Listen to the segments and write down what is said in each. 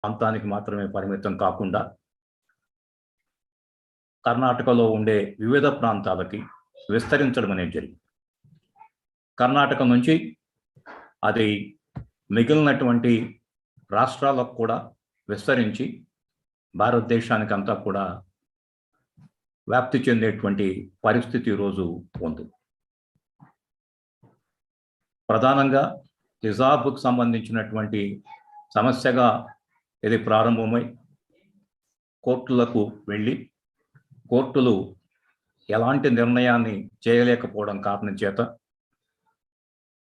ప్రాంతానికి మాత్రమే పరిమితం కాకుండా కర్ణాటకలో ఉండే వివిధ ప్రాంతాలకి విస్తరించడం అనేది జరిగింది. కర్ణాటక నుంచి అది మిగిలినటువంటి రాష్ట్రాలకు కూడా విస్తరించి భారతదేశానికి అంతా కూడా వ్యాప్తి చెందేటువంటి పరిస్థితి ఈరోజు ఉంది. ప్రధానంగా హిజాబ్కు సంబంధించినటువంటి సమస్యగా ఇది ప్రారంభమై కోర్టులకు వెళ్ళి కోర్టులు ఎలాంటి నిర్ణయాన్ని చేయలేకపోవడం కారణం చేత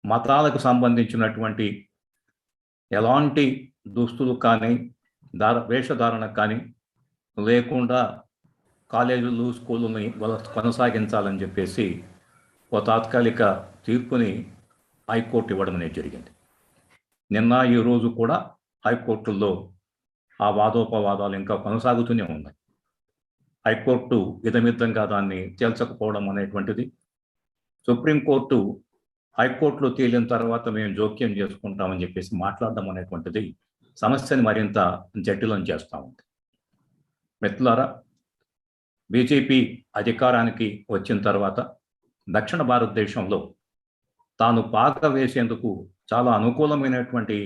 మతాలకు సంబంధించినటువంటి ఎలాంటి దుస్తులు కానీ వేషధారణ కానీ లేకుండా కాలేజీలు స్కూళ్ళని కొనసాగించాలని చెప్పేసి ఒక తాత్కాలిక తీర్పుని హైకోర్టు ఇవ్వడం అనేది జరిగింది. నిన్న ఈరోజు కూడా హైకోర్టుల్లో ఆ వాదోపవాదాలు ఇంకా కొనసాగుతూనే ఉన్నాయి. హైకోర్టు ఇదమిద్దంగా దాన్ని తేల్చకపోవడం అనేటువంటిది, సుప్రీంకోర్టు హైకోర్టులో తేలిన తర్వాత మేము జోక్యం చేసుకుంటామని చెప్పేసి మాట్లాడడం అనేటువంటిది సమస్యని మరింత జటిలం చేస్తూ ఉంది. మిత్రులారా, బీజేపీ అధికారానికి వచ్చిన తర్వాత దక్షిణ భారతదేశంలో తాను పాక వేసేందుకు చాలా అనుకూలమైనటువంటి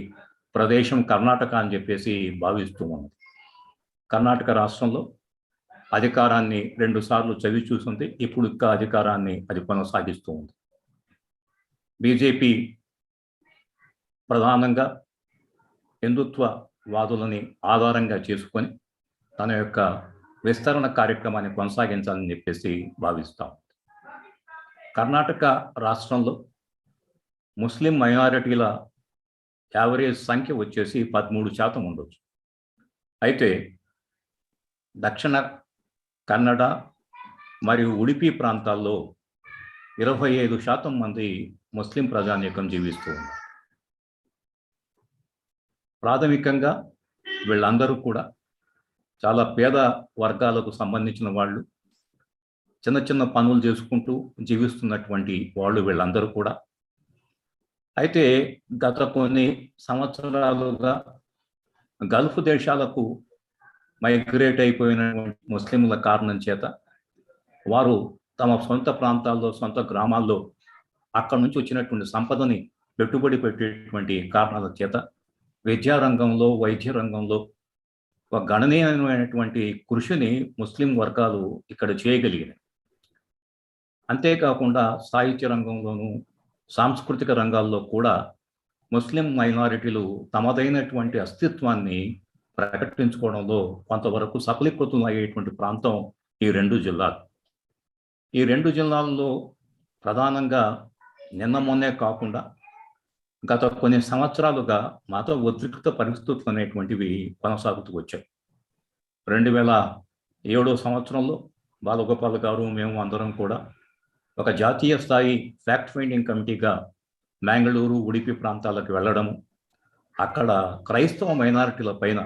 ప్రదేశం కర్ణాటక అని చెప్పేసి భావిస్తూ ఉంది. కర్ణాటక రాష్ట్రంలో అధికారాన్ని 2 సార్లు చవి చూసింది. ఇప్పుడు ఇంకా అధికారాన్ని అది కొనసాగిస్తూ ఉంది. బీజేపీ ప్రధానంగా హిందుత్వవాదులని ఆధారంగా చేసుకొని తన యొక్క విస్తరణ కార్యక్రమాన్ని కొనసాగించాలని చెప్పేసి భావిస్తాం. కర్ణాటక రాష్ట్రంలో ముస్లిం మైనారిటీల యావరేజ్ సంఖ్య వచ్చేసి 13% ఉండొచ్చు. అయితే దక్షిణ కన్నడ మరియు ఉడిపి ప్రాంతాల్లో 25% మంది ముస్లిం ప్రజానీకం జీవిస్తూ ఉన్నారు. ప్రాథమికంగా వీళ్ళందరూ కూడా చాలా పేద వర్గాలకు సంబంధించిన వాళ్ళు, చిన్న చిన్న పనులు చేసుకుంటూ జీవిస్తున్నటువంటి వాళ్ళు వీళ్ళందరూ కూడా. అయితే గత కొన్ని సంవత్సరాలుగా గల్ఫ్ దేశాలకు మైగ్రేట్ అయిపోయినటువంటి ముస్లింల కారణం చేత వారు తమ సొంత ప్రాంతాల్లో, సొంత గ్రామాల్లో అక్కడి నుంచి వచ్చినటువంటి సంపదని పెట్టుబడి పెట్టేటువంటి కారణాల చేత విద్యారంగంలో, వైద్య రంగంలో ఒక గణనీయమైనటువంటి కృషిని ముస్లిం వర్గాలు ఇక్కడ చేయగలిగినాయి. అంతేకాకుండా సాహిత్య రంగంలోనూ, సాంస్కృతిక రంగాల్లో కూడా ముస్లిం మైనారిటీలు తమదైనటువంటి అస్తిత్వాన్ని ప్రకటించుకోవడంలో కొంతవరకు సఫలీకృతం అయ్యేటువంటి ప్రాంతం ఈ 2 జిల్లాలు. ఈ 2 జిల్లాల్లో ప్రధానంగా నిన్న మొన్నే కాకుండా గత కొన్ని సంవత్సరాలుగా మత ఉద్రిక్త పరిస్థితులు అనేటువంటివి కొనసాగుతూ వచ్చాయి. 2007 సంవత్సరంలో బాలగోపాల్ గారు, మేము అందరం కూడా ఒక జాతీయ స్థాయి ఫ్యాక్ట్ ఫైండింగ్ కమిటీగా మ్యాంగళూరు, ఉడిపి ప్రాంతాలకు వెళ్ళడము, అక్కడ క్రైస్తవ మైనారిటీల పైన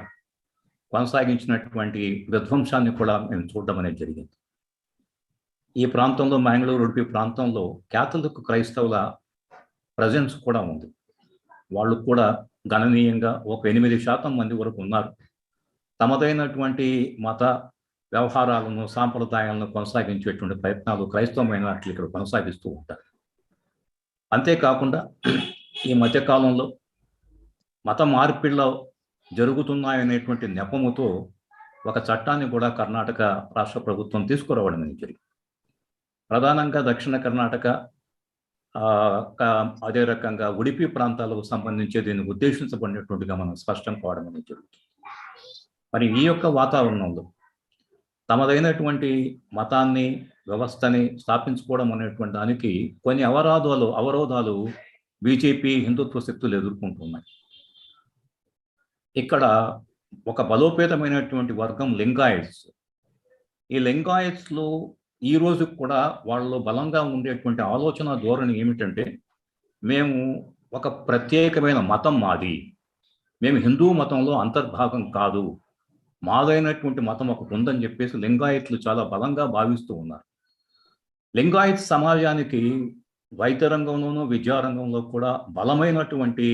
కొనసాగించినటువంటి విధ్వంసాన్ని కూడా మేము చూడడం అనేది జరిగింది. ఈ ప్రాంతంలో, మ్యాంగళూరు, ఉడిపి ప్రాంతంలో క్యాథలిక్ క్రైస్తవుల ప్రజెన్స్ కూడా ఉంది. వాళ్ళు కూడా గణనీయంగా ఒక 8% మంది వరకు ఉన్నారు. తమదైనటువంటి మత వ్యవహారాలను, సాంప్రదాయాలను కొనసాగించేటువంటి ప్రయత్నాలు క్రైస్తవ మైనారిటీలు ఇక్కడ కొనసాగిస్తూ ఉంటారు. అంతేకాకుండా ఈ మధ్యకాలంలో మత మార్పిళ్ళ జరుగుతున్నాయనేటువంటి నెపముతో ఒక చట్టాన్ని కూడా కర్ణాటక రాష్ట్ర ప్రభుత్వం తీసుకురావడం జరిగింది. ప్రధానంగా దక్షిణ కర్ణాటక, అదే రకంగా ఉడిపి ప్రాంతాలకు సంబంధించి దీన్ని ఉద్దేశించబడినటువంటిగా మనం స్పష్టం కావడం అనేది జరుగుతుంది. మరి ఈ యొక్క వాతావరణంలో తమదైనటువంటి మతాన్ని, వ్యవస్థని స్థాపించుకోవడం అనేటువంటి దానికి కొన్ని అవరోధాలు బీజేపీ హిందుత్వ శక్తులు ఎదుర్కొంటున్నాయి. ఇక్కడ ఒక బలోపేతమైనటువంటి వర్గం లింగాయట్స్. ఈ లింగాయట్స్లో ఈ రోజు కూడా వాళ్ళు బలంగా ఉండేటువంటి ఆలోచన ధోరణి ఏమిటంటే, మేము ఒక ప్రత్యేకమైన మతం మాది, మేము హిందూ మతంలో అంతర్భాగం కాదు, మాదైనటువంటి మతం ఒకటి ఉందని చెప్పేసి లింగాయత్లు చాలా బలంగా భావిస్తూ ఉన్నారు. లింగాయత్ సమాజానికి వైద్య రంగంలోనూ, విద్యారంగంలో కూడా బలమైనటువంటి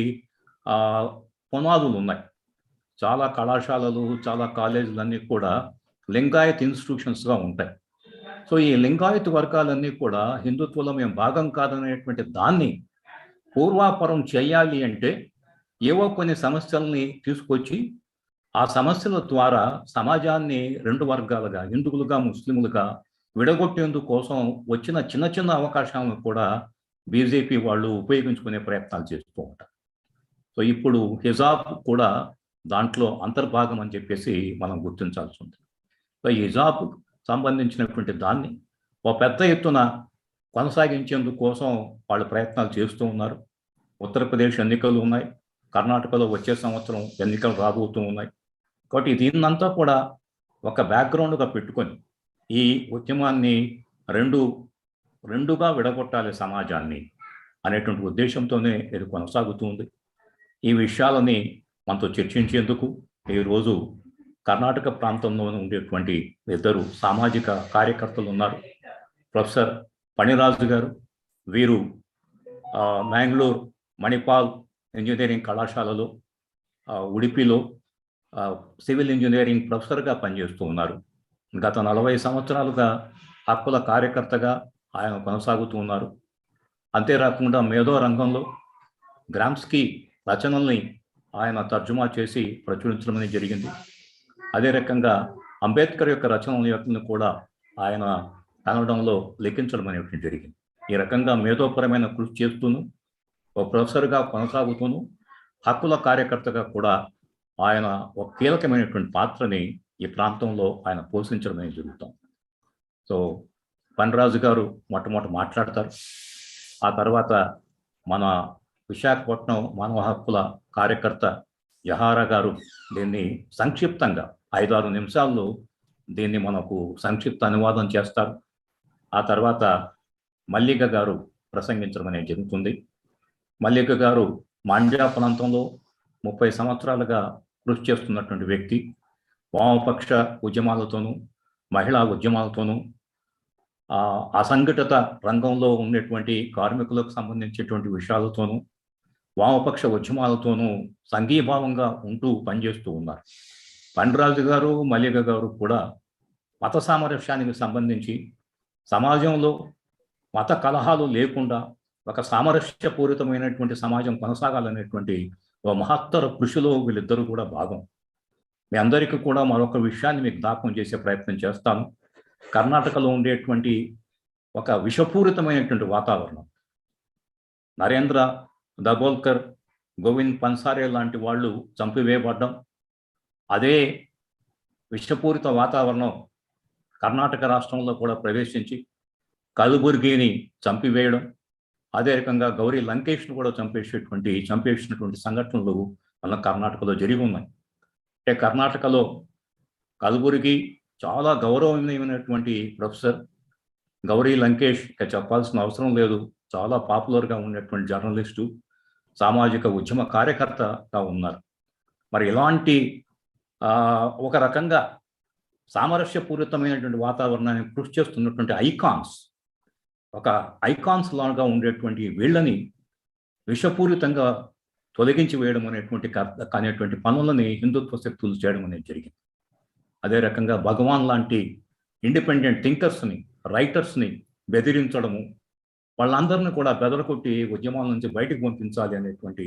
పునాదులు ఉన్నాయి. చాలా కళాశాలలు, చాలా కాలేజీలన్నీ కూడా లింగాయత్ ఇన్స్టిట్యూషన్స్గా ఉంటాయి. సో ఈ లింగాయత్ వర్గాలన్నీ కూడా హిందుత్వంలో మేము భాగం కాదనేటువంటి దాన్ని పూర్వాపరం చేయాలి అంటే ఏవో కొన్ని సమస్యల్ని తీసుకొచ్చి ఆ సమస్యల ద్వారా సమాజాన్ని రెండు వర్గాలుగా, హిందువులుగా, ముస్లింలుగా విడగొట్టేందుకు కోసం వచ్చిన చిన్న చిన్న అవకాశాలను కూడా బీజేపీ వాళ్ళు ఉపయోగించుకునే ప్రయత్నాలు చేస్తూ ఉంటారు. సో ఇప్పుడు హిజాబ్ కూడా దాంట్లో అంతర్భాగం అని చెప్పేసి మనం గుర్తించాల్సి ఉంది. సో ఈ హిజాబ్ సంబంధించినటువంటి దాన్ని ఓ పెద్ద ఎత్తున కొనసాగించేందుకు కోసం వాళ్ళు ప్రయత్నాలు చేస్తూ ఉన్నారు. ఉత్తరప్రదేశ్ ఎన్నికలు ఉన్నాయి, కర్ణాటకలో వచ్చే సంవత్సరం ఎన్నికలు రాబోతూ ఉన్నాయి. కాబట్టి దీన్నంతా కూడా ఒక బ్యాక్గ్రౌండ్గా పెట్టుకొని ఈ ఉద్యమాన్ని రెండుగా విడగొట్టాలి సమాజాన్ని అనేటువంటి ఉద్దేశంతోనే ఇది కొనసాగుతుంది. ఈ విషయాలని మనతో చర్చించేందుకు ఈరోజు కర్ణాటక ప్రాంతంలో ఉండేటువంటి ఇద్దరు సామాజిక కార్యకర్తలు ఉన్నారు. ప్రొఫెసర్ పణిరాజు గారు, వీరు మ్యాంగ్లూర్ మణిపాల్ ఇంజనీరింగ్ కళాశాలలో ఉడిపిలో సివిల్ ఇంజనీరింగ్ ప్రొఫెసర్గా పనిచేస్తూ ఉన్నారు. గత 40 సంవత్సరాలుగా హక్కుల కార్యకర్తగా ఆయన కొనసాగుతూ ఉన్నారు. అంతేకాకుండా మేధో రంగంలో గ్రామ్స్కీ రచనల్ని ఆయన తర్జుమా చేసి ప్రచురించడం అనేది జరిగింది. అదే రకంగా అంబేద్కర్ యొక్క రచనలను కూడా ఆయన కన్నడంలో లిఖించడం అనేది జరిగింది. ఈ రకంగా మేధోపరమైన కృషి చేస్తూను, ఒక ప్రొఫెసర్గా కొనసాగుతూను, హక్కుల కార్యకర్తగా కూడా ఆయన ఒక కీలకమైనటువంటి పాత్రని ఈ ప్రాంతంలో ఆయన పోషించడం అనేది జరుగుతుంది. సో పనిరాజు గారు మొట్టమొదటి మాట్లాడతారు. ఆ తర్వాత మన విశాఖపట్నం మానవ హక్కుల కార్యకర్త యహారా గారు దీన్ని సంక్షిప్తంగా 5-6 నిమిషాల్లో దీన్ని మనకు సంక్షిప్త అనువాదం చేస్తారు. ఆ తర్వాత మల్లిక గారు ప్రసంగించడం అనేది జరుగుతుంది. మల్లిక గారు మాండ్యా ప్రాంతంలో 30 సంవత్సరాలుగా కృషి చేస్తున్నటువంటి వ్యక్తి. వామపక్ష ఉద్యమాలతోనూ, మహిళా ఉద్యమాలతోనూ, అసంఘటిత రంగంలో ఉండేటువంటి కార్మికులకు సంబంధించేటువంటి విషయాలతోనూ, వామపక్ష ఉద్యమాలతోనూ సంఘీభావంగా ఉంటూ పనిచేస్తూ ఉన్నారు. పనిరాజు గారు, మల్లిక గారు కూడా మత సామరస్యానికి సంబంధించి సమాజంలో మత కలహాలు లేకుండా ఒక సామరస్యపూరితమైనటువంటి సమాజం కొనసాగాలనేటువంటి ఒక మహత్తర కృషిలో వీళ్ళిద్దరూ కూడా భాగం. మీ అందరికీ కూడా మరొక విషయాన్ని మీకు జ్ఞాపకం చేసే ప్రయత్నం చేస్తాను. కర్ణాటకలో ఉండేటువంటి ఒక విషపూరితమైనటువంటి వాతావరణం, నరేంద్ర దబోల్కర్, గోవింద్ పన్సారే లాంటి వాళ్ళు చంపివేయబడ్డం, అదే విషపూరిత వాతావరణం కర్ణాటక రాష్ట్రంలో కూడా ప్రవేశించి కలబుర్గిని చంపివేయడం, అదే రకంగా గౌరీ లంకేష్ను కూడా చంపేసినటువంటి సంఘటనలు మన కర్ణాటకలో జరిగి ఉన్నాయి. అంటే కర్ణాటకలో కలబుర్గి చాలా గౌరవనీయమైనటువంటి ప్రొఫెసర్, గౌరీ లంకేష్ ఇక చెప్పాల్సిన అవసరం లేదు, చాలా పాపులర్గా ఉన్నటువంటి జర్నలిస్టు, సామాజిక ఉద్యమ కార్యకర్తగా ఉన్నారు. మరి ఇలాంటి ఒక రకంగా సామరస్యపూరితమైనటువంటి వాతావరణాన్ని కృషి చేస్తున్నటువంటి ఐకాన్స్ లాగా ఉండేటువంటి వీళ్ళని విషపూరితంగా తొలగించి వేయడం అనేటువంటి పనులని హిందుత్వ శక్తులు చేయడం అనేది జరిగింది. అదే రకంగా భగవాన్ లాంటి ఇండిపెండెంట్ థింకర్స్ని, రైటర్స్ని బెదిరించడము, వాళ్ళందరినీ కూడా బెదరకొట్టి ఉద్యమాల నుంచి బయటకు పంపించాలి అనేటువంటి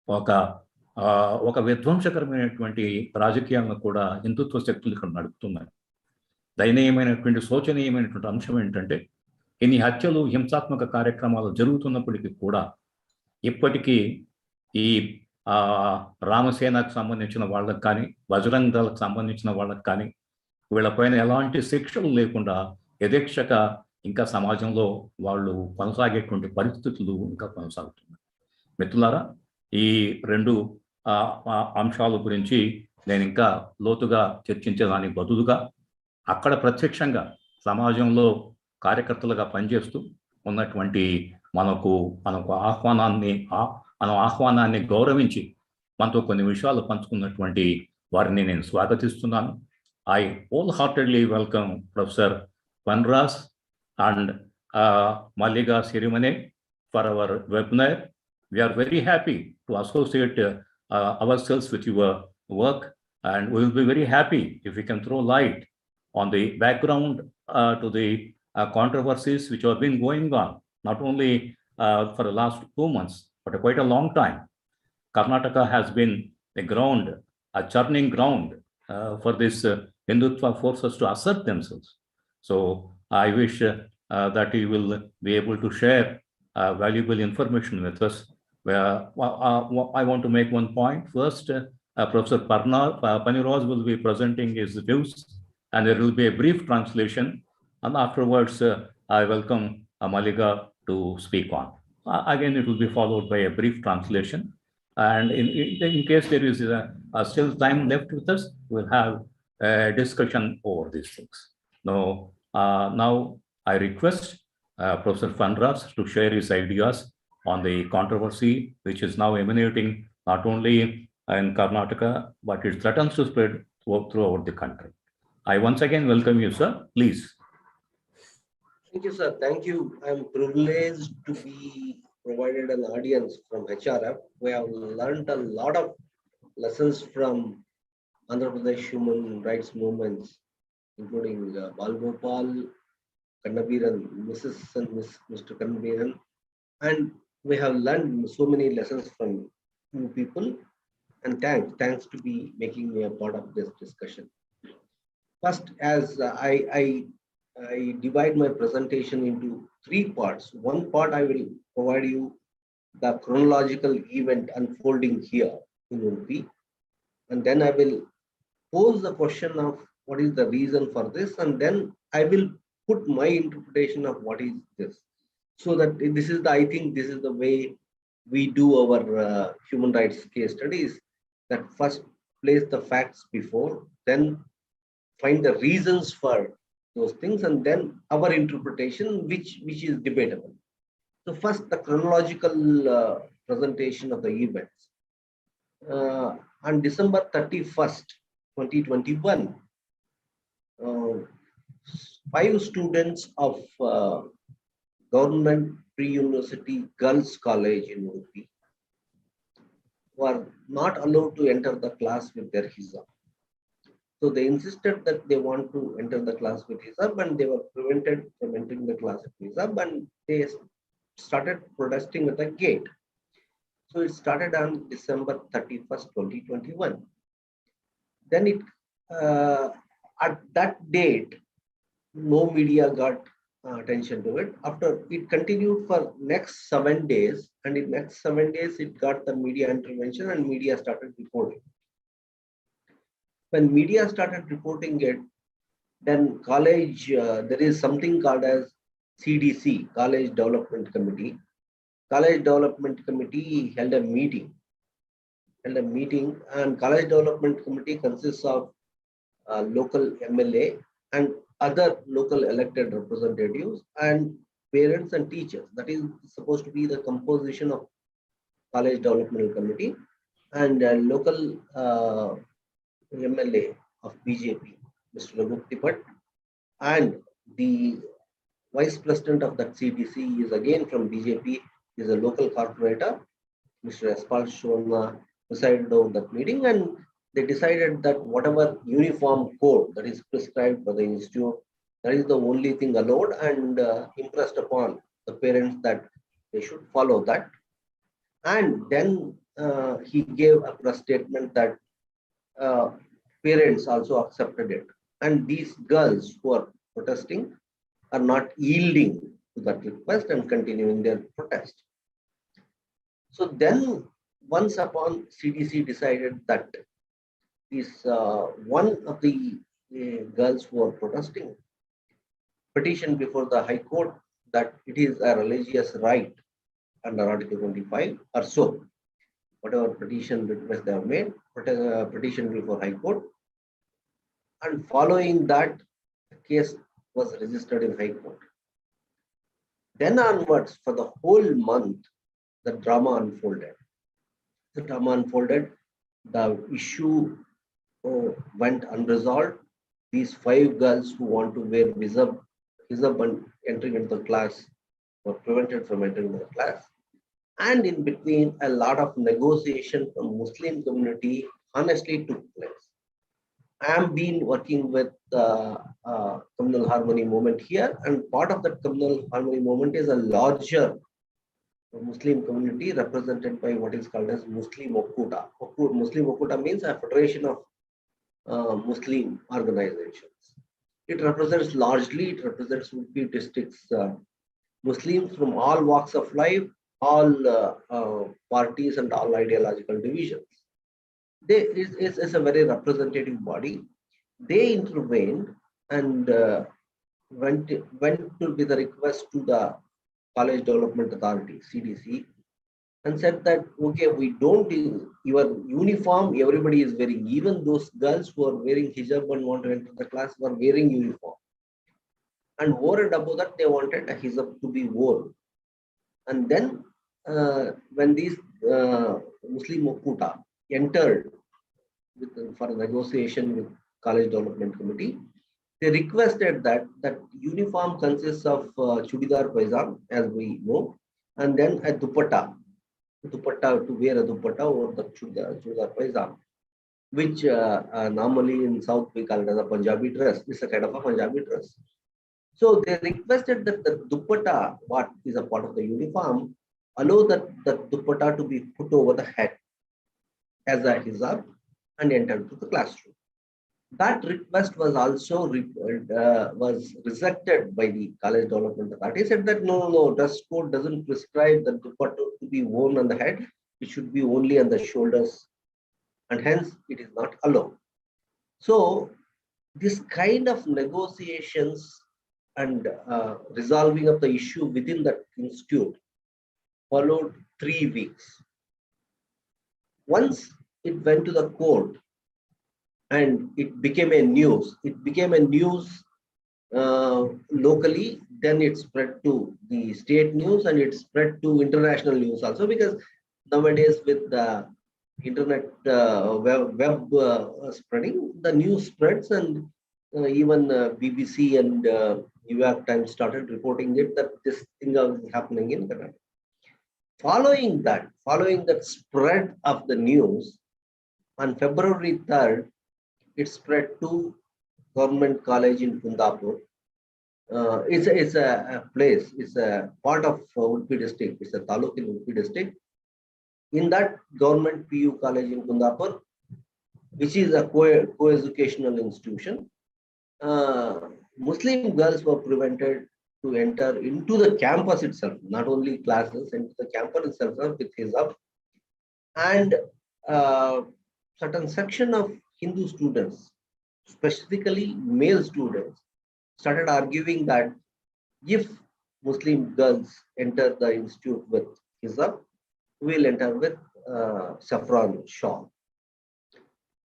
ఒక విధ్వంసకరమైనటువంటి రాజకీయాలను కూడా హిందుత్వ శక్తులు ఇక్కడ నడుపుతున్నాయి. దయనీయమైనటువంటి, శోచనీయమైనటువంటి అంశం ఏంటంటే, ఇన్ని హత్యలు, హింసాత్మక కార్యక్రమాలు జరుగుతున్నప్పటికీ కూడా ఇప్పటికీ ఈ రామసేనకు సంబంధించిన వాళ్ళకి కానీ, బజరంగ్ దళకు సంబంధించిన వాళ్ళకి కానీ వీళ్ళపైన ఎలాంటి శిక్షలు లేకుండా యథేక్షగా ఇంకా సమాజంలో వాళ్ళు కొనసాగేటువంటి పరిస్థితులు ఇంకా కొనసాగుతున్నాయి. మిత్రులారా, ఈ రెండు అంశాల గురించి నేను ఇంకా లోతుగా చర్చించేదానికి బదులుగా అక్కడ ప్రత్యక్షంగా సమాజంలో కార్యకర్తలుగా పనిచేస్తూ ఉన్నటువంటి మనకు ఆహ్వానాన్ని గౌరవించి మనతో కొన్ని విషయాలు పంచుకున్నటువంటి వారిని నేను స్వాగతిస్తున్నాను. I wholeheartedly welcome Professor Panras and Mallika Sirimane for our webinar. We are very happy to associate ourselves with your work, and we will be very happy if we can throw light on the background to the controversies which have been going on, not only for the last 2 months, but quite a long time. Karnataka has been a ground, a churning ground for this Hindutva forces to assert themselves. So I wish that you will be able to share valuable information with us. I want to make one point. First, Professor Paniroz will be presenting his views, and there will be a brief translation. And afterwards, I welcome Malika to speak on. Again, it will be followed by a brief translation. And in case there is still time left with us, we'll have a discussion over these things. Now I request Professor Fanras to share his ideas on the controversy which is now emanating not only in Karnataka, but it threatens to spread throughout the country. I once again welcome you, sir. Please. Thank you, sir. Thank you. I'm privileged to be provided an audience from HRF. We have learned a lot of lessons from Andhra Pradesh human rights movements, including Bal Gopal, Kannabiran, Mrs. and Mr. Kannabiran, and we have learned so many lessons from you people. And thanks to be making me a part of this discussion. First, as I divide my presentation into 3 parts. One part I will provide you the chronological event unfolding here in UP, and then I will pose the question of what is the reason for this, and then I will put my interpretation of what is this. So that this is I think this is the way we do our human rights case studies, that first place the facts before, then find the reasons for those things, and then our interpretation, which is debatable. So first, the chronological presentation of the events. On December 31st, 2021, 5 students of government pre-university girls college in UP were not allowed to enter the class with their hijab. So they insisted that they want to enter the class with hijab, and they were prevented from entering the class with hijab, and they started protesting at the gate. So it started on December 31st, 2021. Then at that date, no media got attention to it. After it continued for next 7 days, and in next 7 days, it got the media intervention, and media started reporting. When media started reporting it, then college, there is something called as CDC, College Development Committee. College Development Committee held a meeting, and College Development Committee consists of local MLA and other local elected representatives and parents and teachers. That is supposed to be the composition of College Development Committee, and local MLA of BJP, Mr. Raghupathi Bhatt, and the vice president of that CDC is again from BJP, is a local corporator, Mr. Espal Shona, presided over that meeting, and they decided that whatever uniform code that is prescribed by the institute, that is the only thing allowed, and impressed upon the parents that they should follow that. And then he gave a press statement that parents also accepted it, and these girls who are protesting are not yielding to that request and continuing their protest. So then, once upon, CDC decided that this one of the girls who are protesting petitioned before the High Court that it is a religious right under Article 25 or so. Whatever petition request they have made, petition before High Court, and following that, the case was registered in High Court. Then onwards, for the whole month, the drama unfolded. The issue went unresolved. These 5 girls who want to wear hijab and entering into the class were prevented from entering the class. And in between, a lot of negotiation from Muslim community honestly took place. I have been working with communal harmony movement here, and part of that communal harmony movement is a larger Muslim community represented by what is called as Muslim Okuta. Muslim Okuta means a federation of Muslim organizations. It represents Udupi district's Muslims from all walks of life, all parties and all ideological divisions. It's a very representative body. They intervened and went to with the request to the College Development Authority, CDC, and said that, okay, we don't, your uniform, everybody is wearing, even those girls who are wearing hijab and want to enter the class were wearing uniform. And over and above that, they wanted a hijab to be worn. And then when these Muslim Okuta entered for a negotiation with College Development Committee, they requested that uniform consists of chudidar paisam, as we know, and then a dupatta to wear a dupatta over the chudidar paisam, which normally in South we call it as a Punjabi dress. It's a kind of a Punjabi dress. So they requested that the dupatta, what is a part of the uniform, allow the dupatta to be put over the head as a hijab and entered to the classroom. That request was also was rejected by the College Development Authority. Said that no, dress code doesn't prescribe the dupatta to be worn on the head. It should be only on the shoulders, and hence it is not allowed. So this kind of negotiations and resolving of the issue within that institute followed 3 weeks. Once it went to the court and it became a news. It became a news locally, then it spread to the state news and it spread to international news also, because nowadays with the internet web spreading, the news spreads, and even BBC and New York Times started reporting it that this thing is happening in Canada. Following that spread of the news, on February 3rd, it spread to government college in Kundapur. It's a place, it's a part of Udupi district, it's a taluk in Udupi district. In that government PU college in Kundapur, which is a co-educational institution, Muslim girls were prevented to enter into the campus itself, not only classes, into the campus itself with hijab. And certain section of Hindu students, specifically male students, started arguing that if Muslim girls enter the institute with hijab, we will enter with saffron shawl.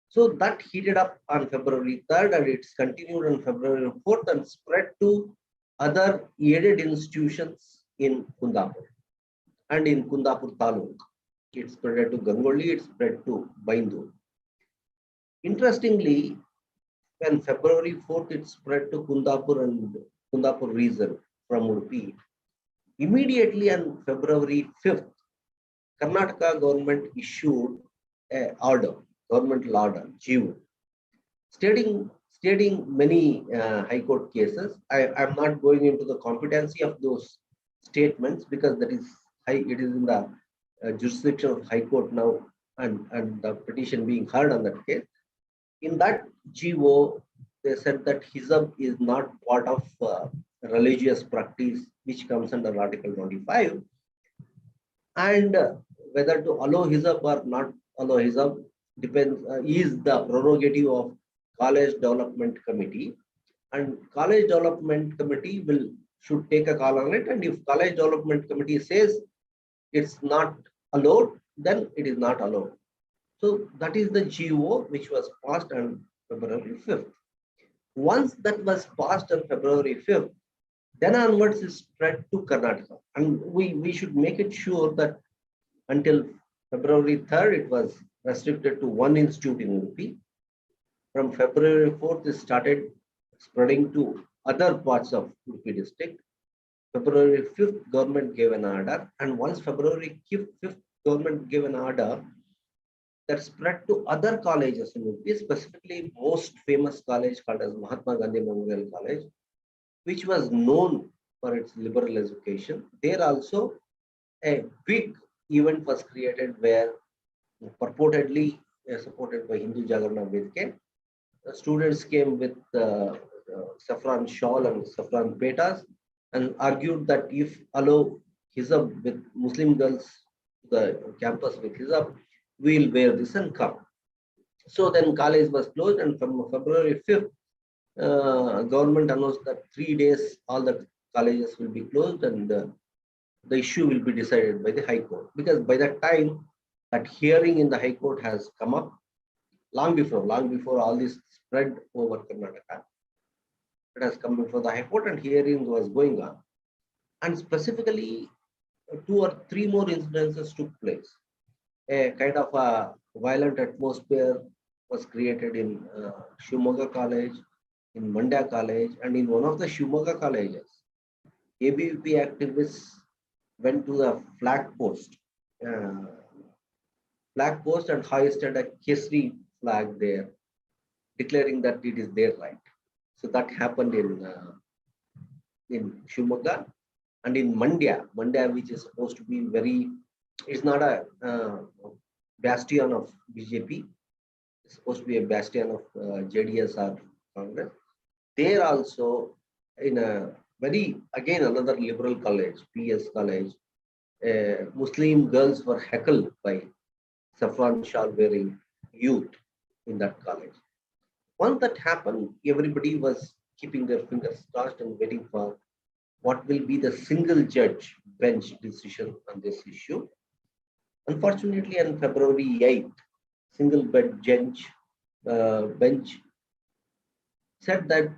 So that heated up on February 3rd and it's continued on February 4th and spread to other aided institutions in Kundapur and in Kundapur Taluk. It spread to Gangoli, it spread to Baindur. Interestingly, when February 4th it spread to Kundapur and Kundapur region from Udupi, immediately on February 5th, Karnataka government issued an order, governmental order, GIV, stating many High Court cases. I'm not going into the competency of those statements because that is it is in the jurisdiction of High Court now, and the petition being heard on that case. In that GO, they said that hijab is not part of religious practice, which comes under Article 25, and whether to allow hijab or not allow hijab depends is the prerogative of College Development Committee, and College Development Committee should take a call on it. And if College Development Committee says it's not allowed, then it is not allowed. So that is the GO which was passed on February 5th. Once that was passed on February 5th, then onwards is spread to Karnataka. And we should make it sure that until February 3rd, it was restricted to one institute in Udupi. From February 4th, it started spreading to other parts of Udupi district. February 5th, government gave an order. And once February 5th, government gave an order, that spread to other colleges in UP, specifically most famous college called as Mahatma Gandhi Memorial College, which was known for its liberal education. There also a big event was created where purportedly supported by Hindu Jagarana Vedke, students came with saffron shawl and saffron petas and argued that if allow hijab with Muslim girls to the campus with hijab, we'll wear this and come. So then college was closed, and from February 5th, government announced that 3 days all the colleges will be closed, and the issue will be decided by the High Court. Because by that time, that hearing in the High Court has come up long before all this spread over Karnataka. It has come before the High Court, and hearing was going on. And specifically, 2 or 3 more incidences took place. A kind of a violent atmosphere was created in Shumaga College, in Mandya College, and in one of the Shumaga colleges, ABVP activists went to the uh, flag post and hoisted a Kesri flag there, declaring that it is their right. So that happened in Shumaga, and in Mandya, which is supposed to be it's not a bastion of BJP. It's supposed to be a bastion of JDS or Congress. There also, in a again another liberal college, PS college, Muslim girls were heckled by saffron shawl wearing youth in that college. Once that happened, everybody was keeping their fingers crossed and waiting for what will be the single judge bench decision on this issue. Unfortunately, on February 8th, single bench said that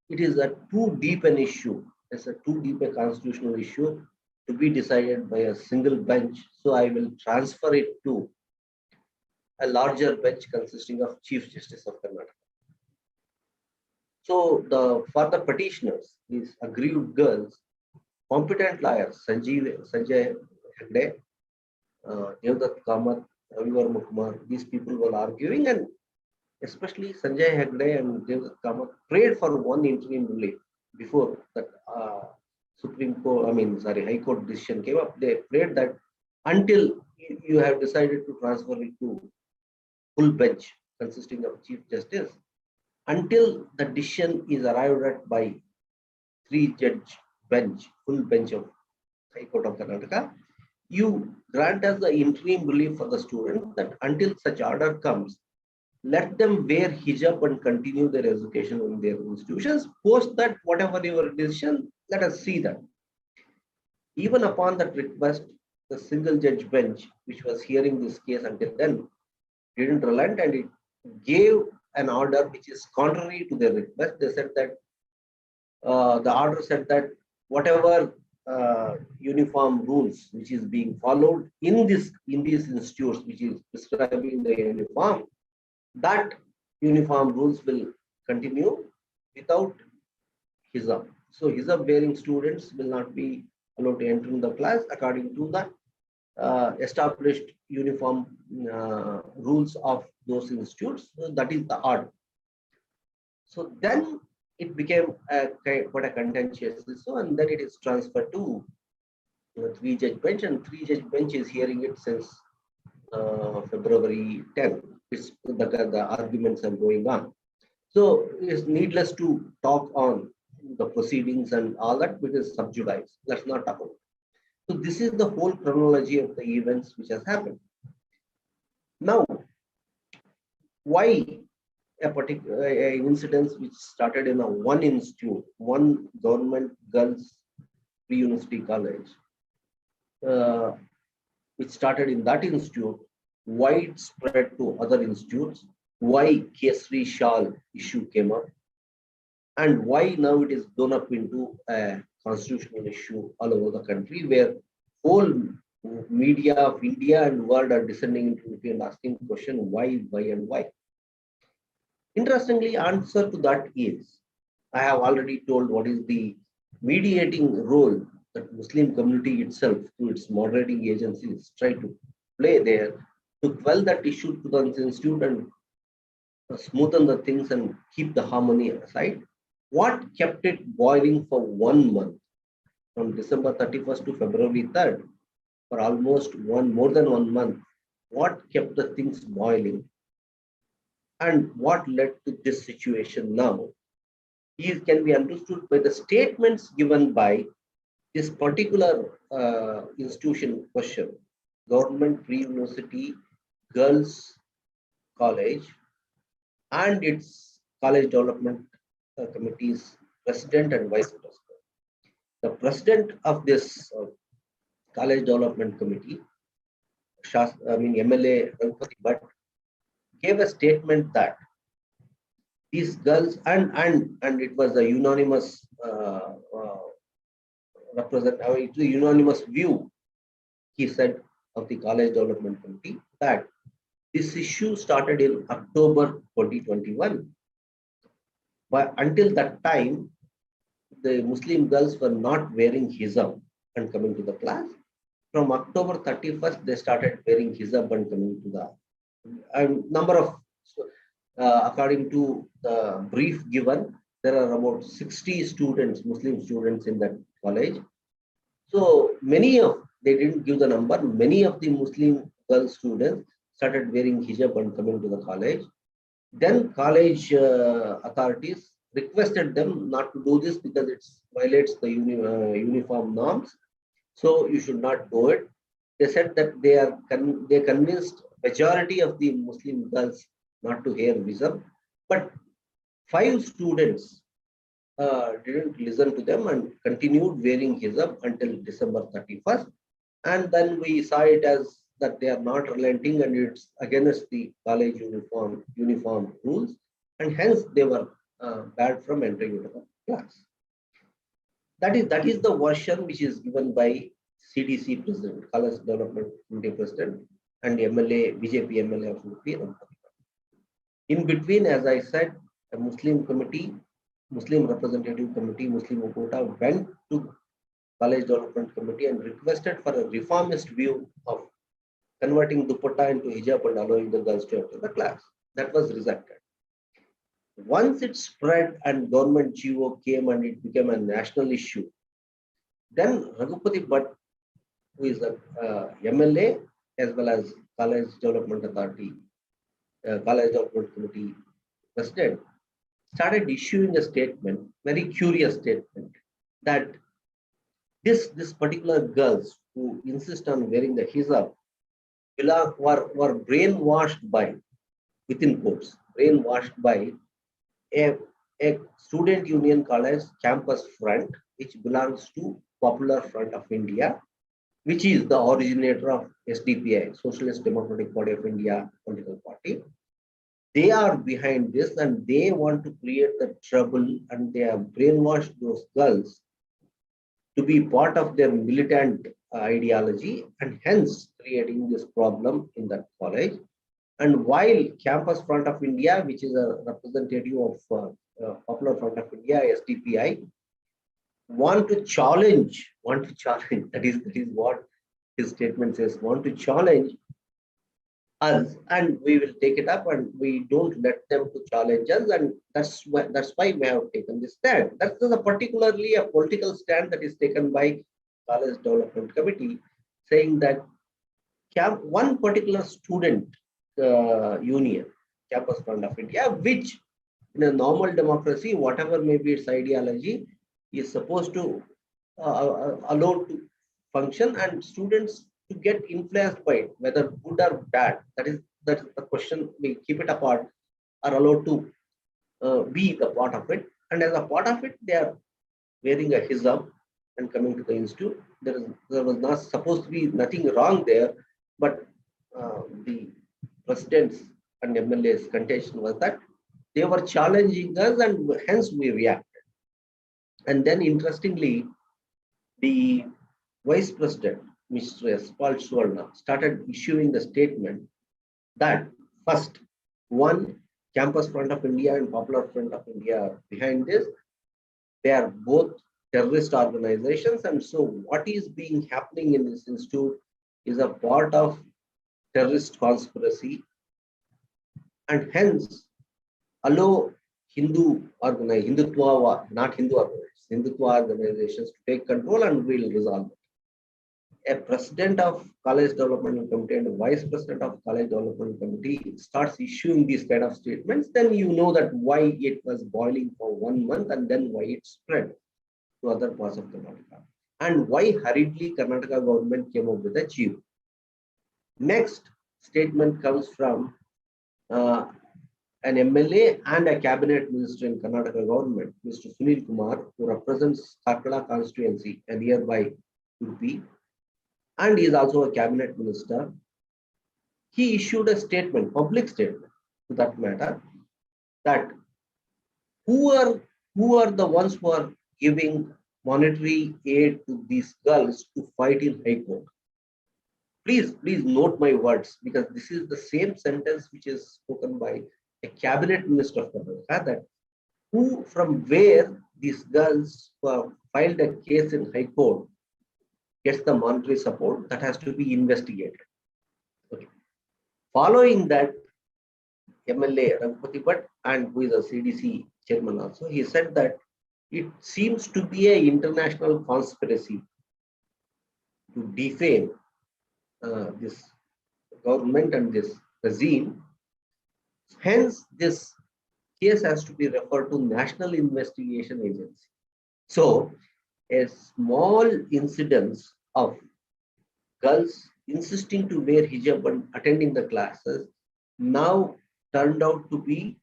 it is a too deep an issue. It's a too deep a constitutional issue to be decided by a single bench. So I will transfer it to a larger bench consisting of Chief Justice of Karnataka. So for the petitioners, these aggrieved girls, competent lawyers, Sanjay Hegde, Devdutt Kamath, Ravivarma Kumar, these people were arguing, and especially Sanjay Hegde and Devdutt Kamath prayed for one interim relief before that High Court decision came up. They prayed that until you have decided to transfer it to full bench consisting of Chief Justice, until the decision is arrived at by 3-judge bench, full bench of High Court of Karnataka, you grant us the interim relief for the students that until such order comes, let them wear hijab and continue their education in their institutions. Post that, whatever your decision, let us see that. Even upon that request, the single judge bench, which was hearing this case until then, didn't relent, and it gave an order which is contrary to their request. They said that the order said that whatever uniform rules which is being followed in these institutes, which is prescribing the uniform, that uniform rules will continue without hijab. So hijab wearing students will not be allowed to enter in the class according to the established uniform rules of those institutes. So that is the order. So then it became quite a contentious issue, and then it is transferred to 3-judge bench, and 3-judge bench is hearing it since February 10th. The arguments are going on. So it's needless to talk on the proceedings and all that because sub judice. Let's not talk about it. So this is the whole chronology of the events which has happened. Now, why a particular incident which started in one institute, one government girls pre-university college, which started in that institute, widespread to other institutes, why Kesri Shawl issue came up, and why now it is blown up into a constitutional issue all over the country, where whole media of India and world are descending into it and asking the question why, and why. Interestingly, answer to that is, I have already told what is the mediating role that Muslim community itself, through its moderating agencies, try to play there to quell that issue to the institute and smoothen the things and keep the harmony aside. What kept it boiling for 1 month, from December 31st to February 3rd, for almost more than 1 month? What kept the things boiling? And what led to this situation now? These can be understood by the statements given by this particular institution question, Government Pre-University Girls College, and its College Development Committee's president and vice president. The president of this College Development Committee, MLA Ragupati Bhatt, gave a statement that these girls, and it was a unanimous it's a unanimous view, he said, of the College Development Committee, that this issue started in October 2021. But until that time, the Muslim girls were not wearing hijab and coming to the class. From October 31st, they started wearing hijab and coming to the number of, according to the brief given, there are about 60 students, Muslim students in that college. So they didn't give the number, many of the Muslim girl students started wearing hijab and coming to the college. Then college authorities requested them not to do this because it violates the uniform norms. So you should not do it. They said that they convinced majority of the Muslim girls not to wear hijab, but 5 students didn't listen to them and continued wearing hijab until December 31st. And then we saw it as that they are not relenting and it's against the college uniform rules, and hence they were barred from entering into the class. That is the version which is given by CDC president, College Development Committee president, and BJP MLA of UP. In between, as I said, a Muslim representative committee, Muslim Ukota, went to College Development Committee and requested for a reformist view of converting dupatta into hijab and allowing the girls to enter the class. That was rejected. Once it spread and government GO came and it became a national issue, then Ragupati Bhatt, who is a MLA as well as College Development Authority, College Development Committee president, started issuing a statement, very curious statement, that this particular girls who insist on wearing the hijab were brainwashed by, within quotes, brainwashed by a student union college campus front, which belongs to Popular Front of India, which is the originator of SDPI, Socialist Democratic Party of India political party. They are behind this and they want to create the trouble, and they have brainwashed those girls to be part of their militant ideology, and hence creating this problem in that college. And while Campus Front of India, which is a representative of Popular Front of India, SDPI, want to challenge, that is what his statement says, want to challenge us, and we will take it up, and we don't let them to challenge us, and that's why we have taken this stand. That is particularly a political stand that is taken by College Development Committee, saying that one particular student union, Campus Front of India, which in a normal democracy, whatever may be its ideology, is supposed to allow to function, and students to get influenced by it, whether good or bad. That is the question. We keep it apart, are allowed to be the part of it, and as a part of it, they are wearing a hijab and coming to the institute. There was not supposed to be nothing wrong there, but the president's and MLA's contention was that they were challenging us, and hence we reacted. And then, interestingly, the vice president, Mr. Espal Suvarna, started issuing the statement that first, one, Campus Front of India and Popular Front of India are behind this. They are both terrorist organizations, and so what is being happening in this institute is a part of terrorist conspiracy, and hence allow not Hindu organizations, Hindutva organizations to take control and will resolve it. A president of college development committee and a vice president of college development committee starts issuing these kind of statements, then you know that why it was boiling for 1 month and then why it spread to other parts of Karnataka and why hurriedly Karnataka government came up with a chief. Next statement comes from an MLA and a cabinet minister in Karnataka government, Mr. Sunil Kumar, who represents Karkala constituency, a nearby UP, and he is also a cabinet minister. He issued a statement, public statement to that matter, that who are the ones who are giving monetary aid to these girls to fight in High Court. Please note my words, because this is the same sentence which is spoken by a cabinet minister of Karnataka, that who, from where these girls who have filed a case in High Court gets the monetary support, that has to be investigated. Okay. Following that, MLA Raghupati Bhatt, and who is a CDC chairman also, he said that it seems to be an international conspiracy to defame this government and this regime. Hence, this case has to be referred to National Investigation Agency. So, a small incidence of girls insisting to wear hijab and attending the classes now turned out to be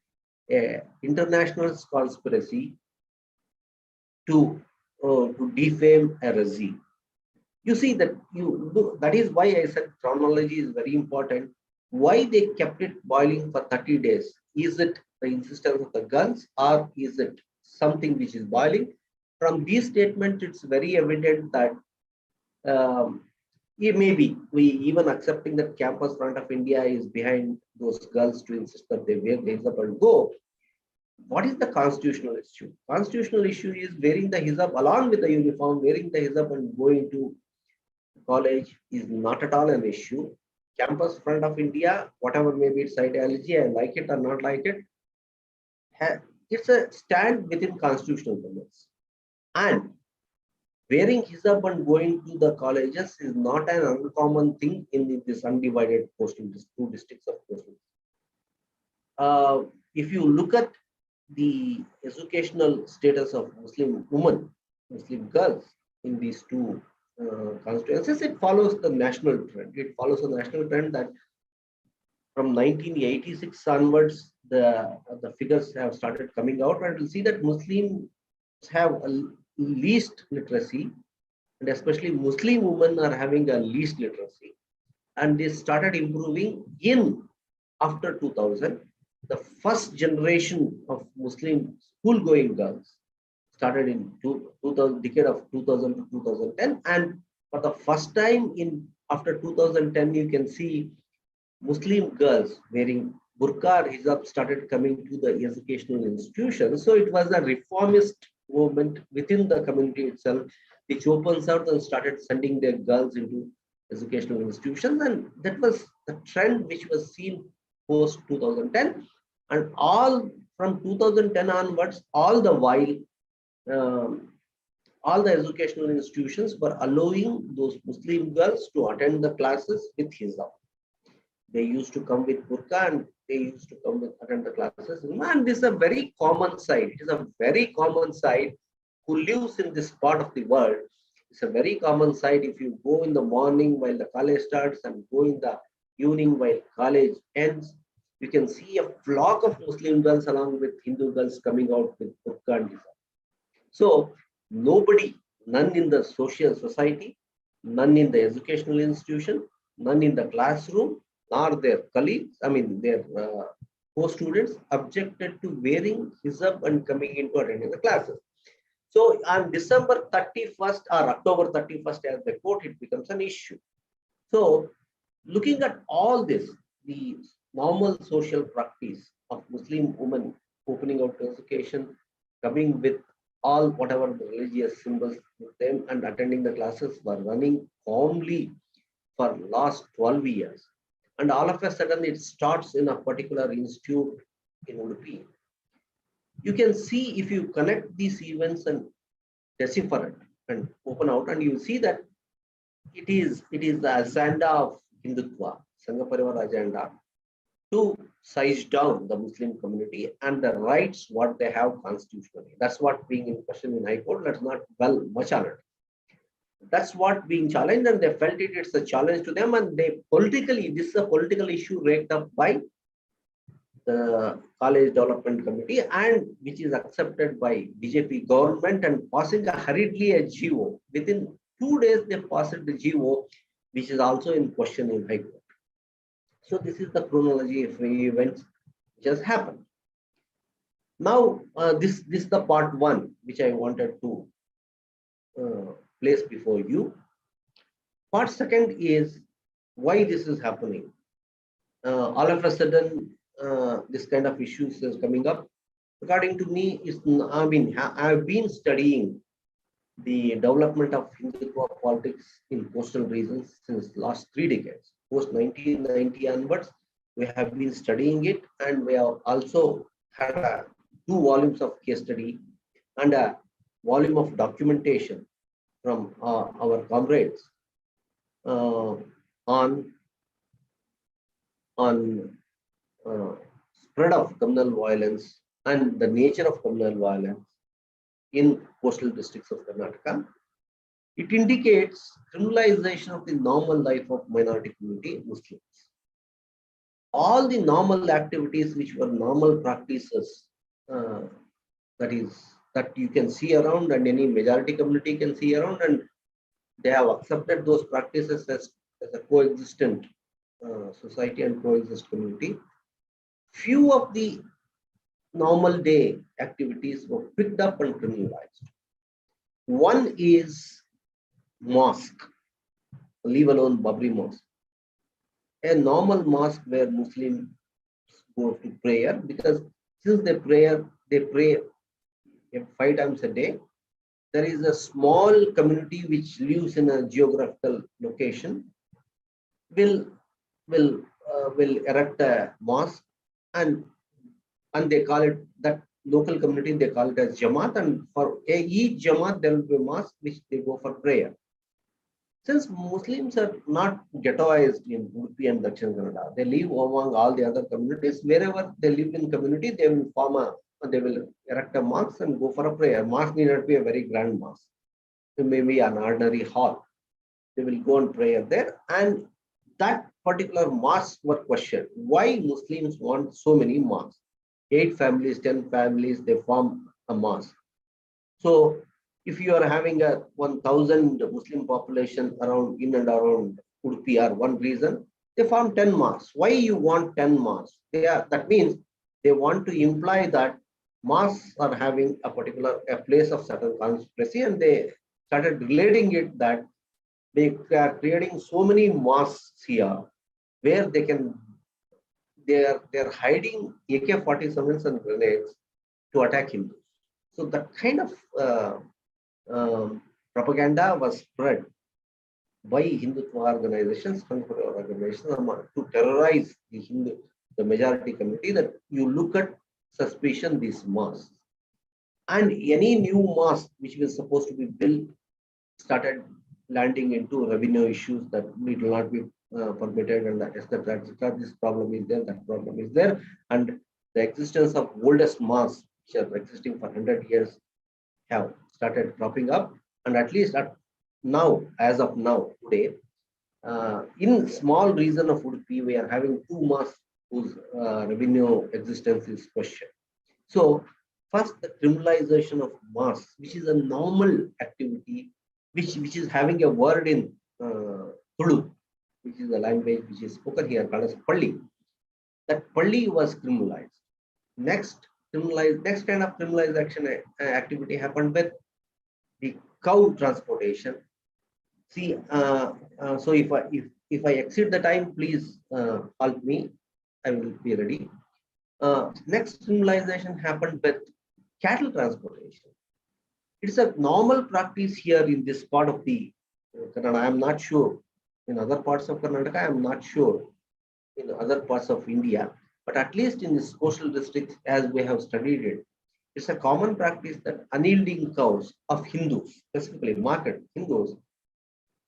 an international conspiracy to defame a regime. You see that that is why I said chronology is very important. Why they kept it boiling for 30 days? Is it the insistence of the girls, or is it something which is boiling? From these statements, it's very evident that it may be, we even accepting that Campus Front of India is behind those girls to insist that they wear hijab and go. What is the constitutional issue? Constitutional issue is wearing the hijab along with the uniform, wearing the hijab and going to college is not at all an issue. Campus Front of India, whatever may be its ideology, I like it or not like it, it's a stand within constitutional limits. And wearing hijab and going to the colleges is not an uncommon thing in this undivided posting, these 2 districts of posting. If you look at the educational status of Muslim women, Muslim girls in these 2 constituencies, it follows the national trend. It follows a national trend that from 1986 onwards, the figures have started coming out, and we'll see that Muslims have a least literacy, and especially Muslim women are having a least literacy, and they started improving in after 2000. The first generation of Muslim school-going girls started in 2000, decade of 2000 to 2010, and for the first time in after 2010, you can see Muslim girls wearing burqa or hijab started coming to the educational institutions. So it was a reformist movement within the community itself, which opens out and started sending their girls into educational institutions, and that was the trend which was seen post 2010, and all from 2010 onwards, all the while all the educational institutions were allowing those Muslim girls to attend the classes with hijab. They used to come with burqa and they used to come with attend the classes. And this is a very common sight. It is a very common sight who lives in this part of the world. It's a very common sight. If you go in the morning while the college starts and go in the evening while college ends, you can see a flock of Muslim girls along with Hindu girls coming out with burqa and hijab. So nobody, none in the social society, none in the educational institution, none in the classroom, nor their colleagues, their co-students objected to wearing hijab and coming into attending the classes. So on December 31st or October 31st, as the court, it becomes an issue. So looking at all this, the normal social practice of Muslim women opening out to education, coming with all whatever the religious symbols with them and attending the classes were running calmly for last 12 years. and all of a sudden it starts in a particular institute in Udupi. You can see if you connect these events and decipher it and open out, and you see that it is the agenda of Hindutva, Sangha Parivar agenda, to size down the Muslim community and the rights what they have constitutionally. That's what being in question in High Court. Let's not dwell much on it. That's what being challenged, and they felt it's a challenge to them, and they politically, this is a political issue raked up by the College Development Committee, and which is accepted by BJP government and passing hurriedly a GO. Within 2 days, they passed the GO, which is also in question in High Court. So this is the chronology of events which has happened. Now, this is the part one, which I wanted to place before you. Part second is why this is happening. All of a sudden, this kind of issues is coming up. According to me, I've been studying the development of Hindutva politics in coastal regions since last 3 decades. Post 1990 onwards, we have been studying it, and we have also had 2 volumes of case study and a volume of documentation from our comrades on spread of communal violence and the nature of communal violence in coastal districts of Karnataka. It indicates criminalization of the normal life of minority community Muslims. All the normal activities which were normal practices, that you can see around and any majority community can see around, and they have accepted those practices as a coexistent society and coexist community. Few of the normal day activities were picked up and criminalized. One is mosque, leave alone Babri Mosque. A normal mosque where Muslims go to prayer, because since they pray 5 times a day. There is a small community which lives in a geographical location, will erect a mosque, and they call it, that local community, they call it as Jamaat, and for each Jamaat there will be a mosque which they go for prayer. Since Muslims are not ghettoized in Udupi and Dakshin Kannada, they live among all the other communities. Wherever they live in community, they will erect a mosque and go for a prayer. Mosque need not be a very grand mosque. It may be an ordinary hall. They will go and pray there. And that particular mosque were questioned. Why Muslims want so many mosques? 8 families, 10 families, they form a mosque. So if you are having a 1,000 Muslim population around in and around Udupi or one region, they form 10 mosques. Why you want 10 mosques? That means they want to imply that mosques are having a place of certain conspiracy, and they started relating it that they are creating so many mosques here where they're hiding AK-47s and grenades to attack Hindus. So that kind of propaganda was spread by Hindutva organizations, to terrorize the majority community, that you look at suspicion these mosques. And any new mosque which was supposed to be built started landing into revenue issues, that it will not be permitted, and that this problem is there, that problem is there, and the existence of oldest mosques which are existing for 100 years have started cropping up. And at least as of now, today, in small region of Udupi, we are having 2 mosques whose revenue existence is questioned. So first, the criminalization of mosques, which is a normal activity, which is having a word in Tulu, which is a language which is spoken here called as Palli. That Palli was criminalized. Next kind of criminalization activity happened with the cow transportation. See, so if I exceed the time, please help me. I will be ready. Next criminalization happened with cattle transportation. It's a normal practice here in this part of the Karnataka. I am not sure. In other parts of Karnataka, I am not sure. in other parts of India, but at least in the coastal districts, as we have studied it, it's a common practice that unyielding cows of Hindus, specifically market Hindus,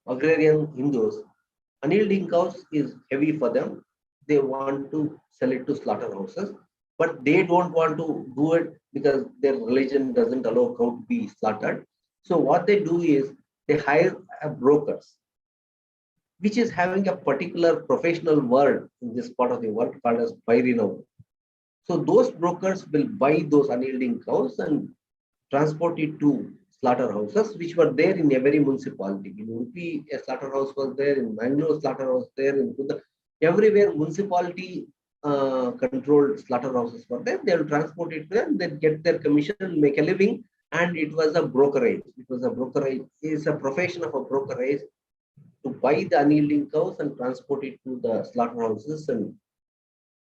agrarian Hindus, unyielding cows is heavy for them. They want to sell it to slaughterhouses, but they don't want to do it because their religion doesn't allow cow to be slaughtered. So what they do is they hire a brokers, which is having a particular professional word in this part of the world called as Pairino. So those brokers will buy those unyielding cows and transport it to slaughterhouses, which were there in every municipality. In Udupi, a slaughterhouse was there, in Mangalore, slaughterhouse there, in Kuda, everywhere municipality controlled slaughterhouses were there. They will transport it there, they get their commission, make a living, and it was a brokerage. It was a brokerage, it's a profession of a brokerage to buy the unyielding cows and transport it to the slaughterhouses and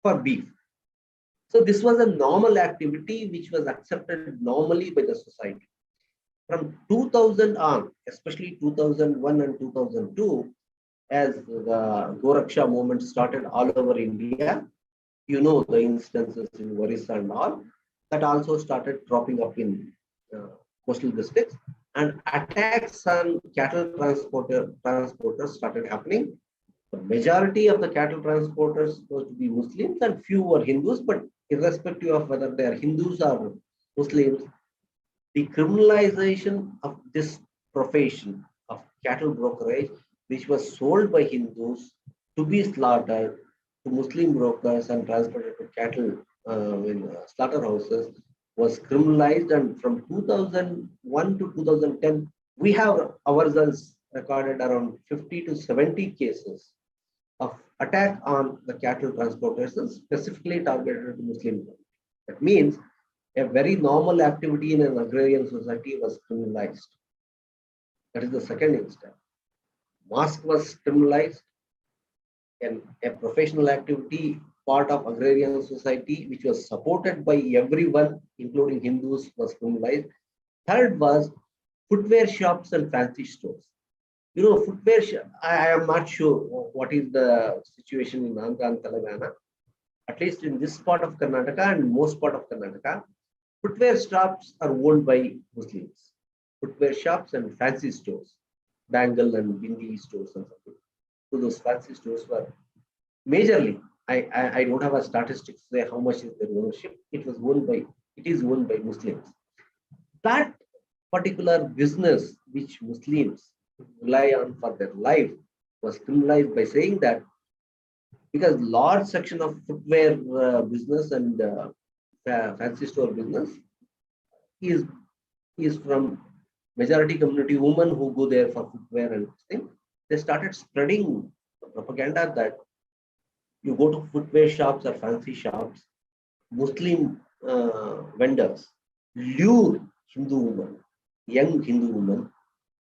for beef. So this was a normal activity which was accepted normally by the society. From 2000 on, especially 2001 and 2002, as the Goraksha movement started all over India, you know the instances in Orissa and all, that also started cropping up in coastal districts, and attacks on cattle transporters started happening. The majority of the cattle transporters supposed to be Muslims and few were Hindus, but irrespective of whether they are Hindus or Muslims, the criminalization of this profession of cattle brokerage, which was sold by Hindus to be slaughtered to Muslim brokers and transported to cattle in slaughterhouses, was criminalized. And from 2001 to 2010, we have ourselves recorded around 50 to 70 cases of attack on the cattle transporters, specifically targeted to Muslim. That means a very normal activity in an agrarian society was criminalized. That is the second instance. Mosque was criminalized, and a professional activity part of agrarian society, which was supported by everyone, including Hindus, was criminalized. Third was footwear shops and fancy stores. You know, footwear, I am not sure what is the situation in Andhra and Telangana. At least in this part of Karnataka and most part of Karnataka, footwear shops are owned by Muslims. Footwear shops and fancy stores, bangle and bindi stores and something. So those fancy stores were majorly, I don't have a statistics to say how much is their ownership. It is owned by Muslims. That particular business which Muslims rely on for their life was criminalized by saying that because large section of footwear business and fancy store business is from majority community women who go there for footwear and things. They started spreading propaganda that you go to footwear shops or fancy shops, Muslim vendors lure Hindu women, young Hindu women.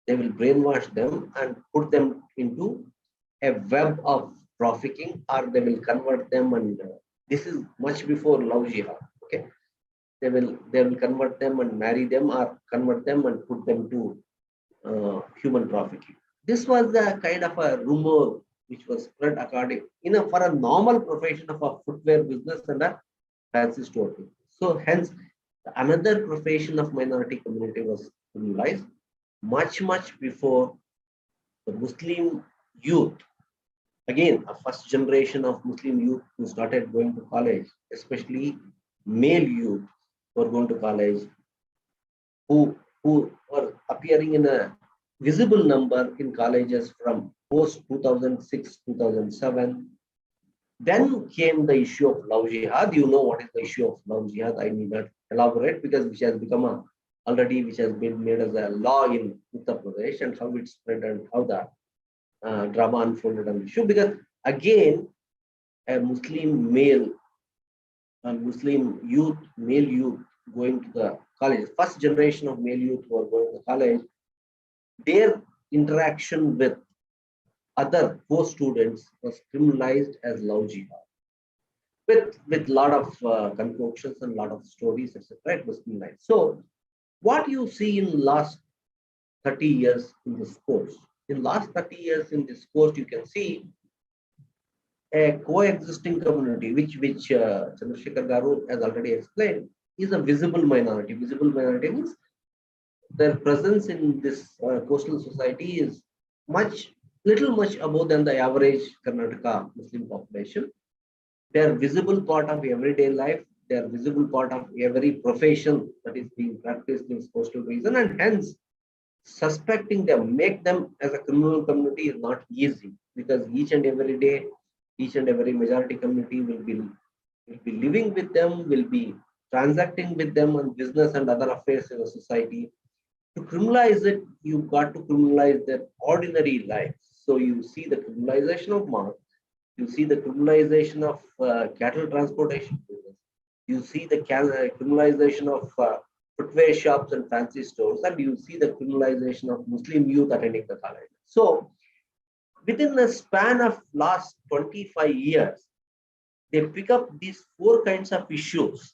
They will brainwash them and put them into a web of trafficking, or they will convert them. And this is much before love jihad. Okay, they will convert them and marry them, or convert them and put them to human trafficking. This was the kind of a rumor which was spread according, for a normal profession of a footwear business and a fancy store. So hence, another profession of minority community was criminalized much before the Muslim youth. Again, a first generation of Muslim youth who started going to college, especially male youth who are going to college, who were appearing in a visible number in colleges from post 2006, 2007. Then came the issue of love jihad. You know what is the issue of love jihad. I need not elaborate because which has become which has been made as a law in Uttar Pradesh, and how it spread and how the drama unfolded on the issue. Because again, a Muslim male, Muslim youth, male youth going to the college, first generation of male youth who are going to college, their interaction with other co-students was criminalized as love jihad. With lot of concoctions and lot of stories, etc. It was criminalized. So what you see in last 30 years in this course, in last 30 years in this course, you can see a coexisting community, which Chandrasekhar Garu has already explained, is a visible minority. Visible minority means their presence in this coastal society is much above than the average Karnataka Muslim population. They are visible part of everyday life. They are visible part of every profession that is being practiced in this coastal region, and hence suspecting them, make them as a criminal community is not easy, because each and every day, each and every majority community will be living with them, will be transacting with them on business and other affairs in the society. To criminalize it, you got to criminalize their ordinary life. So you see the criminalization of mosque, you see the criminalization of cattle transportation business, you see the criminalization of footwear shops and fancy stores, and you see the criminalization of Muslim youth attending the college. So within the span of last 25 years, they pick up these four kinds of issues,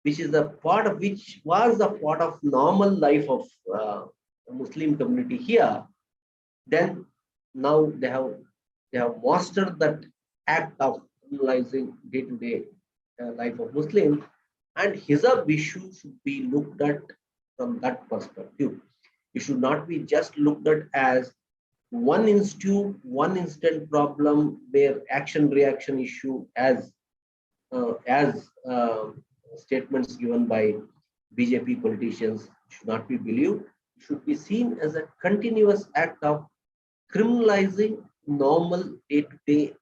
which is a part of which was the part of normal life of Muslim community here. Then now they have mastered that act of criminalizing day-to-day life of Muslims, and hijab issue should be looked at from that perspective. It should not be just looked at as one institute, one instant problem where action reaction issue as statements given by BJP politicians should not be believed. It should be seen as a continuous act of criminalizing normal day-to-day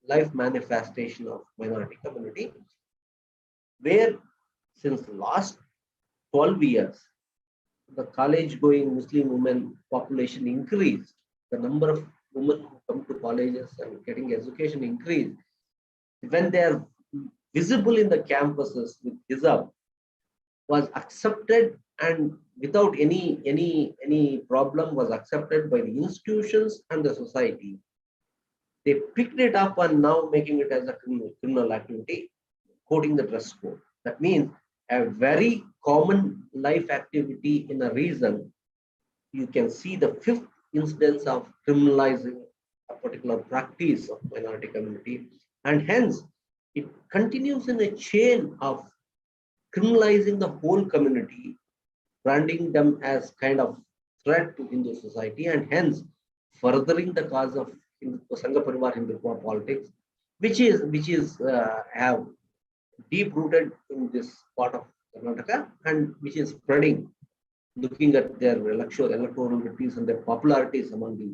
life manifestation of minority community, where since last 12 years, the college-going Muslim women population increased. The number of women who come to colleges and getting education increased. When they are visible in the campuses with hijab, was accepted, and without any problem was accepted by the institutions and the society. They picked it up and now making it as a criminal activity, quoting the dress code. That means a very common life activity in a region. You can see the fifth instance of criminalizing a particular practice of minority community, and hence it continues in a chain of criminalizing the whole community, branding them as kind of threat to Hindu society, and hence furthering the cause of Sangha Parivar Hindutva politics, which is have deep rooted in this part of Karnataka, and which is spreading. Looking at their electoral victories and their popularities among the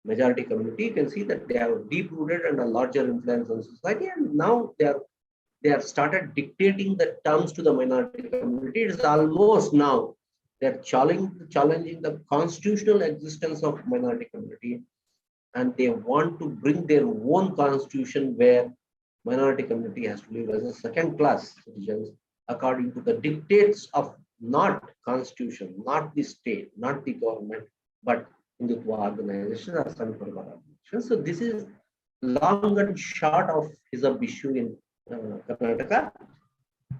majority community, you can see that they have deep rooted and a larger influence on society, and now they have started dictating the terms to the minority community. It is almost now they're challenging the constitutional existence of minority community, and they want to bring their own constitution where minority community has to live as a second-class citizens according to the dictates of not constitution, not the state, not the government, but Hindutva organization or Sangha Parivar organization. So this is long and short of hijab issue in Karnataka,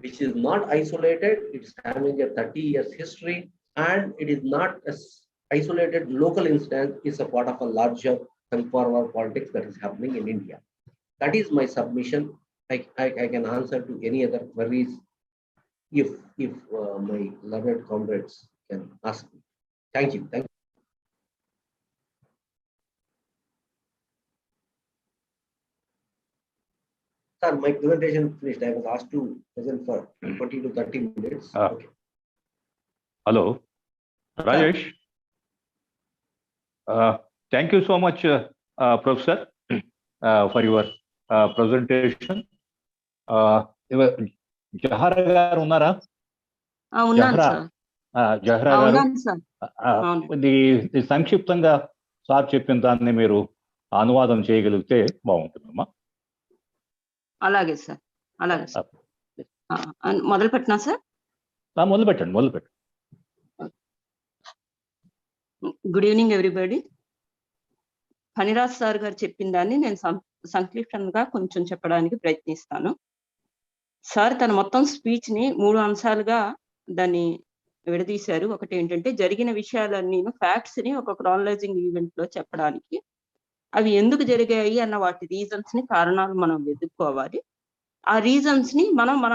which is not isolated. It's having a 30 years history, and it is not an isolated local instance. It's a part of a larger Sangha Parivar politics that is happening in India. That is my submission. I can answer to any other queries if my learned comrades can ask me. Thank you. Thank you. Sir, my presentation finished. I was asked to present for 20 to 30 minutes. Okay. Hello, Rajesh. Thank you so much, Professor, for your presentation. Jahara garu unnara? Jahara garu. ఇది సంక్షిప్తంగా sir చెప్పిన దాన్ని మీరు అనువాదం చేయగలిగితే బాగుంటుందమ్మా. అలాగే sir, అలాగే sir. మొదలు పెట్టినా సార్? మొదలు పెట్టండి. Good evening everybody. Phaniraj sir గారు చెప్పిన దాన్ని నేను సంక్షిప్తంగా కొంచెం చెప్పడానికి ప్రయత్నిస్తాను. సార్ తన మొత్తం స్పీచ్ ని 3 అంశాలుగా దాన్ని విడదీశారు. ఒకటి ఏంటంటే జరిగిన విషయాలన్నీ ఫ్యాక్ట్స్ ని ఒక క్రానలైజింగ్ ఈవెంట్ లో చెప్పడానికి, అవి ఎందుకు జరిగాయి అన్న వాటి రీజన్స్ ని, కారణాలు మనం వెతుక్కోవాలి. ఆ రీజన్స్ ని మనం మన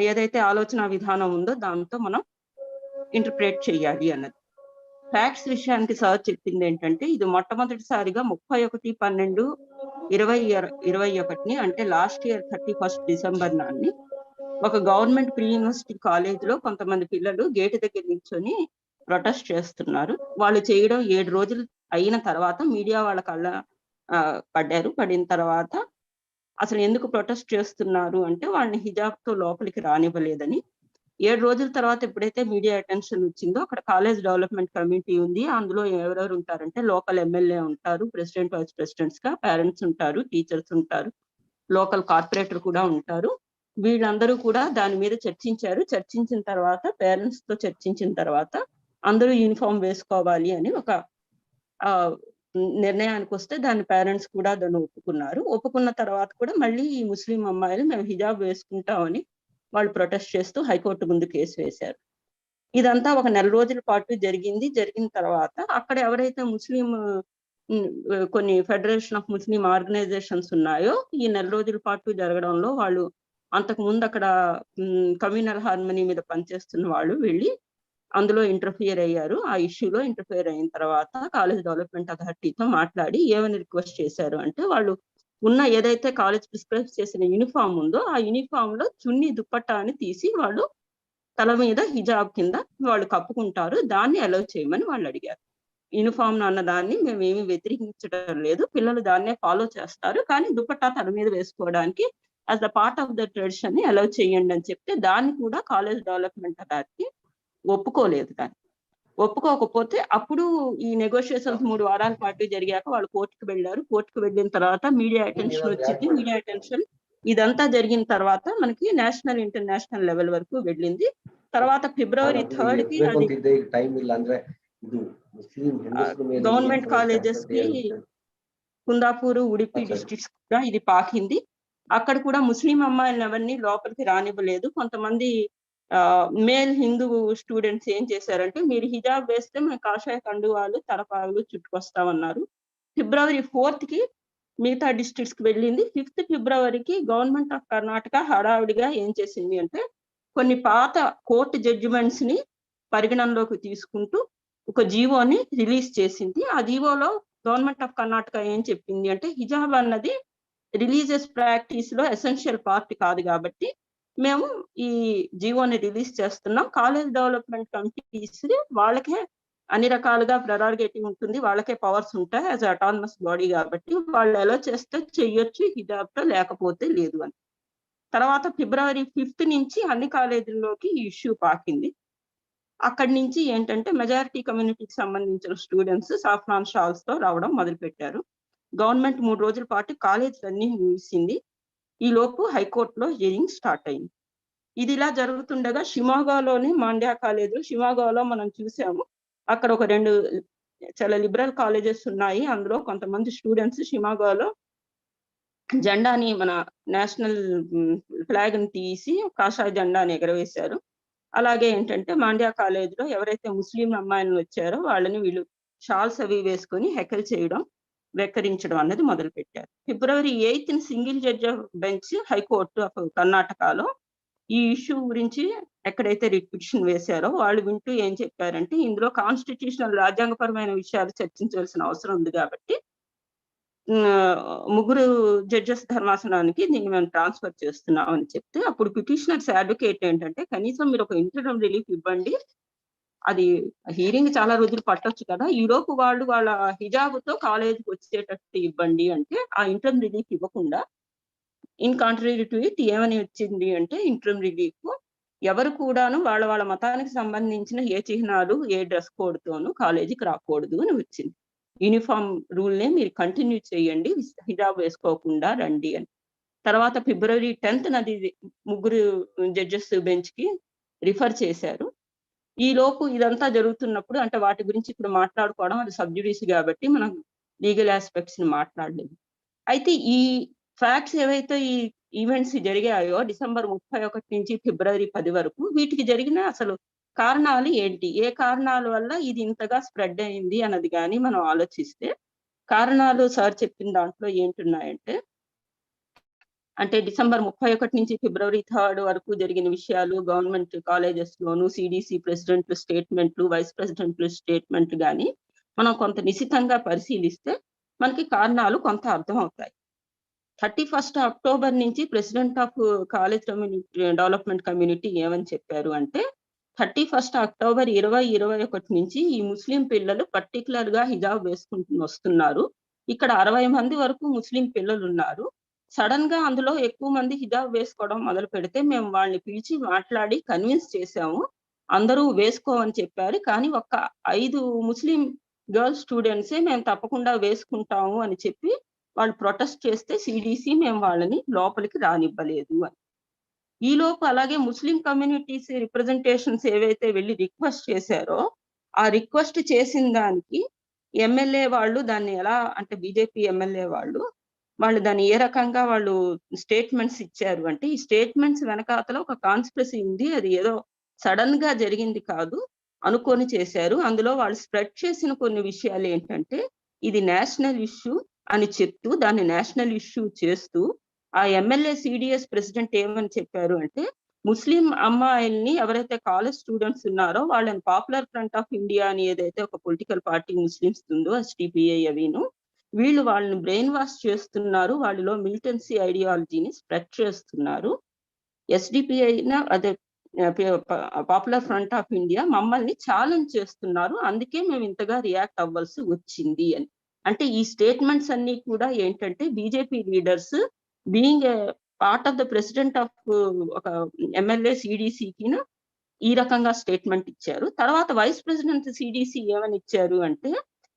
ఏదైతే ఆలోచన విధానం ఉందో దాంతో మనం ఇంటర్ప్రిట్ చేయాలి అన్నది. ఫ్యాక్ట్స్ విషయానికి సార్ చెప్పింది ఏంటంటే, ఇది మొట్టమొదటిసారిగా 31/12/2021 అంటే లాస్ట్ ఇయర్ 31st డిసెంబర్ నాన్ని ఒక గవర్నమెంట్ ప్రీ యూనివర్సిటీ కాలేజ్ లో కొంతమంది పిల్లలు గేటు దగ్గర నిల్చొని ప్రొటెస్ట్ చేస్తున్నారు. వాళ్ళు చేయడం 7 రోజులు అయిన తర్వాత మీడియా వాళ్ళ కళ్ళ పడిన తర్వాత అసలు ఎందుకు ప్రొటెస్ట్ చేస్తున్నారు అంటే, వాళ్ళని హిజాబ్ తో లోపలికి రానివ్వలేదని. 7 రోజుల తర్వాత ఎప్పుడైతే మీడియా అటెన్షన్ వచ్చిందో, అక్కడ కాలేజ్ డెవలప్మెంట్ కమిటీ ఉంది. అందులో ఎవరెవరు ఉంటారంటే, లోకల్ ఎమ్మెల్యే ఉంటారు, ప్రెసిడెంట్ వైస్ ప్రెసిడెంట్స్ గా పేరెంట్స్ ఉంటారు, టీచర్స్ ఉంటారు, లోకల్ కార్పొరేటర్ కూడా ఉంటారు. వీళ్ళందరూ కూడా దాని మీద చర్చించారు. చర్చించిన తర్వాత పేరెంట్స్ తో చర్చించిన తర్వాత అందరూ యూనిఫామ్ వేసుకోవాలి అని ఒక నిర్ణయానికి వస్తే దాని పేరెంట్స్ కూడా దాన్ని ఒప్పుకున్నారు. ఒప్పుకున్న తర్వాత కూడా మళ్ళీ ఈ ముస్లిం అమ్మాయిలు మేము హిజాబ్ వేసుకుంటామని వాళ్ళు ప్రొటెస్ట్ చేస్తూ హైకోర్టు ముందు కేసు వేశారు. ఇదంతా ఒక 1 నెల రోజుల పాటు జరిగింది. జరిగిన తర్వాత అక్కడ ఎవరైతే ముస్లిం కొన్ని ఫెడరేషన్ ఆఫ్ ముస్లిం ఆర్గనైజేషన్స్ ఉన్నాయో, ఈ 1 నెల రోజుల పాటు జరగడంలో వాళ్ళు అంతకు ముందు అక్కడ కమ్యూనల్ హార్మనీ మీద పనిచేస్తున్న వాళ్ళు వెళ్ళి అందులో ఇంటర్ఫియర్ అయ్యారు. ఆ ఇష్యూలో ఇంటర్ఫియర్ అయిన తర్వాత కాలేజ్ డెవలప్మెంట్ అథారిటీతో మాట్లాడి ఏమని రిక్వెస్ట్ చేశారు అంటే, వాళ్ళు ఉన్న ఏదైతే కాలేజ్ ప్రిస్క్రైబ్ చేసిన యూనిఫామ్ ఉందో ఆ యూనిఫామ్ లో చున్నీ దుప్పట్టాని తీసి వాళ్ళు తల మీద హిజాబ్ కింద వాళ్ళు కప్పుకుంటారు, దాన్ని అలౌ చేయమని వాళ్ళు అడిగారు. యూనిఫామ్ అన్న దాన్ని మేము ఏమి వ్యతిరేకించడం లేదు, పిల్లలు దాన్నే ఫాలో చేస్తారు, కానీ దుప్పట్టా తల మీద వేసుకోవడానికి as the part of the tradition ని అలౌ చేయండి అని చెప్తే దాన్ని కూడా కాలేజ్ డెవలప్మెంట్ అథారిటీ ఒప్పుకోలేదు. దాన్ని ఒప్పుకోకపోతే అప్పుడు ఈ నెగోషియేషన్స్ 3 వారాల పాటు జరిగాక వాళ్ళు కోర్టుకు వెళ్ళారు. కోర్టుకు వెళ్ళిన తర్వాత మీడియా అటెన్షన్ వచ్చింది. మీడియా అటెన్షన్ ఇదంతా జరిగిన తర్వాత మనకి నేషనల్ ఇంటర్నేషనల్ లెవెల్ వరకు వెళ్ళింది. తర్వాత February 3rd కి అది గవర్నమెంట్ కాలేజెస్ కి కుందాపూర్, ఉడిపి డిస్ట్రిక్ట్స్ కూడా ఇది పాకింది. అక్కడ కూడా ముస్లిం అమ్మాయిలను ఎవరిని లోపలికి రానివ్వలేదు. కొంతమంది మేల్ హిందూ స్టూడెంట్స్ ఏం చేశారంటే, మీరు హిజాబ్ వేస్తే మేము కాషాయ కండువాలు తలపాగులు చుట్టుకొస్తామన్నారు. February 4th కి మిగతా డిస్ట్రిక్ట్స్ కి వెళ్ళింది. 5th ఫిబ్రవరికి గవర్నమెంట్ ఆఫ్ కర్ణాటక హడావుడిగా ఏం చేసింది అంటే, కొన్ని పాత కోర్టు జడ్జిమెంట్స్ ని పరిగణనలోకి తీసుకుంటూ ఒక జీవోని రిలీజ్ చేసింది. ఆ జీవోలో గవర్నమెంట్ ఆఫ్ కర్ణాటక ఏం చెప్పింది అంటే, హిజాబ్ అన్నది రిలీజియస్ ప్రాక్టీస్ లో ఎసెన్షియల్ పార్ట్ కాదు కాబట్టి మేము ఈ జీవోని రిలీజ్ చేస్తున్నాం. కాలేజ్ డెవలప్మెంట్ కమిటీస్ వాళ్ళకే అన్ని రకాలుగా ప్రెరాగేటివ్ ఉంటుంది, వాళ్ళకే పవర్స్ ఉంటాయి యాజ్ అటానమస్ బాడీ కాబట్టి వాళ్ళు ఎలా చేస్తే చెయ్యొచ్చు, హిజాబ్తో లేకపోతే లేదు అని. తర్వాత February 5th నుంచి అన్ని కాలేజీల్లోకి ఈ ఇష్యూ పాకింది. అక్కడి నుంచి ఏంటంటే మెజారిటీ కమ్యూనిటీకి సంబంధించిన స్టూడెంట్స్ సాఫ్రాన్ షాల్స్ తో రావడం మొదలుపెట్టారు. గవర్నమెంట్ 3 రోజుల పాటు కాలేజీలన్నీ మూసింది. ఈ లోపు హైకోర్టులో హియరింగ్ స్టార్ట్ అయింది. ఇది ఇలా జరుగుతుండగా షిమోగాలోని మాండ్యా కాలేజ్, షిమోగాలో మనం చూసాము, అక్కడ ఒక 2 చాలా లిబరల్ కాలేజెస్ ఉన్నాయి. అందులో కొంతమంది స్టూడెంట్స్ షిమోగాలో జెండాని, మన నేషనల్ ఫ్లాగ్ ని తీసి కాషాయ జెండాని ఎగరవేశారు. అలాగే ఏంటంటే మాండ్యా కాలేజ్ లో ఎవరైతే ముస్లిం అమ్మాయిలు వచ్చారో వాళ్ళని వీళ్ళు షాల్స్ అవి వేసుకొని హెకల్ చేయడం, వెక్కరించడం అన్నది మొదలు పెట్టారు. February 8th single judge bench high court of కర్ణాటకలో ఈ ఇష్యూ గురించి ఎక్కడైతే పిటిషన్ వేశారో వాళ్ళు వింటూ ఏం చెప్పారంటే, ఇందులో కాన్స్టిట్యూషనల్ రాజ్యాంగపరమైన విషయాలు చర్చించవలసిన అవసరం ఉంది కాబట్టి 3 జడ్జెస్ ధర్మాసనానికి దీన్ని మేము ట్రాన్స్ఫర్ చేస్తున్నాం అని చెప్తే, అప్పుడు పిటిషనర్స్ అడ్వకేట్ ఏంటంటే, కనీసం మీరు ఒక ఇంటర్మ్ రిలీఫ్ ఇవ్వండి, అది హీరింగ్ చాలా రోజులు పట్టొచ్చు కదా, ఈలోపు వాళ్ళు వాళ్ళ హిజాబ్తో కాలేజీకి వచ్చేటట్టు ఇవ్వండి అంటే, ఆ ఇంటర్మ్ రిలీఫ్ ఇవ్వకుండా ఇన్ కాంట్రరీ టు ఇట్ ఏమని వచ్చింది అంటే, ఇంటర్మ్ రిలీఫ్ ఎవరు కూడాను వాళ్ళ వాళ్ళ మతానికి సంబంధించిన ఏ చిహ్నాలు, ఏ డ్రెస్ కోడ్ తోనూ కాలేజీకి రాకూడదు అని వచ్చింది. యూనిఫామ్ రూల్ నే మీరు కంటిన్యూ చేయండి, హిజాబ్ వేసుకోకుండా రండి అని. తర్వాత February 10th అది 3 జడ్జెస్ బెంచ్ కి రిఫర్ చేశారు. ఈ లోపు ఇదంతా జరుగుతున్నప్పుడు, అంటే వాటి గురించి ఇప్పుడు మాట్లాడుకోవడం అది సబ్జుడిస్ కాబట్టి మనం లీగల్ ఆస్పెక్ట్స్ ని మాట్లాడలేదు. అయితే ఈ ఫ్యాక్ట్స్ ఏవైతే ఈ ఈవెంట్స్ జరిగాయో December 31 నుంచి February 10 వరకు, వీటికి జరిగిన అసలు కారణాలు ఏంటి, ఏ కారణాల వల్ల ఇది ఇంతగా స్ప్రెడ్ అయింది అన్నది కానీ మనం ఆలోచిస్తే, కారణాలు సార్ చెప్పిన దాంట్లో ఏంటున్నాయంటే, అంటే డిసెంబర్ 31 నుంచి ఫిబ్రవరి 3 వరకు జరిగిన విషయాలు గవర్నమెంట్ కాలేజెస్ లోను సిడిసి ప్రెసిడెంట్లు స్టేట్మెంట్లు, వైస్ ప్రెసిడెంట్లు స్టేట్మెంట్లు గాని మనం కొంత నిశితంగా పరిశీలిస్తే మనకి కారణాలు కొంత అర్థమవుతాయి. 31 అక్టోబర్ నుంచి president of college community development community ఏమని చెప్పారు అంటే, 31 అక్టోబర్ 2021 నుంచి ఈ ముస్లిం పిల్లలు పర్టికులర్ గా హిజాబ్ వేసుకుంటూ వస్తున్నారు. ఇక్కడ 60 మంది వరకు ముస్లిం పిల్లలు ఉన్నారు. సడన్ గా అందులో ఎక్కువ మంది హిజాబ్ వేసుకోవడం మొదలు పెడితే మేము వాళ్ళని పిలిచి మాట్లాడి కన్విన్స్ చేశాము. అందరూ వేసుకోమని చెప్పారు. కానీ ఒక్క 5 ముస్లిం గర్ల్స్ స్టూడెంట్సే మేము తప్పకుండా వేసుకుంటాము అని చెప్పి వాళ్ళు ప్రొటెస్ట్ చేస్తే సిడిసి మేము వాళ్ళని లోపలికి రానివ్వలేదు అని. ఈలోపు అలాగే ముస్లిం కమ్యూనిటీస్ రిప్రజెంటేషన్స్ ఏవైతే వెళ్ళి రిక్వెస్ట్ చేశారో, ఆ రిక్వెస్ట్ చేసిన దానికి ఎమ్మెల్యే వాళ్ళు దాన్ని ఎలా అంటే బీజేపీ ఎమ్మెల్యే వాళ్ళు దాన్ని ఏ రకంగా వాళ్ళు స్టేట్మెంట్స్ ఇచ్చారు అంటే, ఈ స్టేట్మెంట్స్ వెనకాతల ఒక కాన్స్పిరసీ ఉంది. అది ఏదో సడన్ గా జరిగింది కాదు, అనుకోని చేశారు. అందులో వాళ్ళు స్ప్రెడ్ చేసిన కొన్ని విషయాలు ఏంటంటే, ఇది నేషనల్ ఇష్యూ అని చెప్తూ దాన్ని నేషనల్ ఇష్యూ చేస్తూ ఆ ఎమ్మెల్యే సిడిఎస్ ప్రెసిడెంట్ ఏమని చెప్పారు అంటే, ముస్లిం అమ్మాయిల్ని ఎవరైతే కాలేజ్ స్టూడెంట్స్ ఉన్నారో వాళ్ళని పాపులర్ ఫ్రంట్ ఆఫ్ ఇండియా అని ఏదైతే ఒక పొలిటికల్ పార్టీ ముస్లిమ్స్ ఉందో ఎస్డిపిఐ అవిను వీళ్ళు వాళ్ళని బ్రెయిన్ వాష్ చేస్తున్నారు. వాళ్ళలో మిలిటెన్సీ ఐడియాలజీని స్ప్రెడ్ చేస్తున్నారు. ఎస్డిపిఐ అదే పాపులర్ ఫ్రంట్ ఆఫ్ ఇండియా మమ్మల్ని ఛాలెంజ్ చేస్తున్నారు. అందుకే మేము ఇంతగా రియాక్ట్ అవ్వాల్సి వచ్చింది అని. అంటే ఈ స్టేట్మెంట్స్ అన్ని కూడా ఏంటంటే BJP leaders being a part of the president of ఒక ఎమ్మెల్యే సిడిసికి ఈ రకంగా స్టేట్మెంట్ ఇచ్చారు. తర్వాత వైస్ ప్రెసిడెంట్ సిడిసి ఏమని ఇచ్చారు అంటే,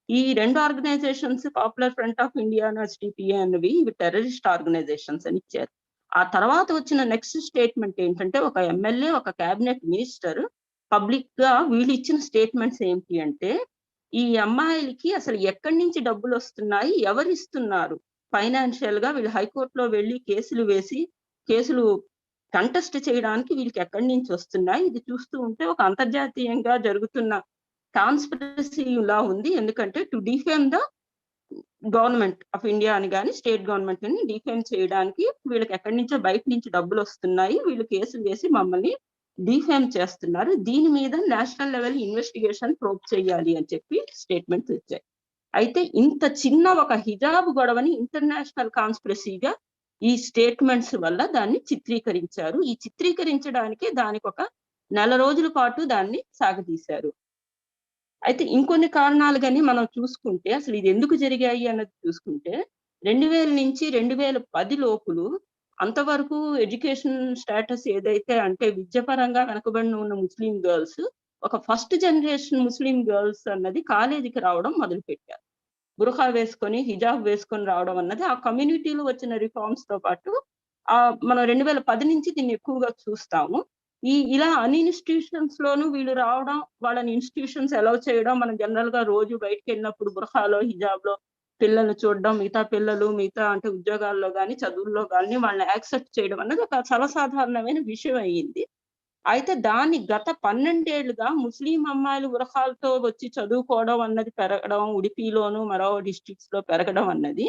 ఈ 2 organisations popular front of India SDPI అనేవి ఇవి టెర్రరిస్ట్ ఆర్గనైజేషన్స్ అని ఇచ్చారు. ఆ తర్వాత వచ్చిన నెక్స్ట్ స్టేట్మెంట్ ఏంటంటే, ఒక ఎమ్మెల్యే ఒక కేబినెట్ మినిస్టర్ పబ్లిక్ గా వీళ్ళు ఇచ్చిన స్టేట్మెంట్స్ ఏంటి అంటే, ఈ అమ్మాయిలకి అసలు ఎక్కడి నుంచి డబ్బులు వస్తున్నాయి, ఎవరు ఇస్తున్నారు ఫైనాన్షియల్ గా, వీళ్ళు హైకోర్టులో వెళ్ళి కేసులు కంటెస్ట్ చేయడానికి వీళ్ళకి ఎక్కడి నుంచి వస్తున్నాయి. ఇది చూస్తూ ఉంటే ఒక అంతర్జాతీయంగా జరుగుతున్న కాన్స్పిరసీ లా ఉంది. ఎందుకంటే to defame the government of India అని కానీ స్టేట్ గవర్నమెంట్ ని డిఫేమ్ చేయడానికి వీళ్ళకి ఎక్కడి నుంచో బయట నుంచి డబ్బులు వస్తున్నాయి, వీళ్ళు కేసులు వేసి మమ్మల్ని డిఫేమ్ చేస్తున్నారు, దీని మీద నేషనల్ లెవెల్ ఇన్వెస్టిగేషన్ ప్రోబ్ చేయాలి అని చెప్పి స్టేట్మెంట్స్ ఇచ్చాయి. అయితే ఇంత చిన్న ఒక హిజాబ్ గొడవని ఇంటర్నేషనల్ కాన్స్పిరసీగా ఈ స్టేట్మెంట్స్ వల్ల దాన్ని చిత్రీకరించారు. ఈ చిత్రీకరించడానికి దానికి ఒక 4 రోజుల పాటు దాన్ని సాగదీశారు. అయితే ఇంకొన్ని కారణాలు గాని మనం చూసుకుంటే అసలు ఇది ఎందుకు జరిగాయి అన్నది చూసుకుంటే 2000 నుంచి 2010 లోపులు అంతవరకు ఎడ్యుకేషన్ స్టేటస్ ఏదైతే అంటే విద్యాపరంగా వెనకబడిన ఉన్న ముస్లిం గర్ల్స్ ఒక ఫస్ట్ జనరేషన్ ముస్లిం గర్ల్స్ అన్నది కాలేజీకి రావడం మొదలుపెట్టారు. బుర్ఖా వేసుకొని హిజాబ్ వేసుకొని రావడం అన్నది ఆ కమ్యూనిటీలో వచ్చిన రిఫార్మ్స్ తో పాటు మనం 2010 నుంచి దీన్ని ఎక్కువగా చూస్తాము. ఇలా అన్ని ఇన్స్టిట్యూషన్స్ లోనూ వీళ్ళు రావడం, వాళ్ళని ఇన్స్టిట్యూషన్స్ అలౌ చేయడం, మనం జనరల్ గా రోజు బయటకు వెళ్ళినప్పుడు బుర్ఖాలో హిజాబ్ లో పిల్లల్ని చూడడం, మిగతా అంటే ఉద్యోగాల్లో గాని చదువుల్లో గాని వాళ్ళని యాక్సెప్ట్ చేయడం అన్నది ఒక సర్వసాధారణమైన విషయం అయ్యింది. అయితే దాన్ని గత 12 ఏళ్లుగా ముస్లిం అమ్మాయిలు బుర్ఖాలతో వచ్చి చదువుకోవడం అన్నది పెరగడం, ఉడిపిలోను మరో డిస్ట్రిక్ట్స్ లో పెరగడం అన్నది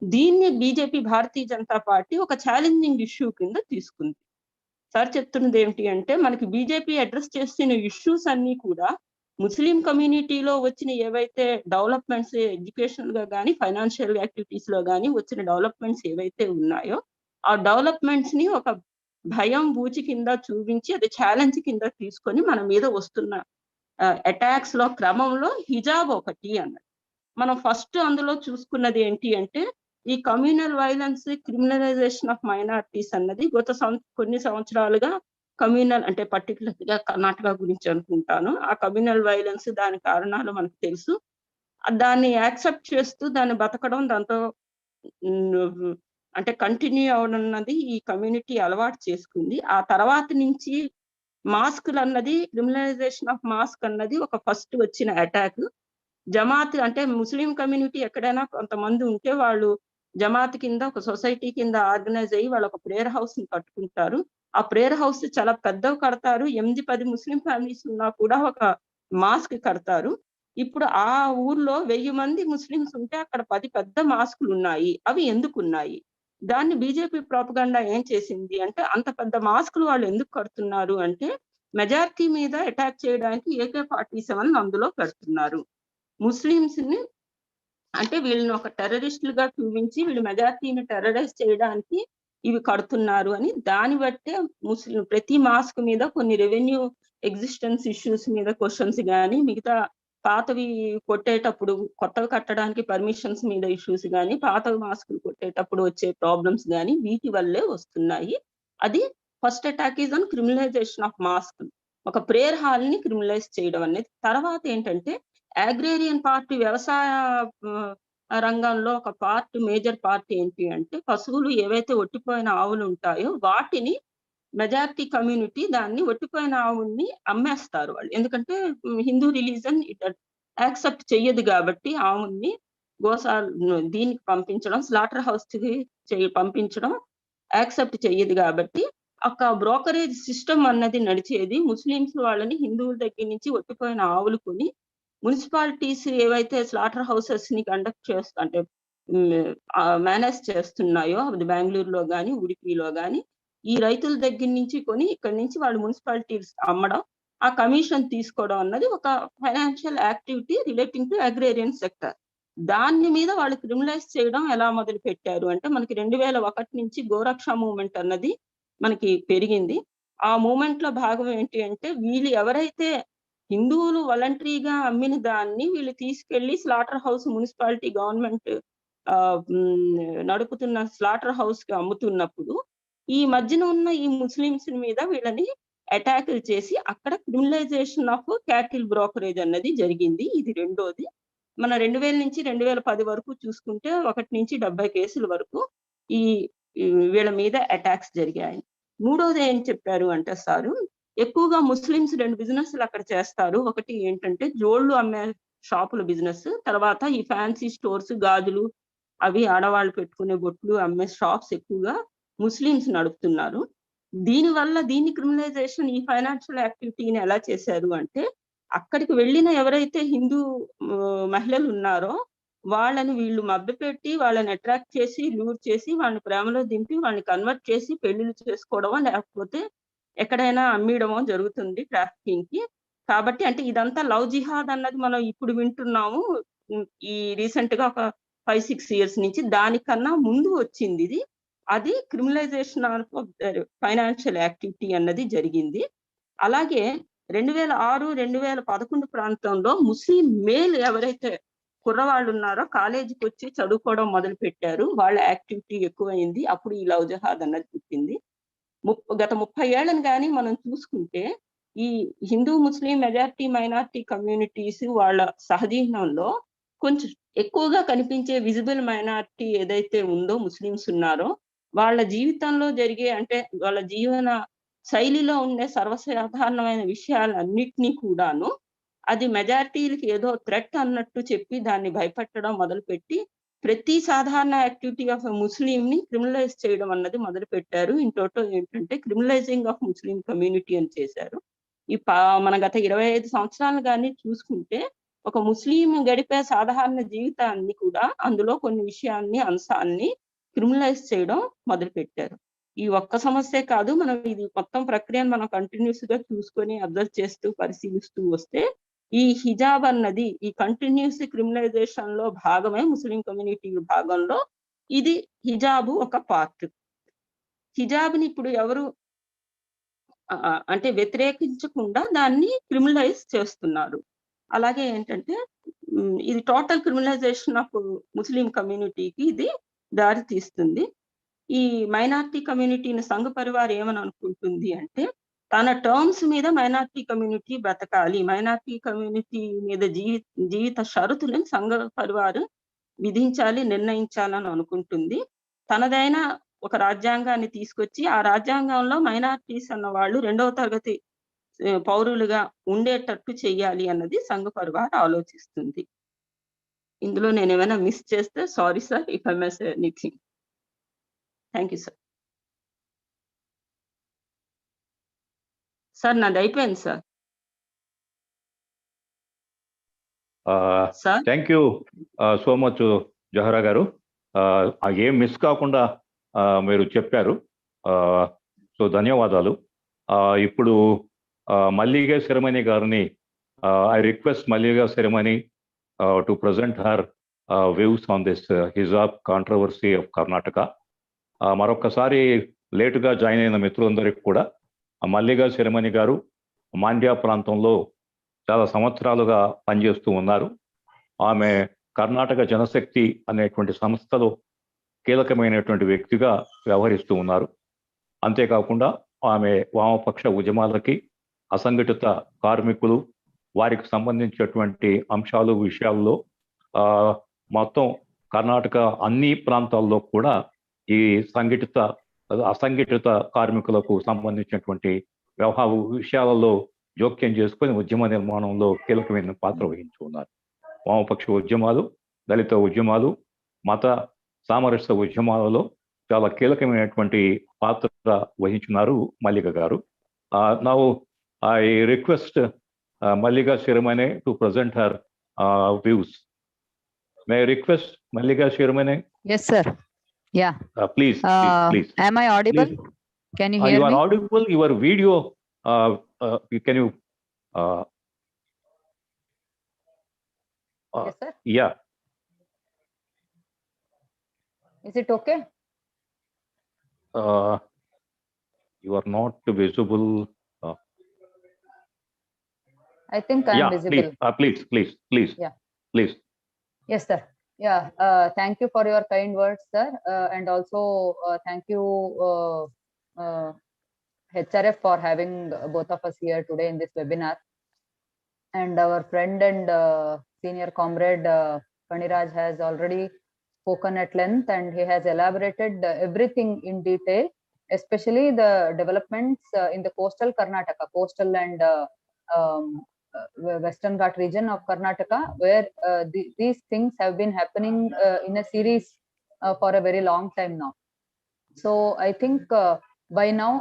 దీన్ని బీజేపీ భారతీయ జనతా పార్టీ ఒక ఛాలెంజింగ్ ఇష్యూ కింద తీసుకుంది. సార్ చెప్తున్నది ఏమిటి అంటే, మనకి బీజేపీ అడ్రస్ చేస్తున్న ఇష్యూస్ అన్ని కూడా ముస్లిం కమ్యూనిటీలో వచ్చిన ఏవైతే డెవలప్మెంట్స్ ఎడ్యుకేషనల్ గా కానీ ఫైనాన్షియల్ యాక్టివిటీస్ లో కానీ వచ్చిన డెవలప్మెంట్స్ ఏవైతే ఉన్నాయో ఆ డెవలప్మెంట్స్ ని ఒక భయం బూచి కింద చూపించి అది ఛాలెంజ్ కింద తీసుకొని మన మీద వస్తున్న అటాక్స్ లో క్రమంలో హిజాబ్ ఒకటి అన్నది. మనం ఫస్ట్ అందులో చూసుకున్నది ఏంటి అంటే, ఈ communal violence criminalization of minorities అన్నది కొన్ని సంవత్సరాలుగా కమ్యూనల్ అంటే పర్టికులర్ గా కర్ణాటక గురించి అనుకుంటాను. ఆ కమ్యూనల్ వైలెన్స్ దాని కారణాలు మనకు తెలుసు. దాన్ని యాక్సెప్ట్ చేస్తూ దాన్ని బతకడం, దాంతో అంటే కంటిన్యూ అవనున్నది ఈ కమ్యూనిటీ అలవాటు చేసుకుంది. ఆ తర్వాత నుంచి మాస్కులు అన్నది క్రిమినలైజేషన్ ఆఫ్ మాస్క్ అన్నది ఒక ఫస్ట్ వచ్చిన అటాక్. జమాత్ అంటే ముస్లిం కమ్యూనిటీ ఎక్కడైనా కొంతమంది ఉంటే వాళ్ళు జమాత్ కింద ఒక సొసైటీ కింద ఆర్గనైజ్ అయ్యి వాళ్ళు ఒక ప్రేయర్ హౌస్ ని కట్టుకుంటారు. ఆ ప్రేయర్ హౌస్ చాలా పెద్దవి కడతారు. 8-10 ముస్లిం ఫ్యామిలీస్ ఉన్నా కూడా ఒక మాస్క్ కడతారు. ఇప్పుడు ఆ ఊర్లో 1000 మంది ముస్లిమ్స్ ఉంటే అక్కడ 10 పెద్ద మాస్కులు ఉన్నాయి. అవి ఎందుకున్నాయి? దాన్ని బీజేపీ ప్రొపగండా ఏం చేసింది అంటే, అంత పెద్ద మాస్కులు వాళ్ళు ఎందుకు కడుతున్నారు అంటే, మెజారిటీ మీద అటాక్ చేయడానికి AK-47 అందులో పెడుతున్నారు. ముస్లిమ్స్‌ని అంటే వీళ్ళని ఒక టెర్రరిస్టులుగా చూపించి వీళ్ళు మెజారిటీని టెర్రరైజ్ చేయడానికి ఇవి కడుతున్నారు అని దాన్ని బట్టే ప్రతి మాస్క్ మీద కొన్ని రెవెన్యూ ఎగ్జిస్టెన్స్ ఇష్యూస్ మీద క్వెషన్స్ గాని, మిగతా పాతవి కొట్టేటప్పుడు కొత్తవి కట్టడానికి పర్మిషన్స్ మీద ఇష్యూస్ గాని, పాత మాస్కులు కొట్టేటప్పుడు వచ్చే ప్రాబ్లమ్స్ గాని వీటి వల్లే వస్తున్నాయి. అది first attack is on criminalization of mask. ఒక ప్రేయర్ హాల్‌ని క్రిమినలైజ్ చేయడం అనేది. తర్వాత ఏంటంటే అగ్రేరియన్ పార్టీ వ్యవసాయ రంగంలో ఒక మేజర్ పార్ట్ ఏంటి అంటే, పశువులు ఏవైతే ఒట్టిపోయిన ఆవులు ఉంటాయో వాటిని మెజారిటీ కమ్యూనిటీ దాన్ని ఒట్టిపోయిన ఆవుల్ని అమ్మేస్తారు వాళ్ళు. ఎందుకంటే హిందూ రిలీజన్ యాక్సెప్ట్ చెయ్యదు గాబట్టి ఆవుల్ని దీనికి పంపించడం, స్లాటర్ హౌస్‌కి పంపించడం యాక్సెప్ట్ చెయ్యదు గాబట్టి, ఒక బ్రోకరేజ్ సిస్టమ్ అన్నది నడిచేది. ముస్లిమ్స్ వాళ్ళని హిందువుల దగ్గర నుంచి ఒట్టిపోయిన ఆవులు కొని మున్సిపాలిటీస్ ఏవైతే స్లాటర్ హౌసెస్‌ని కండక్ట్ అంటే మేనేజ్ చేస్తున్నాయో అది బెంగుళూరులో గాని, ఉడిపిలో గాని ఈ రైతుల దగ్గర నుంచి కొని ఇక్కడి నుంచి వాళ్ళు మున్సిపాలిటీస్ అమ్మడం, ఆ కమిషన్ తీసుకోవడం అన్నది ఒక financial activity relating to agrarian sector. దాని మీద వాళ్ళు క్రిమినలైజ్ చేయడం ఎలా మొదలుపెట్టారు అంటే, మనకి 2001 నుంచి గోరక్ష మూవ్‌మెంట్ అన్నది మనకి పెరిగింది. ఆ మూవ్‌మెంట్‌లో భాగం ఏంటి అంటే, వీళ్ళు ఎవరైతే హిందువులు వాలంటరీగా అమ్మిన దాన్ని వీళ్ళు తీసుకెళ్ళి స్లాటర్ హౌస్ మున్సిపాలిటీ గవర్నమెంట్ నడుపుతున్న స్లాటర్ హౌస్‌కి అమ్ముతున్నప్పుడు, ఈ మధ్యన ఉన్న ఈ ముస్లిమ్స్ మీద వీళ్ళని అటాకులు చేసి అక్కడ క్రిమినలైజేషన్ ఆఫ్ క్యాటిల్ బ్రోకరేజ్ అన్నది జరిగింది. ఇది రెండోది. మన 2000 నుంచి 2010 వరకు చూసుకుంటే 1-70 కేసుల వరకు ఈ వీళ్ళ మీద అటాక్స్ జరిగాయి. మూడోది ఏం చెప్పారు అంటే సారు, ఎక్కువగా ముస్లిమ్స్ 2 బిజినెస్‌లు అక్కడ చేస్తారు. ఒకటి ఏంటంటే జోళ్ళు అమ్మే షాపుల బిజినెస్. తర్వాత ఈ ఫ్యాన్సీ స్టోర్స్, గాజులు అవి ఆడవాళ్ళు పెట్టుకునే బొట్లు అమ్మే షాప్స్ ఎక్కువగా ముస్లిమ్స్ నడుపుతున్నారు. దీనివల్ల దీన్ని క్రిమినలైజేషన్ ఈ ఫైనాన్షియల్ యాక్టివిటీని ఎలా చేశారు అంటే, అక్కడికి వెళ్ళిన ఎవరైతే హిందూ మహిళలు ఉన్నారో వాళ్ళని వీళ్ళు మభ్యపెట్టి, వాళ్ళని అట్రాక్ట్ చేసి, లూర్ చేసి, వాళ్ళని ప్రేమలో దింపి, వాళ్ళని కన్వర్ట్ చేసి పెళ్లిళ్లు చేసుకోవడమో, లేకపోతే ఎక్కడైనా అమ్మీయడమో జరుగుతుంది ట్రాఫికింగ్‌కి. కాబట్టి అంటే ఇదంతా లవ్ జిహాద్ అన్నది మనం ఇప్పుడు వింటున్నాము. ఈ రీసెంట్‌గా ఒక 5, 6 ఇయర్స్ నుంచి. దానికన్నా ముందు వచ్చిందిది. అది క్రిమినలైజేషన్ ఆఫ్ ఫైనాన్షియల్ యాక్టివిటీ అన్నది జరిగింది. అలాగే 2006, 2011 ప్రాంతంలో ముస్లిం మేల్ ఎవరైతే కుర్రవాళ్ళున్నారో కాలేజీకొచ్చి చదువుకోవడం మొదలుపెట్టారు. వాళ్ళ యాక్టివిటీ ఎక్కువైంది. అప్పుడు ఈ లవ్ జిహాద్ అన్నది పుట్టింది. గత 30 ఏళ్లను గాని మనం చూసుకుంటే, ఈ హిందూ, ముస్లిం, మెజారిటీ, మైనారిటీ కమ్యూనిటీస్ వాళ్ళ సహజీవనంలో కొంచెం ఎక్కువగా కనిపించే విజిబుల్ మైనారిటీ ఏదైతే ఉందో ముస్లిమ్స్ ఉన్నారో, వాళ్ళ జీవితంలో జరిగే అంటే వాళ్ళ జీవన శైలిలో ఉండే సర్వసాధారణమైన విషయాలన్నిటిని కూడాను అది మెజారిటీలకి ఏదో థ్రెట్ అన్నట్టు చెప్పి దాన్ని భయపెట్టడం మొదలుపెట్టి, ప్రతి సాధారణ యాక్టివిటీ ఆఫ్ ముస్లింని క్రిమినలైజ్ చేయడం అన్నది మొదలుపెట్టారు. ఇన్ టోటల్ ఏంటంటే క్రిమినలైజింగ్ ఆఫ్ ముస్లిం కమ్యూనిటీ అని చేశారు. మన గత 25 సంవత్సరాలు గాని చూసుకుంటే, ఒక ముస్లిం గడిపే సాధారణ జీవితాన్ని కూడా అందులో కొన్ని విషయాల్ని, అంశాల్ని క్రిమినలైజ్ చేయడం మొదలుపెట్టారు. ఈ ఒక్క సమస్యే కాదు. మనం ఇది మొత్తం ప్రక్రియను మనం కంటిన్యూస్‌గా చూసుకొని అబ్జర్వ్ చేస్తూ, పరిశీలిస్తూ వస్తే ఈ హిజాబ్ అన్నది ఈ కంటిన్యూస్ క్రిమినలైజేషన్‌లో భాగమే ముస్లిం కమ్యూనిటీ భాగంలో ఇది హిజాబు ఒక పార్ట్. హిజాబ్‌ని ఇప్పుడు ఎవరు అంటే వ్యతిరేకించకుండా దాన్ని క్రిమినలైజ్ చేస్తున్నారు. అలాగే ఏంటంటే ఇది టోటల్ క్రిమినలైజేషన్ ఆఫ్ ముస్లిం కమ్యూనిటీకి ఇది దారి తీస్తుంది. ఈ మైనారిటీ కమ్యూనిటీని సంఘ్ పరివార్ ఏమని అనుకుంటుంది అంటే, తన టర్మ్స్ మీద మైనారిటీ కమ్యూనిటీ బ్రతకాలి. మైనారిటీ కమ్యూనిటీ మీద జీవిత షరతులను సంఘ్ పరివార్ విధించాలి, నిర్ణయించాలని అనుకుంటుంది. తనదైన ఒక రాజ్యాంగాన్ని తీసుకొచ్చి, ఆ రాజ్యాంగంలో మైనారిటీస్ అన్న వాళ్ళు 2వ తరగతి పౌరులుగా ఉండేటట్టు చెయ్యాలి అన్నది సంఘ్ పరివార్ ఆలోచిస్తుంది. ఇందులో నేనేమైనా మిస్ చేస్తే sorry sir if I miss anything. Thank you sir. Sir నాదయిపోయింది sir. Sir thank you so much Zahara garu. ఏం మిస్ కాకుండా మీరు చెప్పారు. సో ధన్యవాదాలు. ఇప్పుడు మల్లిగా శిరమణి గారిని I request Mallika Shiromani to present her views on this hijab controversy of Karnataka. మరొకసారి లేటుగా జాయిన్ అయిన మిత్రులందరికీ కూడా మల్లిగా శిరమణి గారు మాండ్యా ప్రాంతంలో చాలా సంవత్సరాలుగా పనిచేస్తూ ఉన్నారు. ఆమె కర్ణాటక జనశక్తి అనేటువంటి సంస్థలో కీలకమైనటువంటి వ్యక్తిగా వ్యవహరిస్తూ ఉన్నారు. అంతేకాకుండా ఆమె వామపక్ష ఉద్యమాలకి, అసంఘటిత కార్మికులు, వారికి సంబంధించినటువంటి అంశాలు విషయాల్లో మొత్తం కర్ణాటక అన్ని ప్రాంతాల్లో కూడా ఈ సంఘటిత అసంఘటిత కార్మికులకు సంబంధించినటువంటి విషయాలలో జోక్యం చేసుకొని ఉద్యమ నిర్మాణంలో కీలకమైన పాత్ర వహించి ఉన్నారు. వామపక్ష ఉద్యమాలు, దళిత ఉద్యమాలు, మత సామరస్య ఉద్యమాలలో చాలా కీలకమైనటువంటి పాత్ర వహించున్నారు మల్లిక గారు. Now I request Mallika Shiromani to present her views. May I request Mallika Shirmane? Yes, sir. Yeah. Please. Am I audible? Please. Can you hear me? You are audible. Your video. Can you? Yes, sir. Yeah. Is it okay? You are not visible. I think I am visible. Please. Yeah. Please. Yes, sir. Yeah. Thank you for your kind words, sir. And also thank you, HRF, for having both of us here today in this webinar. And our friend and senior comrade Paniraj has already spoken at length, and he has elaborated everything in detail, especially the developments in the coastal Karnataka, coastal and Western Ghat region of Karnataka, where these things have been happening in a series for a very long time now. So I think by now,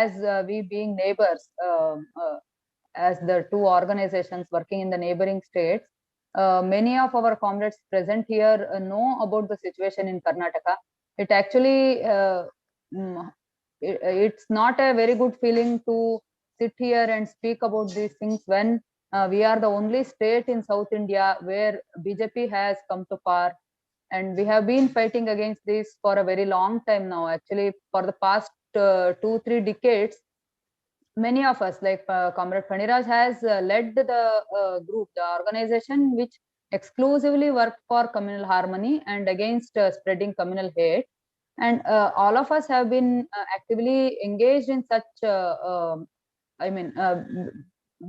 as we being neighbors, as the two organizations working in the neighboring states, many of our comrades present here know about the situation in Karnataka. It actually, it's not a very good feeling to sit here and speak about these things when we are the only state in South India where BJP has come to power, and we have been fighting against this for a very long time now. Actually, for the past 2-3 decades, many of us, like Comrade Paniraj, has led the group, the organization which exclusively work for communal harmony and against spreading communal hate. And all of us have been actively engaged in such,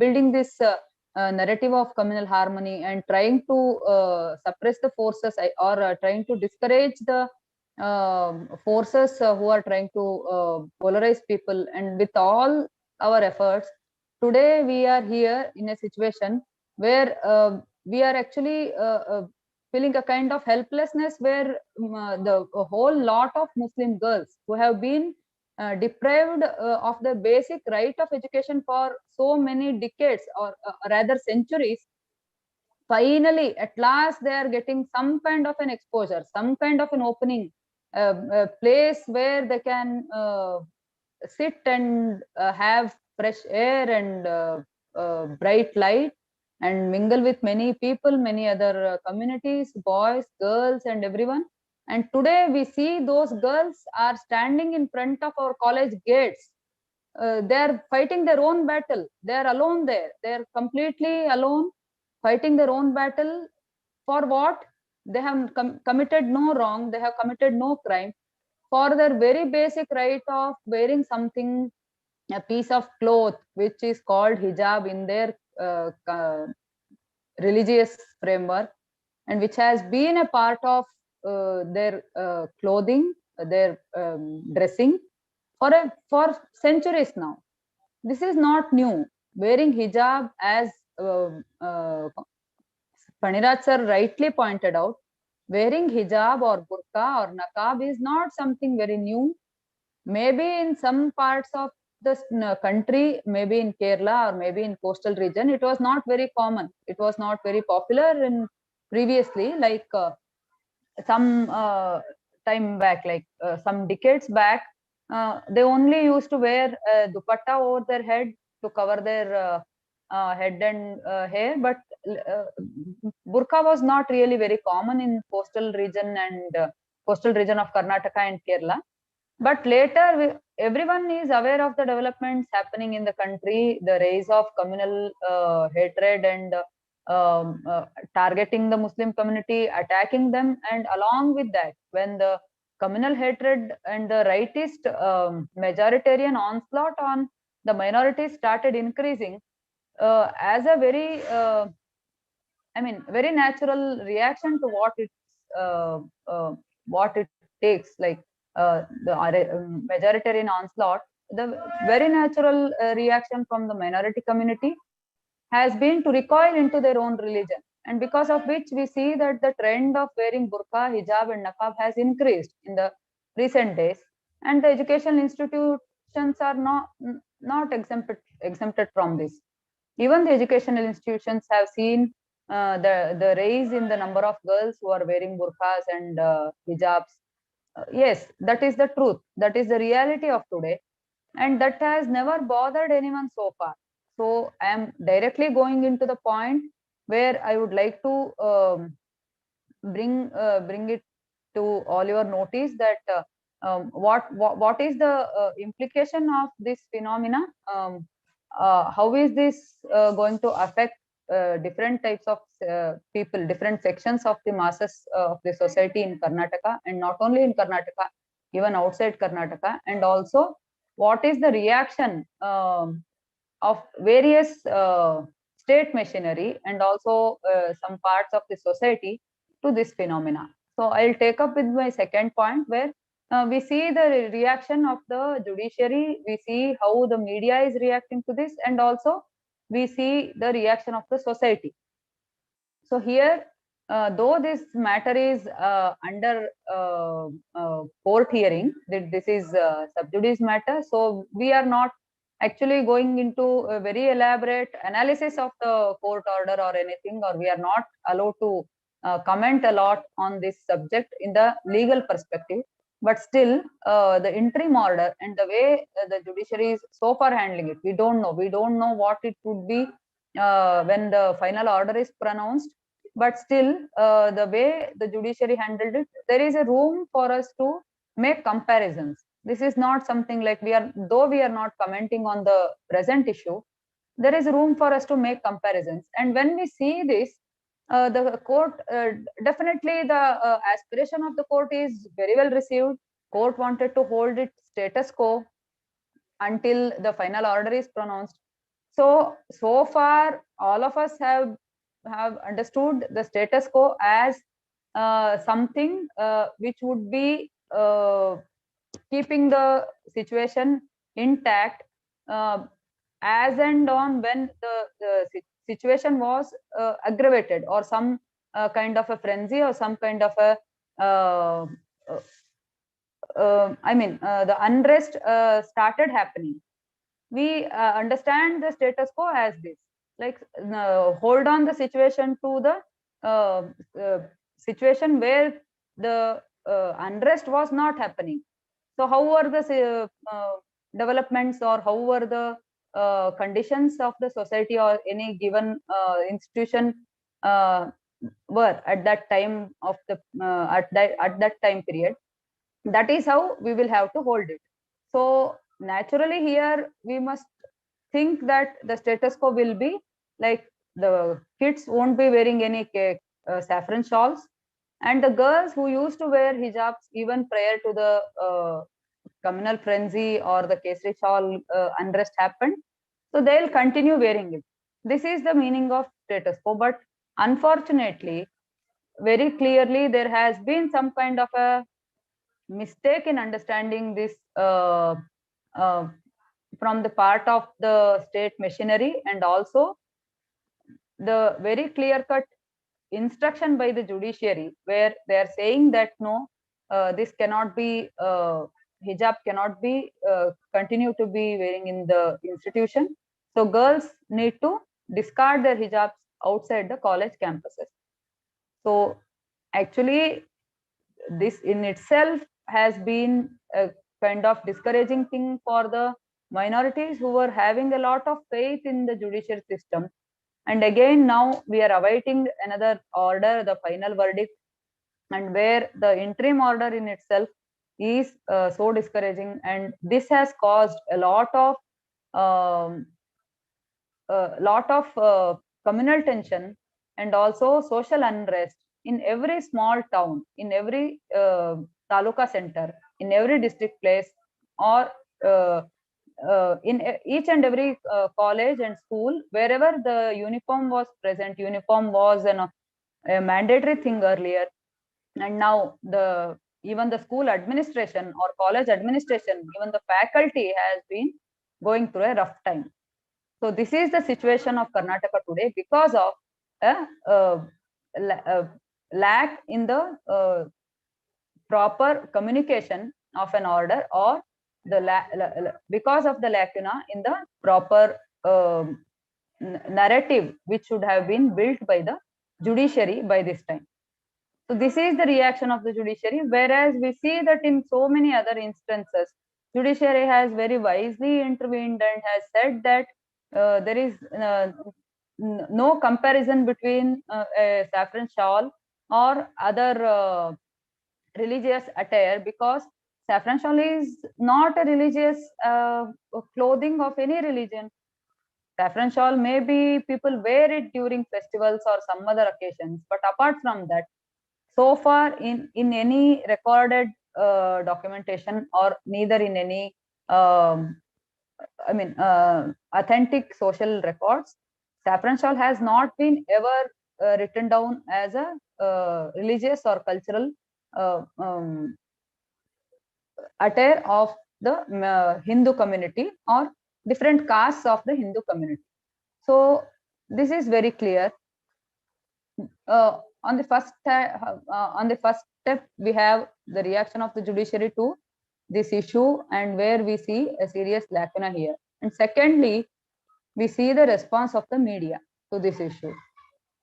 building this narrative of communal harmony and trying to suppress the forces or trying to discourage the forces who are trying to polarize people. And with all our efforts, today we are here in a situation where we are actually feeling a kind of helplessness, where the whole lot of Muslim girls who have been deprived of the basic right of education for so many decades, or rather centuries, finally at last they are getting some kind of an exposure, some kind of an opening, a place where they can sit and have fresh air and bright light and mingle with many people, many other communities, boys, girls, and everyone. And today we see those girls are standing in front of our college gates. They are fighting their own battle. They are alone there. They are completely alone, fighting their own battle. For what? They have committed no wrong. They have committed no crime. For their very basic right of wearing something, a piece of cloth which is called hijab in their religious framework, and which has been a part of their clothing, their dressing for centuries now. This is not new. Wearing hijab, as Paniraj sir rightly pointed out, wearing hijab or burqa or naqab is not something very new. Maybe in some parts of country, maybe in Kerala or maybe in coastal region, it was not very common. It was not very popular in previously, like some time back, like some decades back, they only used to wear dupatta over their head to cover their head and hair, but burqa was not really very common in coastal region and coastal region of Karnataka and Kerala. But later, everyone is aware of the developments happening in the country, the rise of communal hatred and targeting the Muslim community, attacking them, and along with that, when the communal hatred and the rightist majoritarian onslaught on the minorities started increasing, as a very, very natural reaction to what it takes, like the majoritarian onslaught, the very natural reaction from the minority community has been to recoil into their own religion. And because of which we see that the trend of wearing burqa, hijab and niqab has increased in the recent days. And the educational institutions are not exempted from this. Even the educational institutions have seen the rise in the number of girls who are wearing burqas and hijabs. Yes, that is the truth. That is the reality of today. And that has never bothered anyone so far. So I am directly going into the point where I would like to bring it to all your notice that what is the implication of this phenomena? How is this going to affect different types of people, different sections of the masses of the society in Karnataka, and not only in Karnataka, even outside Karnataka, and also what is the reaction of various state machinery and also some parts of the society to this phenomena. So I'll take up with my second point, where we see the reaction of the judiciary, we see how the media is reacting to this, and also we see the reaction of the society. So here, though this matter is under court hearing, that this is sub judice matter, so we are not actually going into a very elaborate analysis of the court order or anything, or we are not allowed to comment a lot on this subject in the legal perspective. But still, the interim order and the way the judiciary is so far handling it, we don't know. We don't know what it would be when the final order is pronounced. But still, the way the judiciary handled it, there is a room for us to make comparisons. This is not something like though we are not commenting on the present issue, there is room for us to make comparisons. And when we see this, the court, definitely the aspiration of the court is very well received. Court wanted to hold it status quo until the final order is pronounced. So far, all of us have understood the status quo as something which would be keeping the situation intact as and on when the situation was aggravated, or some kind of a frenzy, or some kind of a the unrest started happening. We understand the status quo as this, like hold on the situation to the situation where the unrest was not happening. So how were the developments, or how were the conditions of the society or any given institution were at that time of the at that time period? That is how we will have to hold it. So naturally here we must think that the status quo will be like the kids won't be wearing any saffron shawls, and the girls who used to wear hijabs even prior to the communal frenzy or the kesari shawl unrest happened, so they'll continue wearing it. This is the meaning of status quo. But unfortunately, very clearly, there has been some kind of a mistake in understanding this from the part of the state machinery, and also the very clear-cut instruction by the judiciary, where they are saying that no, this cannot be hijab cannot be continue to be wearing in the institution. So girls need to discard their hijabs outside the college campuses. So actually, this in itself has been a kind of discouraging thing for the minorities who were having a lot of faith in the judicial system. And again, now we are awaiting another order, the final verdict, and where the interim order in itself is so discouraging. And this has caused a lot of communal tension and also social unrest in every small town, in every taluka center, in every district place, or in each and every college and school, wherever the uniform was present. Uniform was a mandatory thing earlier, and now even the school administration or college administration, even the faculty has been going through a rough time. So this is the situation of Karnataka today because of a lack in the proper communication of an order, or because of the lacuna in the proper narrative which should have been built by the judiciary by this time. So this is the reaction of the judiciary, whereas we see that in so many other instances, judiciary has very wisely intervened and has said that there is no comparison between a saffron shawl or other religious attire, because saffron shawl is not a religious clothing of any religion. Saffron shawl, maybe people wear it during festivals or some other occasions, but apart from that, so far in any recorded documentation, or neither in any authentic social records, saffron shawl has not been ever written down as a religious or cultural attire of the Hindu community or different castes of the Hindu community. So this is very clear. On the first step, we have the reaction of the judiciary to this issue, and where we see a serious lacuna here. And secondly, we see the response of the media to this issue.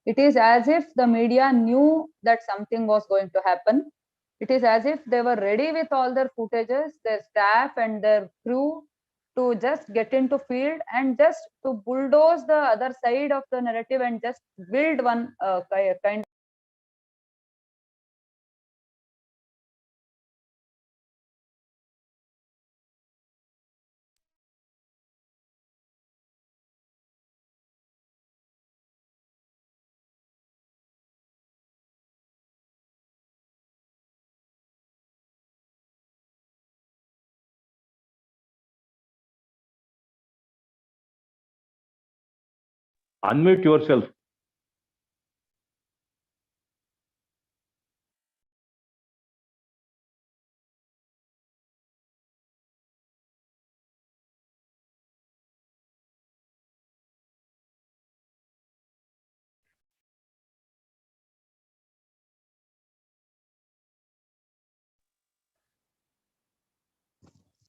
It is as if the media knew that something was going to happen. It is as if they were ready with all their footages, their staff and their crew, to just get into field and just to bulldoze the other side of the narrative and just build one kind. Unmute yourself.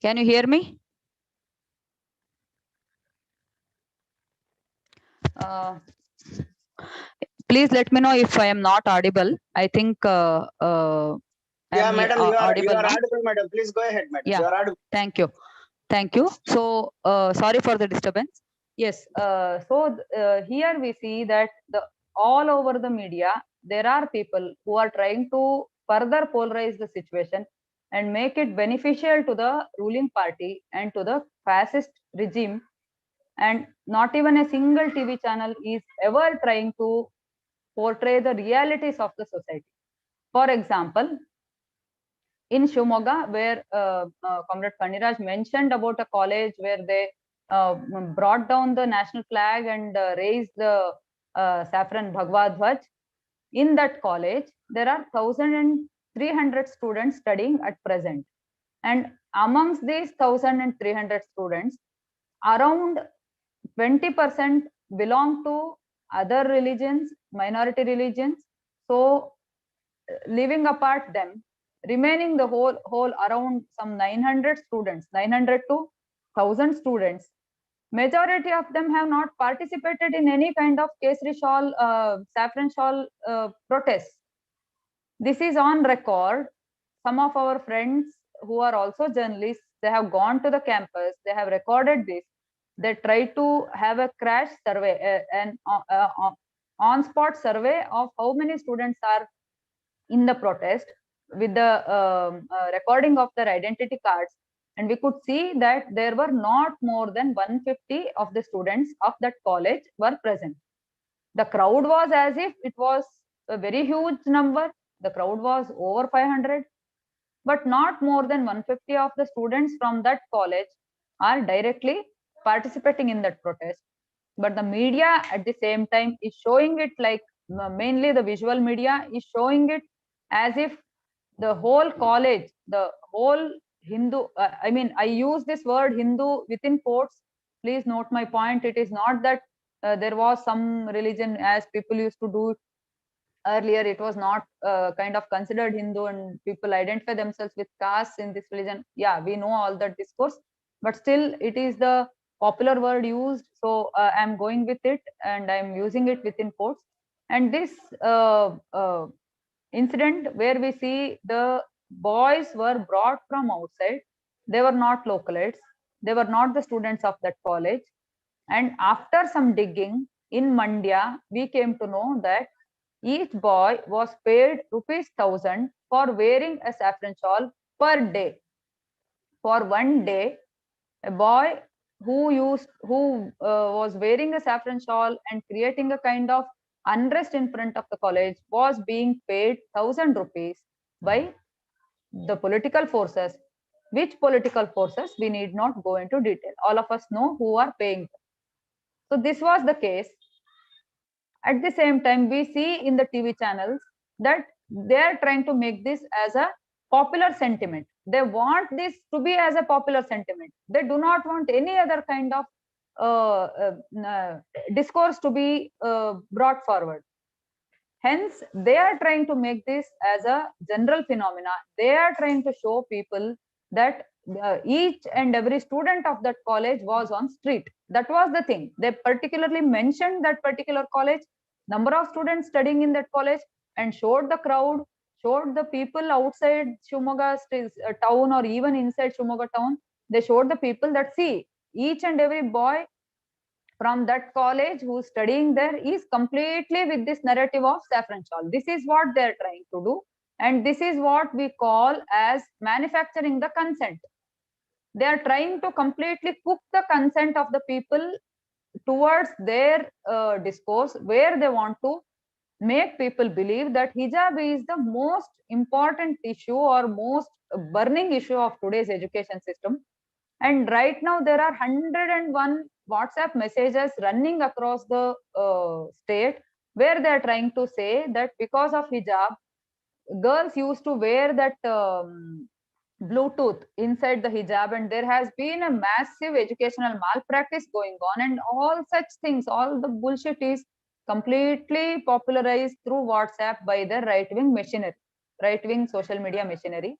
Can you hear me? Please let me know if I am not audible. I think yeah, madam, you are audible, audible, madam. Please go ahead, madam. Yeah. You are audible. Thank you. Thank you. So sorry for the disturbance. Yes. Here we see that all over the media, there are people who are trying to further polarize the situation and make it beneficial to the ruling party and to the fascist regime. And not even a single TV channel is ever trying to portray the realities of the society. For example, in Shimoga, where Comrade Kaniraj mentioned about a college where they brought down the national flag and raised the saffron Bhagwa Dhwaj. In that college, there are 1,300 students studying at present. And amongst these 1,300 students, around 20% belong to other religions, minority religions. So leaving apart them, remaining the whole around some 900 students, 900 to 1000 students, majority of them have not participated in any kind of Kesari shawl, saffron shawl protests. This is on record. Some of our friends who are also journalists, they have gone to the campus, they have recorded this. They try to have a crash survey, an on-spot survey of how many students are in the protest with the recording of their identity cards. And we could see that there were not more than 150 of the students of that college were present. The crowd was as if it was a very huge number. The crowd was over 500, but not more than 150 of the students from that college are directly participating in that protest. But the media at the same time is showing it like, mainly the visual media is showing it as if the whole college, the whole Hindu, I mean, I use this word Hindu within quotes. Please note my point. It is not that there was some religion as people used to do earlier. It was not kind of considered Hindu, and people identify themselves with castes in this religion. Yeah, we know all that discourse, but still it is the popular word used. So I'm going with it and I'm using it within quotes. And this incident where we see the boys were brought from outside, they were not localites, they were not the students of that college. And after some digging in Mandya, we came to know that each boy was paid ₹1,000 for wearing a saffron shawl per day. For one day, a boy who was wearing a saffron shawl and creating a kind of unrest in front of the college was being paid ₹1,000 by the political forces. Which political forces, we need not go into detail. All of us know who are paying. So this was the case. At the same time, we see in the TV channels that they are trying to make this as a popular sentiment. They want this to be as a popular sentiment. They do not want any other kind of discourse to be brought forward. Hence, they are trying to make this as a general phenomena. They are trying to show people that each and every student of that college was on street. That was the thing. They particularly mentioned that particular college, number of students studying in that college, and showed the crowd, showed the people outside Shimoga town or even inside Shimoga town. They showed the people that, see, each and every boy from that college who's studying there is completely with this narrative of saffron shawl. This is what they're trying to do. And this is what we call as manufacturing the consent. They are trying to completely cook the consent of the people towards their discourse, where they want to make people believe that hijab is the most important issue or most burning issue of today's education system. And right now there are 101 WhatsApp messages running across the state where they are trying to say that because of hijab, girls used to wear that Bluetooth inside the hijab, and there has been a massive educational malpractice going on, and all such things, all the bullshit is completely popularized through WhatsApp by the right-wing machinery, right-wing social media machinery.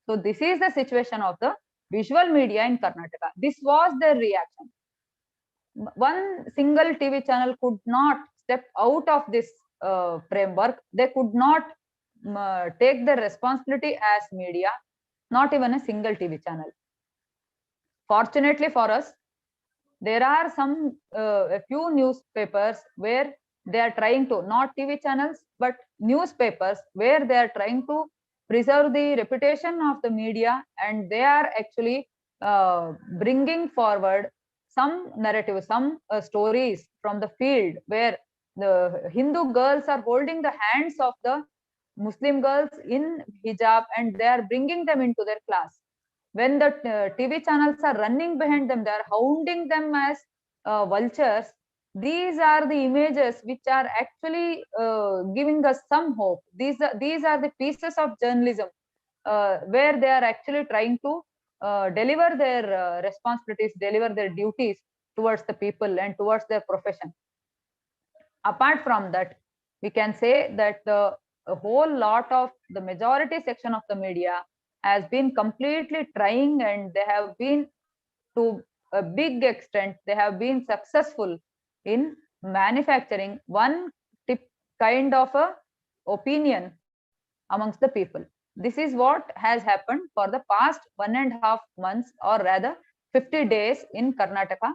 So this is the situation of the visual media in Karnataka. This was their reaction. One single TV channel could not step out of this framework. They could not take the responsibility as media, not even a single TV channel. Fortunately for us, there are some a few newspapers where they are trying to, not TV channels, but newspapers where they are trying to preserve the reputation of the media, and they are actually bringing forward some narrative, some stories from the field where the Hindu girls are holding the hands of the Muslim girls in hijab and they are bringing them into their class. When the TV channels are running behind them, they are hounding them as vultures. These are the images which are actually giving us some hope. These are the pieces of journalism where they are actually trying to deliver their responsibilities, deliver their duties towards the people and towards their profession. Apart from that, we can say that the a whole lot of the majority section of the media has been completely trying, and they have been, to a big extent, they have been successful in manufacturing one kind of a opinion amongst the people. This is what has happened for the past 1.5 months, or rather 50 days in Karnataka.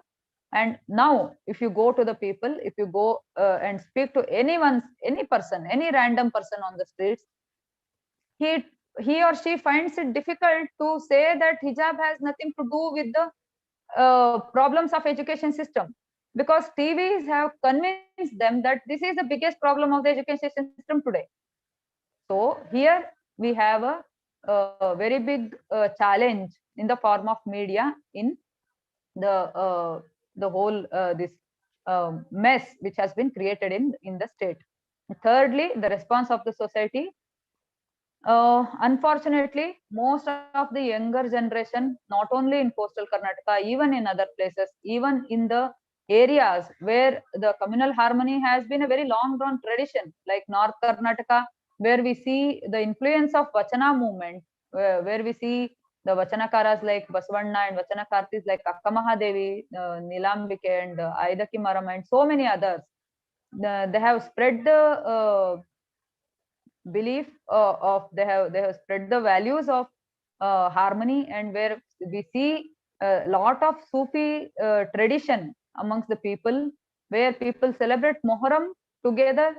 And now, if you go to the people, if you go and speak to any person, any random person on the streets, he or she finds it difficult to say that hijab has nothing to do with the problems of education system, because TVs have convinced them that this is the biggest problem of the education system today. So here we have a very big challenge in the form of media in the whole this mess which has been created in the state. Thirdly, the response of the society. Unfortunately, most of the younger generation, not only in coastal Karnataka, even in other places, even in the areas where the communal harmony has been a very long drawn tradition, like North Karnataka, where we see the influence of Vachana movement, where we see the Vachanakaras like Basavanna and Vachanakartis like Akka Mahadevi, Nilambike and Aidaki Marama and so many others. They have spread the belief they have spread the values of harmony, and where we see a lot of Sufi tradition amongst the people, where people celebrate Muharram together,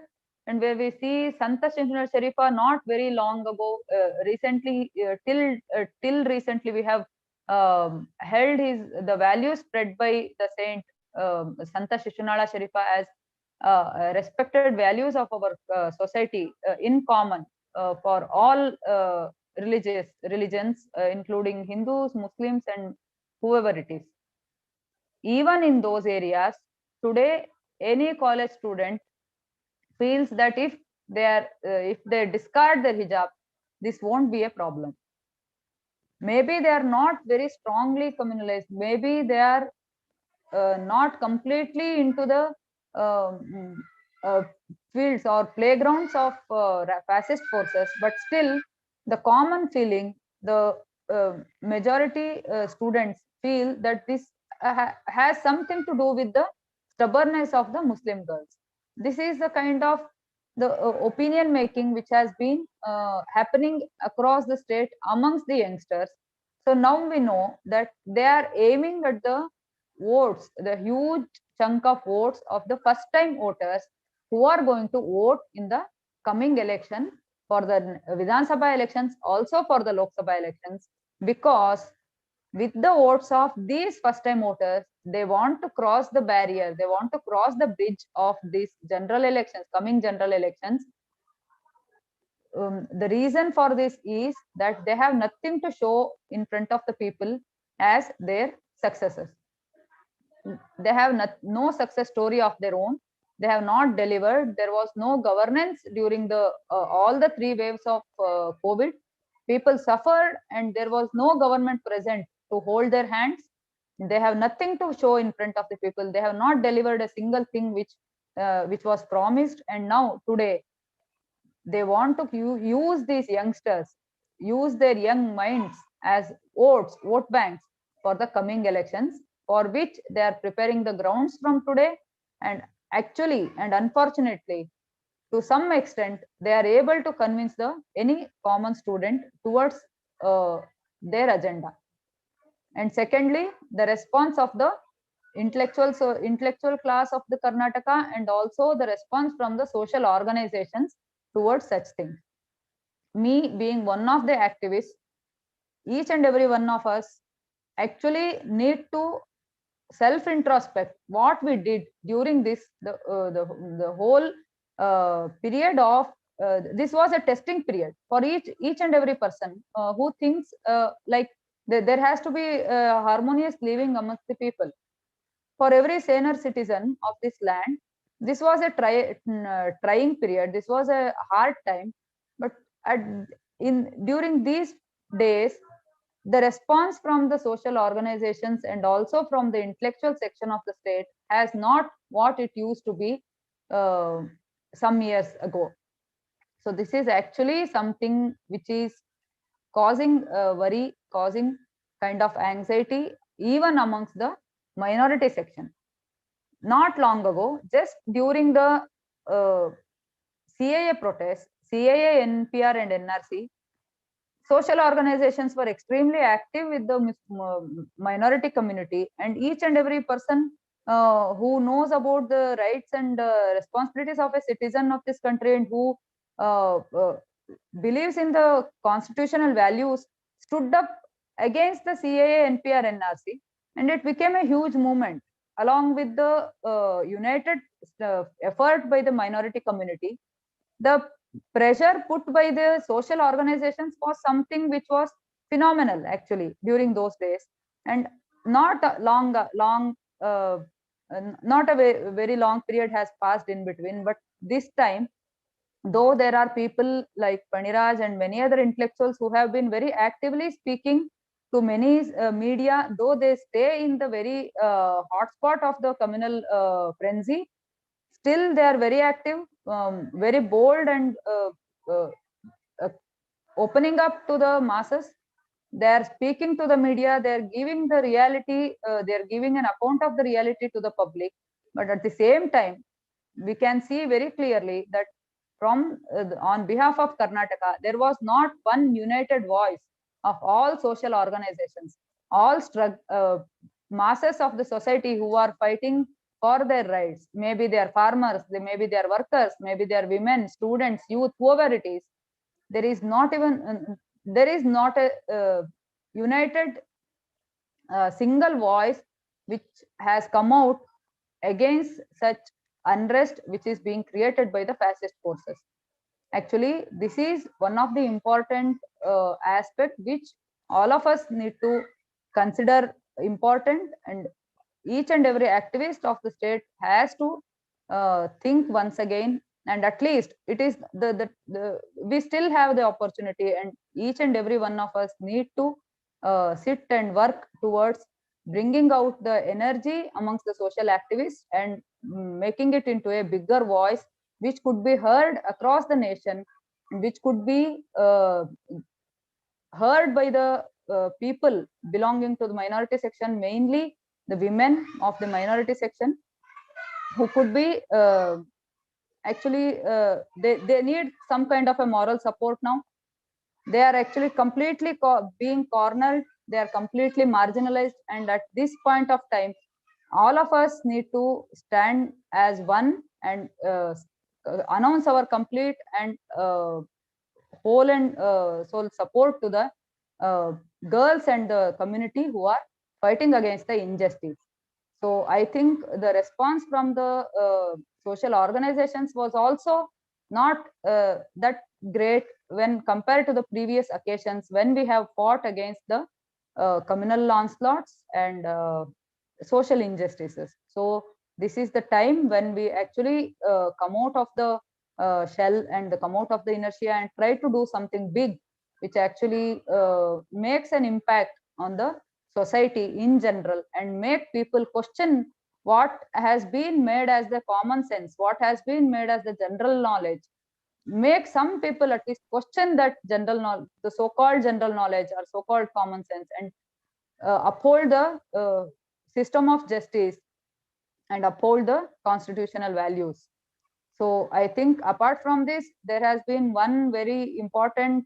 and where we see Santa Sharifa not very long ago, recently till recently we have held the values spread by the saint Santa Shishunala Sharifa as respected values of our society in common for all religions, including Hindus, Muslims, and whoever it is. Even in those areas, today any college student feels that if they discard their hijab, this won't be a problem. Maybe they are not very strongly communalized. Maybe they are not completely into the fields or playgrounds of fascist forces, but still the common feeling, the majority students feel that this has something to do with the stubbornness of the Muslim girls. This is the kind of the opinion making which has been happening across the state amongst the youngsters. So now we know that they are aiming at the votes, the huge chunk of votes of the first time voters who are going to vote in the coming election, for the Vidhan Sabha elections, also for the Lok Sabha elections, because with the votes of these first time voters, they want to cross the barrier, they want to cross the bridge of these general elections, coming general elections. The reason for this is that they have nothing to show in front of the people as their successes. They have no success story of their own. They have not delivered. There was no governance during the all the 3 waves of COVID. People suffered, and there was no government present to hold their hands. They have nothing to show in front of the people. They have not delivered a single thing which was promised. And now today, they want to use these youngsters, use their young minds as vote banks for the coming elections, for which they are preparing the grounds from today. And actually, and unfortunately, to some extent, they are able to convince any common student towards their agenda. And secondly, the response of the intellectual class of the Karnataka, and also the response from the social organizations towards such things. Me being one of the activists, each and every one of us actually need to self introspect what we did during this the whole period of this was a testing period for each and every person who thinks like there has to be harmonious living amongst the people. For every senior citizen of this land, this was a trying period. This was a hard time, but during these days, the response from the social organizations and also from the intellectual section of the state has not what it used to be some years ago. So this is actually something which is causing worry, causing kind of anxiety even amongst the minority section. Not long ago, just during the CAA protests, CAA, NPR and NRC, social organizations were extremely active with the minority community, and each and every person who knows about the rights and responsibilities of a citizen of this country and who believes in the constitutional values stood up against the CAA, NPR, NRC, and it became a huge movement along with the united effort by the minority community. The pressure put by the social organizations was something which was phenomenal actually during those days, and not a not a very long period has passed in between. But this time, though there are people like Paniraj and many other intellectuals who have been very actively speaking to many media, though they stay in the very hotspot of the communal frenzy, still they are very active, very bold, and uh, opening up to the masses. They are speaking to the media, they are giving the reality, they are giving an account of the reality to the public. But at the same time, we can see very clearly that from on behalf of Karnataka, there was not one united voice of all social organizations, all masses of the society who are fighting for their rights. Maybe they are farmers, maybe they are workers, maybe they are women, students, youth, whoever it is. There is not even there is not a united single voice which has come out against such unrest which is being created by the fascist forces. Actually, this is one of the important aspect which all of us need to consider important, and each and every activist of the state has to think once again. And at least it is we still have the opportunity, and each and every one of us need to sit and work towards bringing out the energy amongst the social activists and making it into a bigger voice which could be heard across the nation, which could be heard by the people belonging to the minority section, mainly the women of the minority section, who could be actually they need some kind of a moral support now. They are actually completely being cornered, they are completely marginalized, and at this point of time, all of us need to stand as one and announce our complete and whole and soul support to the girls and the community who are fighting against the injustice. So I think the response from the social organizations was also not that great when compared to the previous occasions when we have fought against the communal onslaughts and social injustices. So this is the time when we actually come out of the shell and come out of the inertia and try to do something big, which actually makes an impact on the society in general and make people question what has been made as the common sense, what has been made as the general knowledge. Make some people at least question that general knowledge, the so-called general knowledge or so-called common sense, and uphold the system of justice and uphold the constitutional values. So I think apart from this, there has been one very important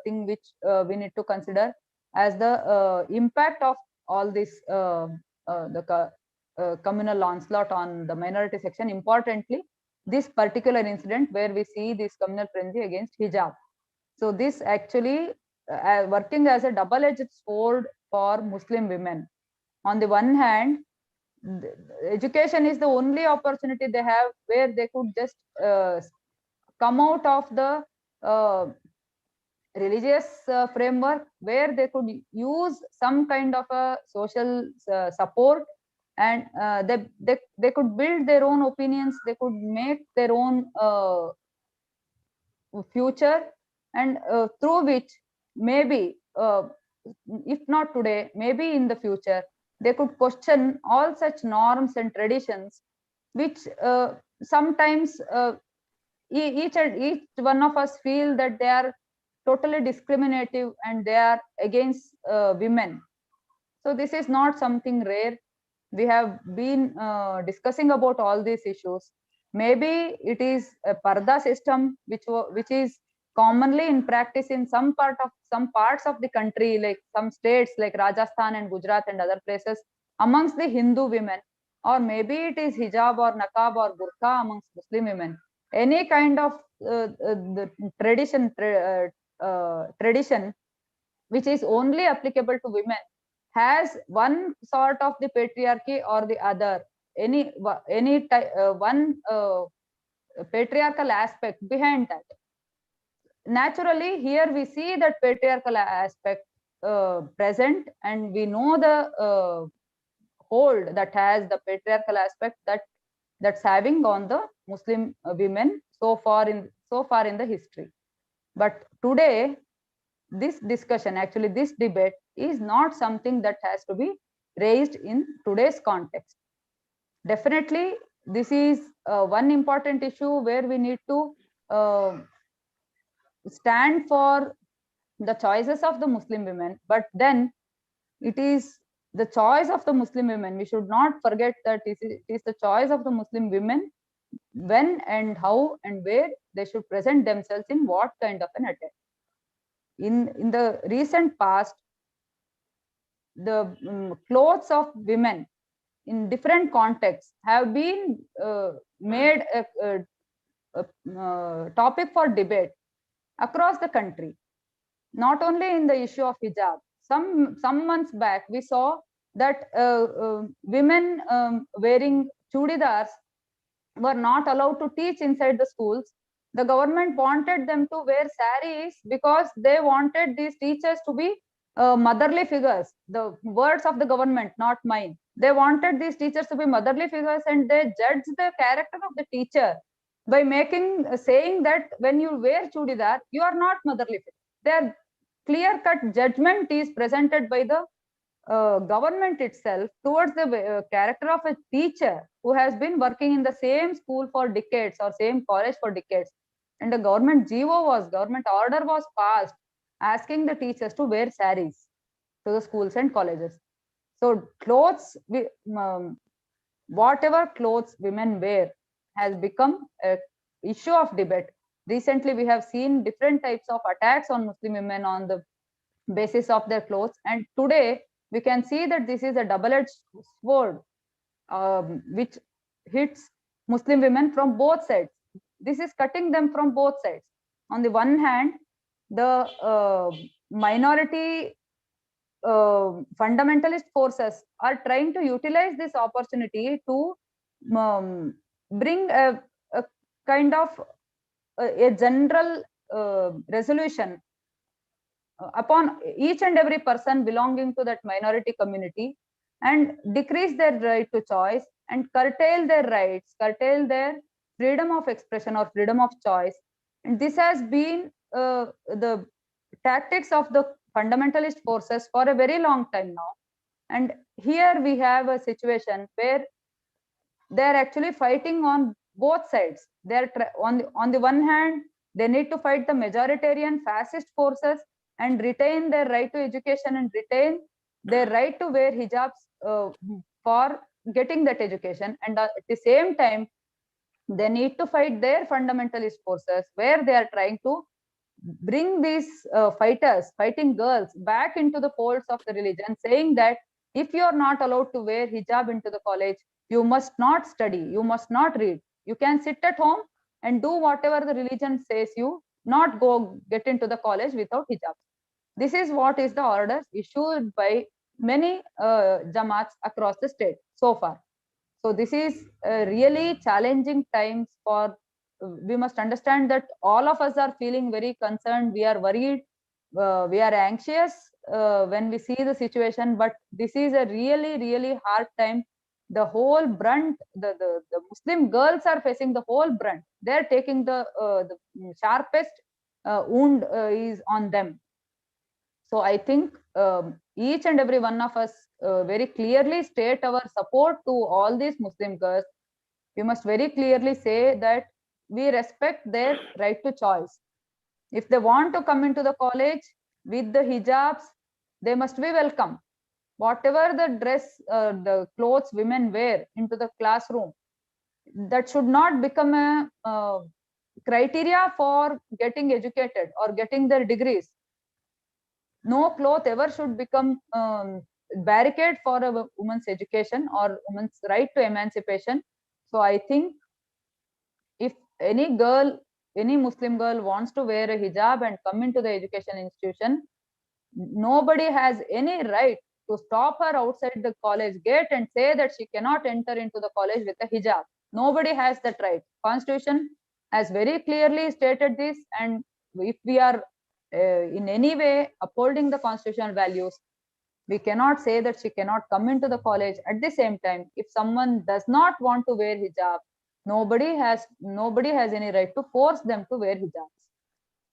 thing which we need to consider as the impact of all this communal onslaught on the minority section. Importantly, this particular incident where we see this communal frenzy against hijab. So this actually working as a double-edged sword for Muslim women. On the one hand, education is the only opportunity they have where they could just come out of the religious framework, where they could use some kind of a social support, and they could build their own opinions, they could make their own future, and through which maybe if not today, maybe in the future, they could question all such norms and traditions which sometimes each one of us feel that they are totally discriminative and they are against women. So this is not something rare. We have been discussing about all these issues. Maybe it is a parda system which is commonly in practice in some parts of the country, like some states like Rajasthan and Gujarat and other places amongst the Hindu women, or maybe it is hijab or niqab or burqa amongst Muslim women. Any kind of the tradition which is only applicable to women has one sort of the patriarchy or the other, any one patriarchal aspect behind that. Naturally, here we see that patriarchal aspect present, and we know the hold that has the patriarchal aspect that's having on the Muslim women so far in the history. But today, this discussion, actually this debate, is not something that has to be raised in today's context. Definitely, this is one important issue where we need to stand for the choices of the Muslim women, but then it is the choice of the Muslim women. We should not forget that it is the choice of the Muslim women when and how and where they should present themselves in what kind of an attire. In the recent past, the clothes of women in different contexts have been made a topic for debate across the country. Not only in the issue of hijab. Some months back, we saw that women wearing chudidars were not allowed to teach inside the schools. The government wanted them to wear saris because they wanted these teachers to be motherly figures. The words of the government, not mine. They wanted these teachers to be motherly figures, and they judged the character of the teacher by saying that when you wear chudidar, you are not motherly figure. Their clear-cut judgment is presented by the government itself towards the character of a teacher who has been working in the same school for decades or same college for decades. And the government order was passed asking the teachers to wear saris to the schools and colleges. So clothes, whatever clothes women wear has become a issue of debate. Recently, we have seen different types of attacks on Muslim women on the basis of their clothes. And today, we can see that this is a double-edged sword which hits Muslim women from both sides. This is cutting them from both sides. On the one hand, the minority fundamentalist forces are trying to utilize this opportunity to bring a kind of a general resolution upon each and every person belonging to that minority community, and decrease their right to choice and curtail their rights, curtail their freedom of expression or freedom of choice. And this has been the tactics of the fundamentalist forces for a very long time now. And here we have a situation where they're actually fighting on both sides. They're on the one hand, they need to fight the majoritarian fascist forces and retain their right to education and retain their right to wear hijabs for getting that education. And at the same time, they need to fight their fundamentalist forces where they are trying to bring these fighting girls back into the folds of the religion, saying that if you are not allowed to wear hijab into the college, you must not study, you must not read. You can sit at home and do whatever the religion says, you not go get into the college without hijab. This is what is the orders issued by many jamaats across the state so far. So this is really challenging times for, we must understand that all of us are feeling very concerned. We are worried, we are anxious when we see the situation, but this is a really, really hard time. The whole brunt, the Muslim girls are facing the whole brunt. They're taking the sharpest wound is on them. So I think each and every one of us very clearly state our support to all these Muslim girls. We must very clearly say that we respect their right to choice. If they want to come into the college with the hijabs, they must be welcome. Whatever the dress, the clothes women wear into the classroom, that should not become a criteria for getting educated or getting their degrees. No cloth ever should become barricade for a woman's education or woman's right to emancipation. So I think if any girl, any Muslim girl wants to wear a hijab and come into the education institution, nobody has any right to stop her outside the college gate and say that she cannot enter into the college with a hijab. Nobody has that right. Constitution has very clearly stated this, and if we are in any way upholding the constitutional values, we cannot say that she cannot come into the college. At the same time, if someone does not want to wear hijab, nobody has any right to force them to wear hijabs.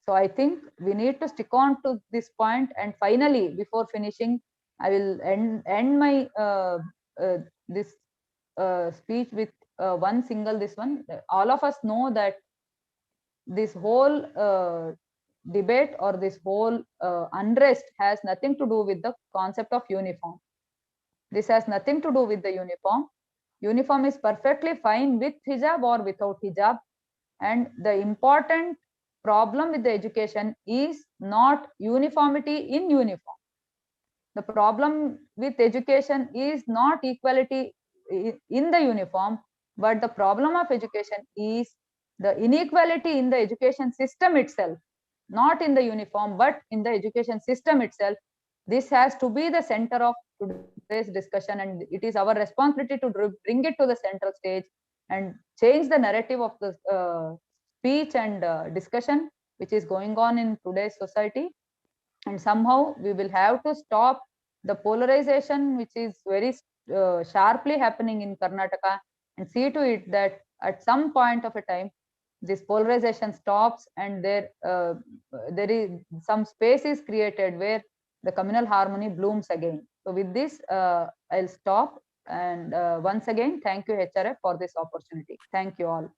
So I think we need to stick on to this point. And finally, before finishing, I will end my this speech with one single this one. All of us know that this whole debate or this whole unrest has nothing to do with the concept of uniform. This has nothing to do with the uniform. Uniform is perfectly fine with hijab or without hijab. And the important problem with the education is not uniformity in uniform. The problem with education is not equality in the uniform, but the problem of education is the inequality in the education system itself, not in the uniform, but in the education system itself. This has to be the center of today's discussion, and it is our responsibility to bring it to the central stage and change the narrative of the speech and discussion which is going on in today's society. And somehow we will have to stop the polarization which is very sharply happening in Karnataka, and see to it that at some point of a time this polarization stops and there is some space is created where the communal harmony blooms again. So with this, I'll stop. And once again, thank you HRF for this opportunity. Thank you all.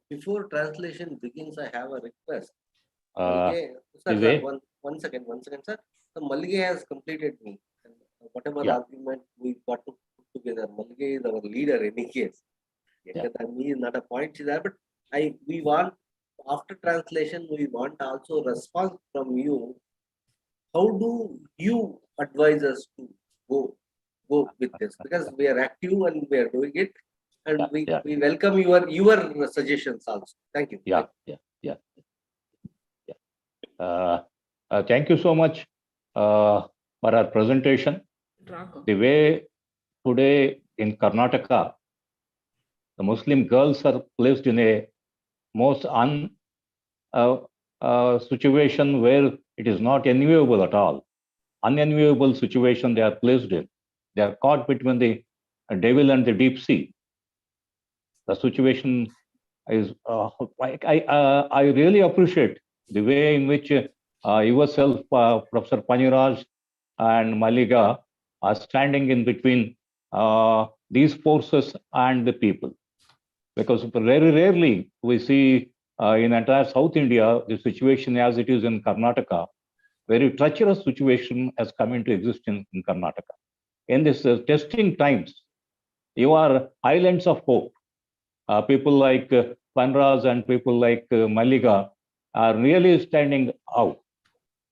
Before translation begins, I have a request. Uh, Sir, Vivek? one second, sir. So Malge has completed me. And whatever Yeah. argument we got to put together, Malge is our leader in any case. Yeah. Me is not a point there, but we want, after translation, we want also response from you. How do you advise us to go with this? Because we are active and we are doing it. And we welcome your suggestions also. Thank you. Yeah. Thank you so much for our presentation. The way today in Karnataka, the Muslim girls are placed in a most situation where it is not enviable at all. Unenviable situation they are placed in. They are caught between the devil and the deep sea. The situation is, I really appreciate the way in which yourself, Professor Paniraj and Maliga are standing in between these forces and the people. Because very rarely we see in entire South India, the situation as it is in Karnataka, very treacherous situation has come into existence in Karnataka. In this testing times, you are islands of hope. People like Panraj and people like Maliga are really standing out,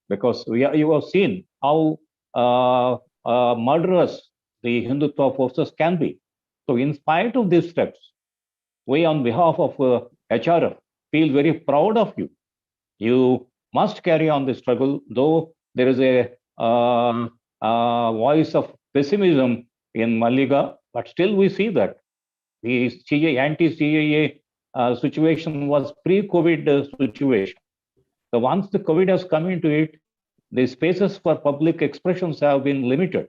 because you have seen how murderous the Hindutva forces can be. So in spite of these steps, we on behalf of HRF feel very proud of you. You must carry on the struggle, though there is a voice of pessimism in Maliga, but still we see that the anti-CAA situation was pre-COVID situation. So once the COVID has come into it, the spaces for public expressions have been limited.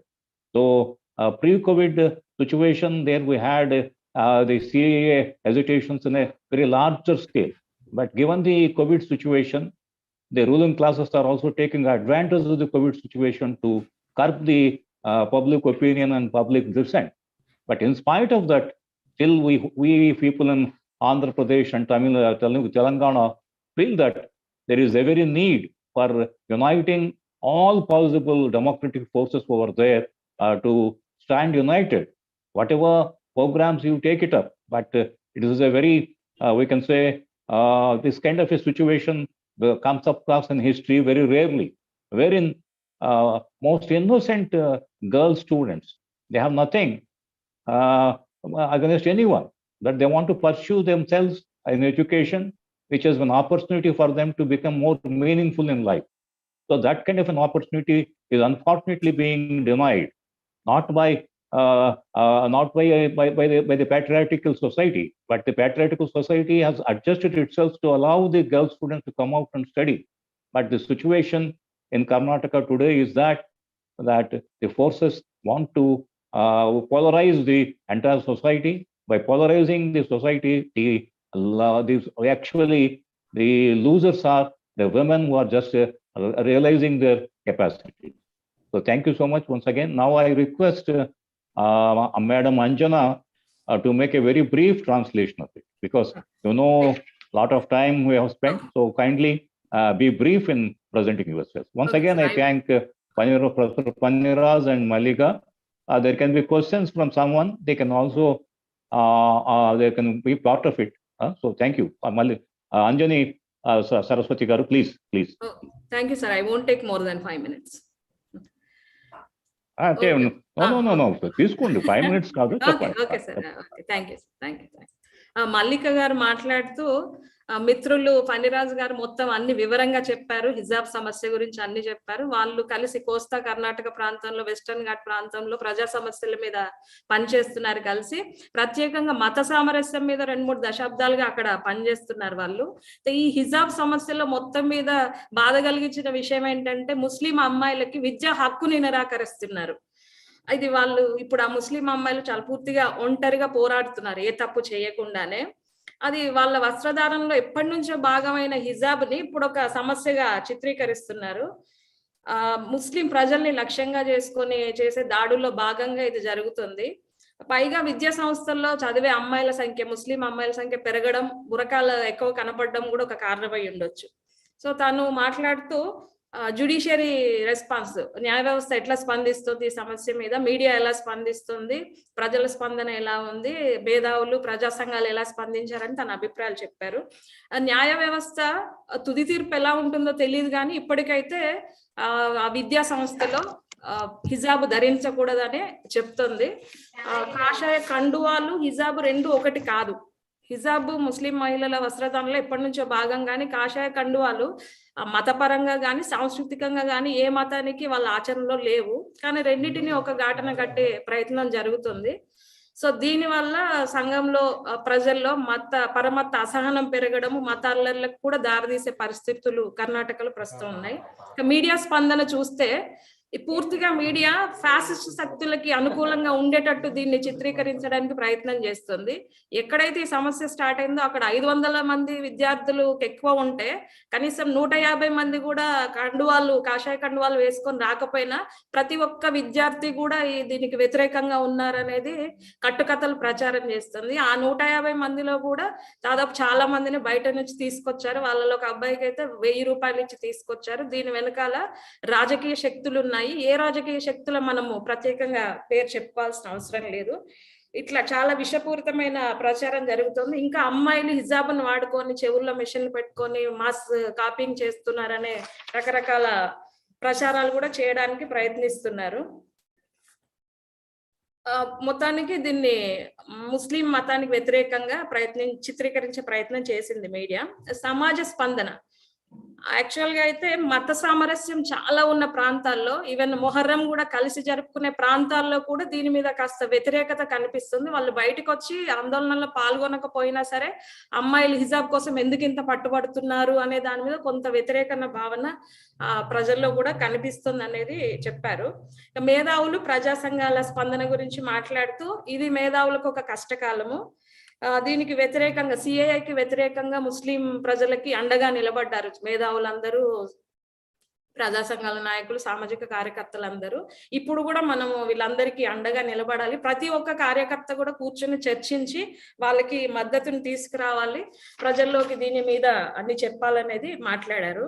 So pre-COVID situation, there we had the CAA hesitations in a very larger scale. But given the COVID situation, the ruling classes are also taking advantage of the COVID situation to curb the public opinion and public dissent. But in spite of that, still we people in Andhra Pradesh and Telangana feel that there is a very need for uniting all possible democratic forces over there to stand united. Whatever programs you take it up, but it is a very, we can say, this kind of a situation comes across in history very rarely, wherein most innocent girl students, they have nothing against anyone, that they want to pursue themselves in education, which is an opportunity for them to become more meaningful in life. So that kind of an opportunity is unfortunately being denied, not by the patriarchal society, but the patriarchal society has adjusted itself to allow the girl students to come out and study. But the situation in Karnataka today is that the forces want to polarize the entire society. By polarizing the society, actually the losers are the women who are just realizing their capacity. So thank you so much once again. Now I request Madam Anjana to make a very brief translation of it, because a lot of time we have spent. So kindly be brief in presenting yourself. Once again, I thank Professor Paniraz and Malika. There can be questions from someone. They can also they can be part of it. So thank you, Anjani Saraswati Garu, please. Oh, thank you, sir. I won't take more than 5 minutes. Okay. No. తీసుకోండి 5 minutes కాదు. Okay sir. Okay, thank you. Mallika garu మాట్లాడుతూ మిత్రులు ఫణిరాజు గారు మొత్తం అన్ని వివరంగా చెప్పారు. హిజాబ్ సమస్య గురించి అన్ని చెప్పారు. వాళ్ళు కలిసి కోస్తా కర్ణాటక ప్రాంతంలో, వెస్టర్న్ ఘాట్ ప్రాంతంలో ప్రజా సమస్యల మీద పనిచేస్తున్నారు. కలిసి ప్రత్యేకంగా మత సామరస్యం మీద 2-3 దశాబ్దాలుగా అక్కడ పనిచేస్తున్నారు వాళ్ళు. ఈ హిజాబ్ సమస్యలో మొత్తం మీద బాధ కలిగించిన విషయం ఏంటంటే, ముస్లిం అమ్మాయిలకి విద్యా హక్కుని నిరాకరిస్తున్నారు. ఇది వాళ్ళు ఇప్పుడు ఆ ముస్లిం అమ్మాయిలు చాలా పూర్తిగా ఒంటరిగా పోరాడుతున్నారు, ఏ తప్పు చేయకుండానే. అది వాళ్ళ వస్త్రధారణలో ఎప్పటి నుంచో భాగమైన హిజాబ్ ని ఇప్పుడు ఒక సమస్యగా చిత్రీకరిస్తున్నారు. ముస్లిం ప్రజల్ని లక్ష్యంగా చేసుకొని చేసే దాడుల్లో భాగంగా ఇది జరుగుతుంది. పైగా విద్యా సంస్థల్లో చదివే అమ్మాయిల సంఖ్య, ముస్లిం అమ్మాయిల సంఖ్య పెరగడం, బురకాలు ఎక్కువ కనపడడం కూడా ఒక కారణమై ఉండొచ్చు. సో తను మాట్లాడుతూ జ్యుడిషియరీ రెస్పాన్స్, న్యాయ వ్యవస్థ ఎట్లా స్పందిస్తుంది ఈ సమస్య మీద, మీడియా ఎలా స్పందిస్తుంది, ప్రజల స్పందన ఎలా ఉంది, మేధావులు, ప్రజా సంఘాలు ఎలా స్పందించారని తన అభిప్రాయాలు చెప్పారు. న్యాయ వ్యవస్థ తుది తీర్పు ఎలా ఉంటుందో తెలియదు, కానీ ఇప్పటికైతే ఆ విద్యా సంస్థలో హిజాబ్ ధరించకూడదనే చెప్తుంది. కాషాయ కండువాలు, హిజాబ్ రెండు ఒకటి కాదు. హిజాబ్ ముస్లిం మహిళల వస్త్రధారణలో ఎప్పటి నుంచో భాగం, కానీ కాషాయ కండువాలు మతపరంగా కానీ సాంస్కృతికంగా కానీ ఏ మతానికి వాళ్ళ ఆచరణలో లేవు. కానీ రెండింటిని ఒక ఘాటన కట్టే ప్రయత్నం జరుగుతుంది. సో దీని వల్ల సంఘంలో, ప్రజల్లో పరమత అసహనం పెరగడం, మతాలకు కూడా దారితీసే పరిస్థితులు కర్ణాటకలో ప్రస్తుతం ఉన్నాయి. మీడియా స్పందన చూస్తే పూర్తిగా మీడియా ఫ్యాసిస్ట్ శక్తులకి అనుకూలంగా ఉండేటట్టు దీన్ని చిత్రీకరించడానికి ప్రయత్నం చేస్తుంది. ఎక్కడైతే ఈ సమస్య స్టార్ట్ అయిందో అక్కడ 500 మంది విద్యార్థులు ఎక్కువ ఉంటే కనీసం 150 మంది కూడా కాషాయ కండువాలు వేసుకొని రాకపోయినా ప్రతి ఒక్క విద్యార్థి కూడా దీనికి వ్యతిరేకంగా ఉన్నారనేది కట్టుకథలు ప్రచారం చేస్తుంది. ఆ 150 మందిలో కూడా దాదాపు చాలా మందిని బయట నుంచి తీసుకొచ్చారు. వాళ్ళలో ఒక అబ్బాయికి అయితే 1000 రూపాయలు ఇచ్చి తీసుకొచ్చారు. దీని వెనకాల రాజకీయ శక్తులు ఉన్నాయి. ఏ రాజకీయ శక్తులు మనము ప్రత్యేకంగా పేరు చెప్పుకోవాల్సిన అవసరం లేదు. ఇట్లా చాలా విషపూరితమైన ప్రచారం జరుగుతుంది. ఇంకా అమ్మాయిలు హిజాబ్ను వాడుకొని చెవుల్లో మిషన్లు పెట్టుకొని మాస్ కాపింగ్ చేస్తున్నారనే రకరకాల ప్రచారాలు కూడా చేయడానికి ప్రయత్నిస్తున్నారు. మొత్తానికి దీన్ని ముస్లిం మతానికి వ్యతిరేకంగా చిత్రీకరించే ప్రయత్నం చేసింది మీడియా. సమాజ స్పందన యాక్చువల్ గా అయితే మత సామరస్యం చాలా ఉన్న ప్రాంతాల్లో, ఈవెన్ మొహర్రం కూడా కలిసి జరుపుకునే ప్రాంతాల్లో కూడా దీని మీద కాస్త వ్యతిరేకత కనిపిస్తుంది. వాళ్ళు బయటకు వచ్చి ఆందోళనలో పాల్గొనకపోయినా సరే అమ్మాయిలు హిజాబ్ కోసం ఎందుకు ఇంత పట్టుబడుతున్నారు అనే దాని మీద కొంత వ్యతిరేక భావన ప్రజల్లో కూడా కనిపిస్తుంది అనేది చెప్పారు. మేధావులు, ప్రజా సంఘాల స్పందన గురించి మాట్లాడుతూ ఇది మేధావులకు ఒక కష్టకాలము, దీనికి వ్యతిరేకంగా సిఏఐకి వ్యతిరేకంగా ముస్లిం ప్రజలకి అండగా నిలబడ్డారు మేధావులందరూ, ప్రజా సంఘాల నాయకులు, సామాజిక కార్యకర్తలందరూ. ఇప్పుడు కూడా మనము వీళ్ళందరికీ అండగా నిలబడాలి. ప్రతి ఒక్క కార్యకర్త కూడా కూర్చొని చర్చించి వాళ్ళకి మద్దతుని తీసుకురావాలి, ప్రజల్లోకి దీని మీద అన్ని చెప్పాలనేది మాట్లాడారు.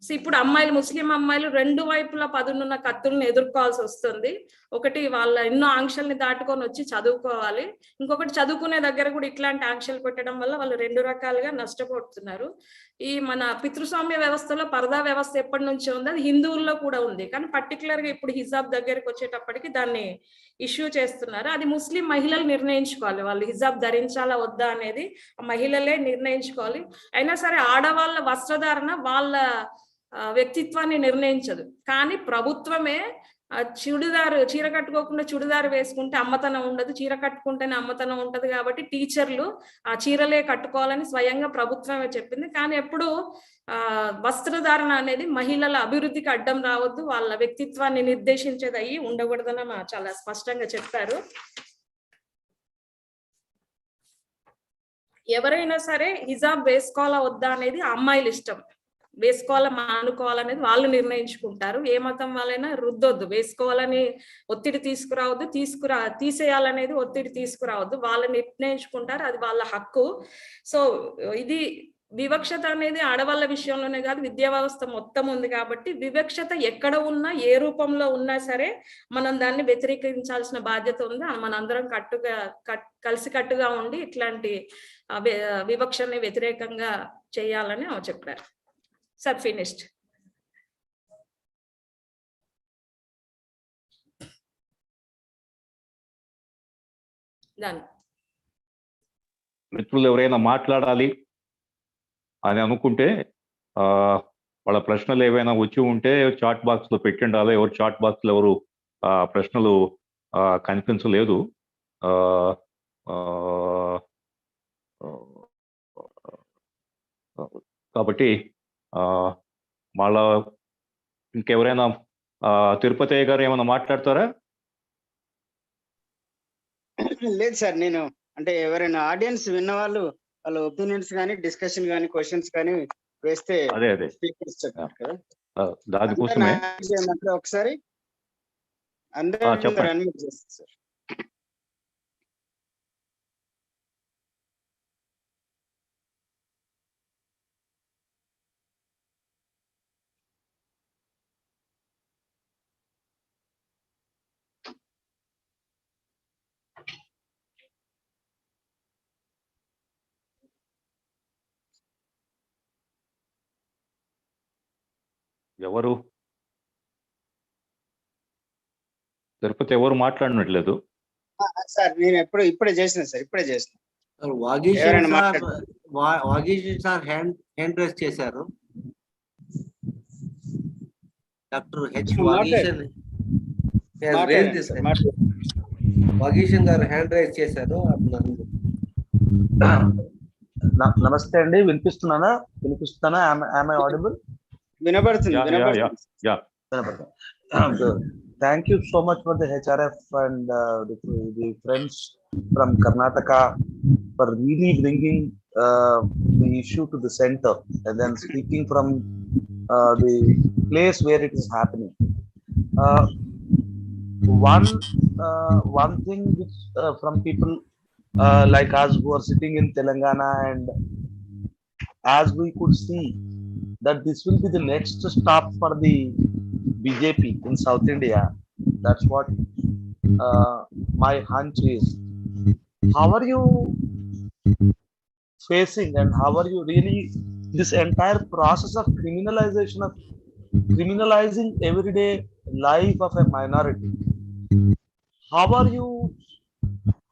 సో ఇప్పుడు అమ్మాయిలు, ముస్లిం అమ్మాయిలు రెండు వైపులా పదునున్న కత్తులను ఎదుర్కోవాల్సి వస్తుంది. ఒకటి వాళ్ళ ఎన్నో ఆంక్షల్ని దాటుకొని వచ్చి చదువుకోవాలి, ఇంకొకటి చదువుకునే దగ్గర కూడా ఇట్లాంటి ఆంక్షలు పెట్టడం వల్ల వాళ్ళు రెండు రకాలుగా నష్టపోతున్నారు. ఈ మన పితృస్వామ్య వ్యవస్థలో పరదా వ్యవస్థ ఎప్పటి నుంచో ఉంది, అది హిందువుల్లో కూడా ఉంది. కానీ పర్టికులర్ గా ఇప్పుడు హిజాబ్ దగ్గరికి వచ్చేటప్పటికి దాన్ని ఇష్యూ చేస్తున్నారు. అది ముస్లిం మహిళలు నిర్ణయించుకోవాలి, వాళ్ళు హిజాబ్ ధరించాలా వద్దా అనేది మహిళలే నిర్ణయించుకోవాలి. అయినా సరే ఆడవాళ్ళ వస్త్రధారణ వాళ్ళ వ్యక్తిత్వాన్ని నిర్ణయించదు. కానీ ప్రభుత్వమే చీర కట్టుకోకుండా చుడిదారు వేసుకుంటే అమ్మతనం ఉండదు, చీర కట్టుకుంటేనే అమ్మతనం ఉంటది. కాబట్టి టీచర్లు ఆ చీరలే కట్టుకోవాలని స్వయంగా ప్రభుత్వమే చెప్పింది. కానీ ఎప్పుడు వస్త్రధారణ అనేది మహిళల అభివృద్ధికి అడ్డం రావద్దు, వాళ్ళ వ్యక్తిత్వాన్ని నిర్దేశించేది అయ్యి ఉండకూడదని చాలా స్పష్టంగా చెప్పారు. ఎవరైనా సరే హిజాబ్ వేసుకోవాలా వద్దా అనేది అమ్మాయిల ఇష్టం, వేసుకోవాలా మానుకోవాలనేది వాళ్ళు నిర్ణయించుకుంటారు. ఏ మతం వాళ్ళైనా రుద్దొద్దు, వేసుకోవాలని ఒత్తిడి తీసుకురావద్దు, తీసేయాలనేది ఒత్తిడి తీసుకురావద్దు, వాళ్ళు నిర్ణయించుకుంటారు, అది వాళ్ళ హక్కు. సో ఇది వివక్షత అనేది ఆడవాళ్ళ విషయంలోనే కాదు, విద్యా వ్యవస్థ మొత్తం ఉంది. కాబట్టి వివక్షత ఎక్కడ ఉన్నా, ఏ రూపంలో ఉన్నా సరే మనం దాన్ని వ్యతిరేకించాల్సిన బాధ్యత ఉంది. మనందరం కలిసికట్టుగా ఉండి ఇట్లాంటి వివక్షని వ్యతిరేకంగా చేయాలని చెప్పారు. Sir finished. మిత్రులు ఎవరైనా మాట్లాడాలి అని అనుకుంటే వాళ్ళ ప్రశ్నలు ఏవైనా వచ్చి ఉంటే చాట్ బాక్స్ లో పెట్టిండాలి. ఎవరు చాట్ బాక్స్ లో ఎవరు ప్రశ్నలు కనిపించలేదు. కాబట్టి మళ్ళా ఇంకెవరైనా తిరుపతి గారు ఏమైనా మాట్లాడతారా? లేదు సార్, నేను అంటే ఎవరైనా ఆడియన్స్ విన్న వాళ్ళు వాళ్ళ ఒపీనియన్స్ కానీ, డిస్కషన్ కానీ, క్వశ్చన్స్ కానీ వేస్తే అదే స్పీకర్స్ చెప్తారు కదా, దానికోసమే ఒకసారి అందరూ అన్మ్యూట్ చేస్తారు సార్. ఎవరు తిరుపతి ఎవరు మాట్లాడినట్లేదు సార్. నేను ఇప్పుడే చేసిన సార్, ఇప్పుడే చేసిన. వాగీష్ సార్ హ్యాండ్ రైజ్ చేశారు. డాక్టర్ హెచ్ వాగీషన్ గారు హ్యాండ్ రైజ్ చేశారు. నమస్తే అండి, వినిపిస్తున్నానా? ఆడిబుల్? వినపడుతుంది. Thank you so much for the HRF and the friends from Karnataka for really bringing the issue to the center and then speaking from the place where it is happening. One thing which from people like us who are sitting in Telangana, and as we could see that this will be the next stop for the BJP in South India. That's what my hunch is. How are you facing and how are you really this entire process of criminalizing everyday life of a minority? How are you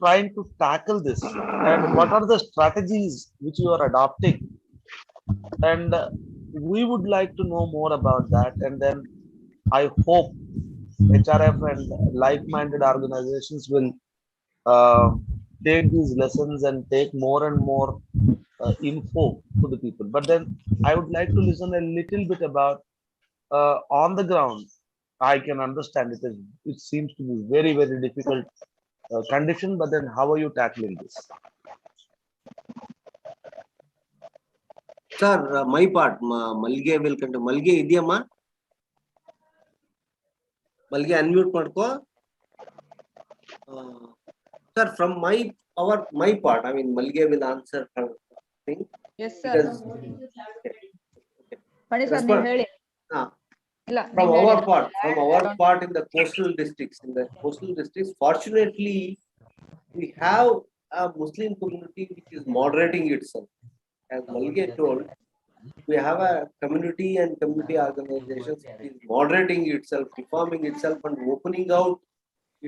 trying to tackle this, and what are the strategies which you are adopting? And we would like to know more about that, and then I hope HRF and like-minded organizations will take these lessons and take more and more info to the people. But then I would like to listen a little bit about on the ground. I can understand it seems to be very, very difficult condition, but then how are you tackling this? Sir, my part, Malge will continue. Malge idiyamma? Malge unmute ಮಾಡ್ಕೋ. Sir, from my part, I mean, Malge will answer her thing. Yes, sir. Because, Pani sir, Respond. ನೀವು ಹೇಳಿ. Ah, ಇಲ್ಲ, from ನೀವು our ಹೇಳಿ. part in the coastal districts, fortunately, we have a Muslim community which is moderating itself. As Malge told, we have a community and community organizations which is moderating itself, reforming itself, and opening out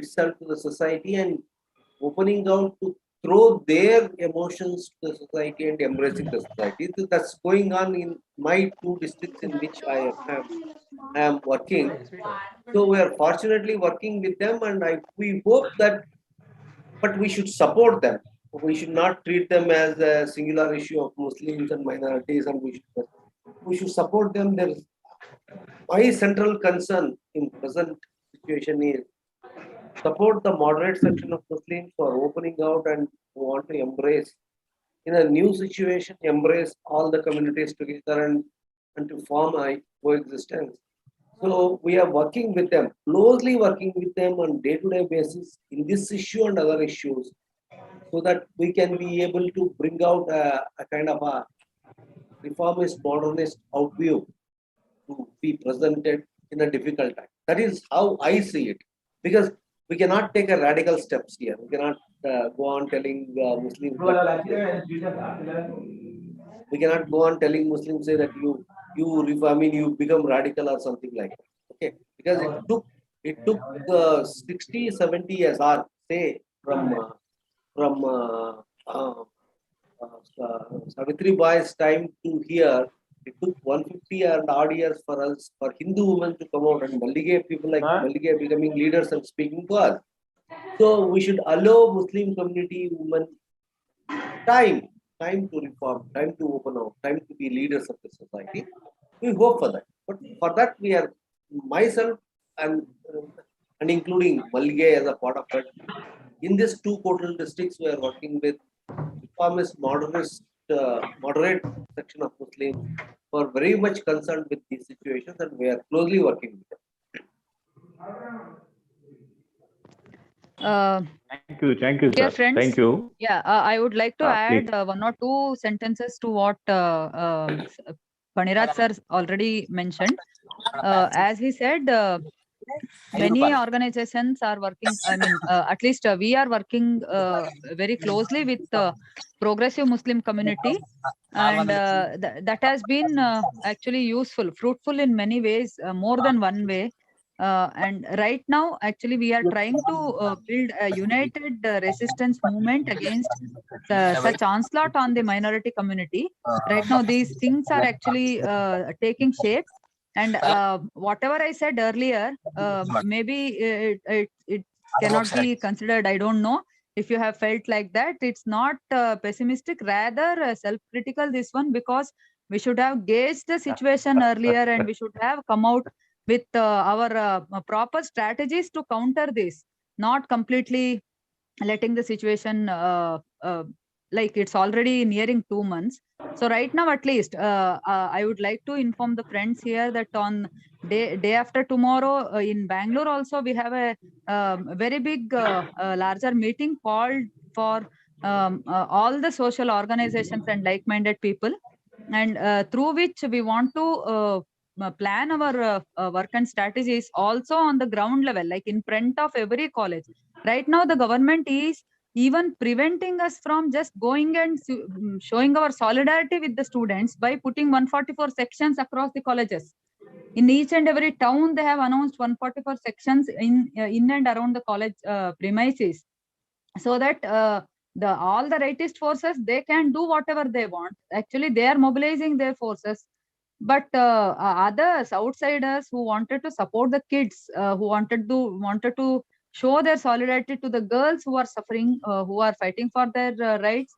itself to the society and opening out to throw their emotions to the society and embracing the society. So that's going on in my two districts in which I am working. So we are fortunately working with them, and we hope that, but we should support them. We should not treat them as a singular issue of Muslims and minorities, and we should support them. My central concern in present situation is support the moderate section of Muslims who are opening out and who want to embrace, in a new situation, embrace all the communities together and to form a coexistence. So we are working with them, closely working with them on day-to-day basis in this issue and other issues, so that we can be able to bring out a kind of a reformist, modernist outview to be presented in a difficult time. That is how I see it. Because we cannot take a radical steps here. We cannot go on telling Muslims. We cannot go on telling Muslims say that you become radical or something like that. Okay, because it took 60, 70 years, or say from Savitri Bai's time to here. It took 150 and odd years for us, for Hindu women to come out, and Mallige people like Mallige becoming leaders and speaking to us. So we should allow Muslim community women time to reform, time to open out, time to be leaders of the society. We hope for that. But for that, we are, myself and including Mallige as a part of it, in these two coastal districts, we are working with reformist, moderate section of Muslims who are very much concerned with these situations, and we are closely working with them. Thank you, Dear sir. friends, Thank you. Yeah, I would like to add one or two sentences to what Paniraj sir already mentioned. As he said, many organizations are working. I mean, at least we are working very closely with progressive Muslim community, and that has been actually useful, fruitful in many ways, more than one way. And right now, actually, we are trying to build a united resistance movement against such onslaught on the minority community. Right now, these things are actually taking shape. And whatever I said earlier, maybe it cannot be considered. I don't know if you have felt like that. It's not pessimistic, rather self-critical, this one, because we should have gauged the situation earlier, and we should have come out with our proper strategies to counter this, not completely letting the situation like it's already nearing 2 months. So right now, at least, I would like to inform the friends here that on day after tomorrow in Bangalore also, we have a very big larger meeting called for all the social organizations and like-minded people, and through which we want to plan our work and strategies also on the ground level, like in front of every college. Right now, the government is even preventing us from just going and showing our solidarity with the students by putting 144 sections across the colleges. In each and every town, they have announced 144 sections in and around the college premises, so that all the rightist forces, they can do whatever they want. Actually, they are mobilizing their forces, but others, outsiders, who wanted to support the kids, who wanted to show their solidarity to the girls who are suffering, who are fighting for their rights,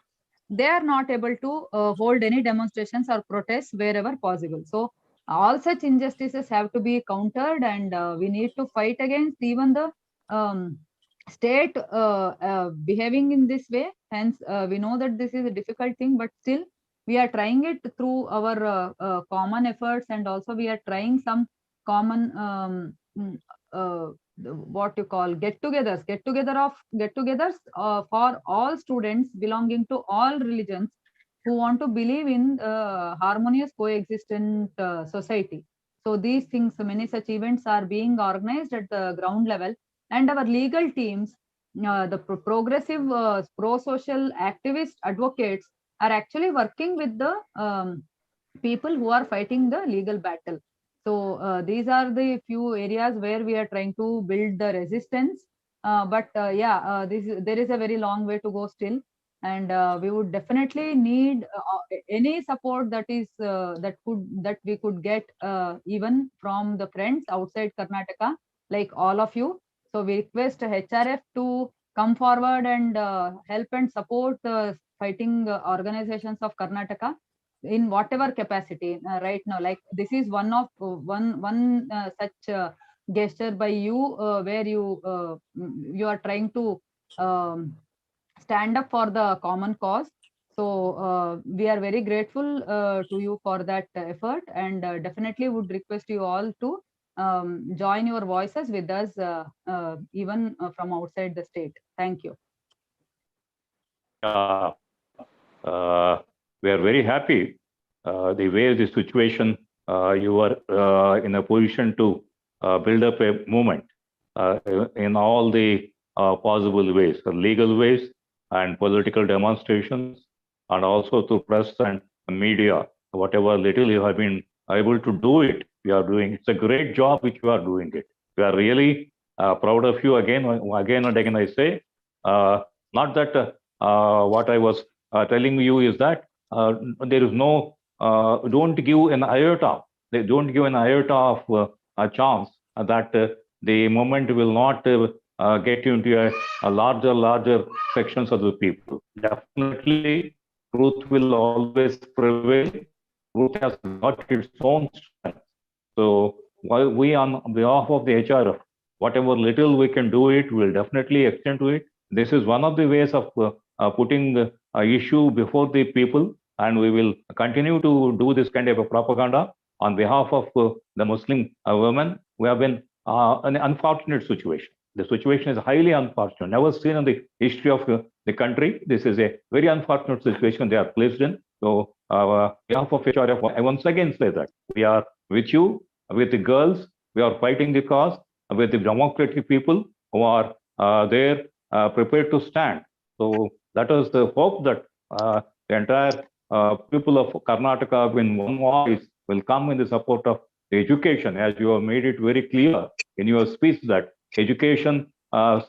they are not able to hold any demonstrations or protests wherever possible. So all such injustices have to be countered, and we need to fight against even the state behaving in this way. Hence, we know that this is a difficult thing, but still we are trying it through our common efforts, and also we are trying some common what you call get-togethers for all students belonging to all religions who want to believe in harmonious coexistent society. So these things, many such events are being organized at the ground level, and our legal teams, the progressive pro-social activist advocates are actually working with the people who are fighting the legal battle. So these are the few areas where we are trying to build the resistance. There is a very long way to go still, and we would definitely need any support that is that we could get even from the friends outside Karnataka, like all of you. So we request HRF to come forward and help and support the fighting organizations of Karnataka in whatever capacity right now. Like this is one of one such gesture by you, where you are trying to stand up for the common cause. So we are very grateful to you for that effort, and definitely would request you all to join your voices with us, even from outside the state. Thank you. We are very happy the way the situation you are in a position to build up a movement in all the possible ways, legal ways and political demonstrations, and also through press and media. Whatever little you have been able to do it, you are doing. It's a great job which you are doing it. We are really proud of you again and again. I say, not that what I was telling you is that there is no, don't give an iota. They don't give an iota of a chance that the movement will not get you into a larger sections of the people. Definitely, truth will always prevail. Truth has got its own strength. So while we, on behalf of the HRF, whatever little we can do it, we'll definitely extend to it. This is one of the ways of putting the issue before the people, and we will continue to do this kind of a propaganda on behalf of the Muslim women. We have been an unfortunate situation. The situation is highly unfortunate, never seen in the history of the country. This is a very unfortunate situation they are placed in. So, on behalf of HRF, I once again say that we are with you, with the girls. We are fighting the cause with the democratic people who are there, prepared to stand. So that is the hope that the entire people of Karnataka in one voice will come in the support of the education, as you have made it very clear in your speech that education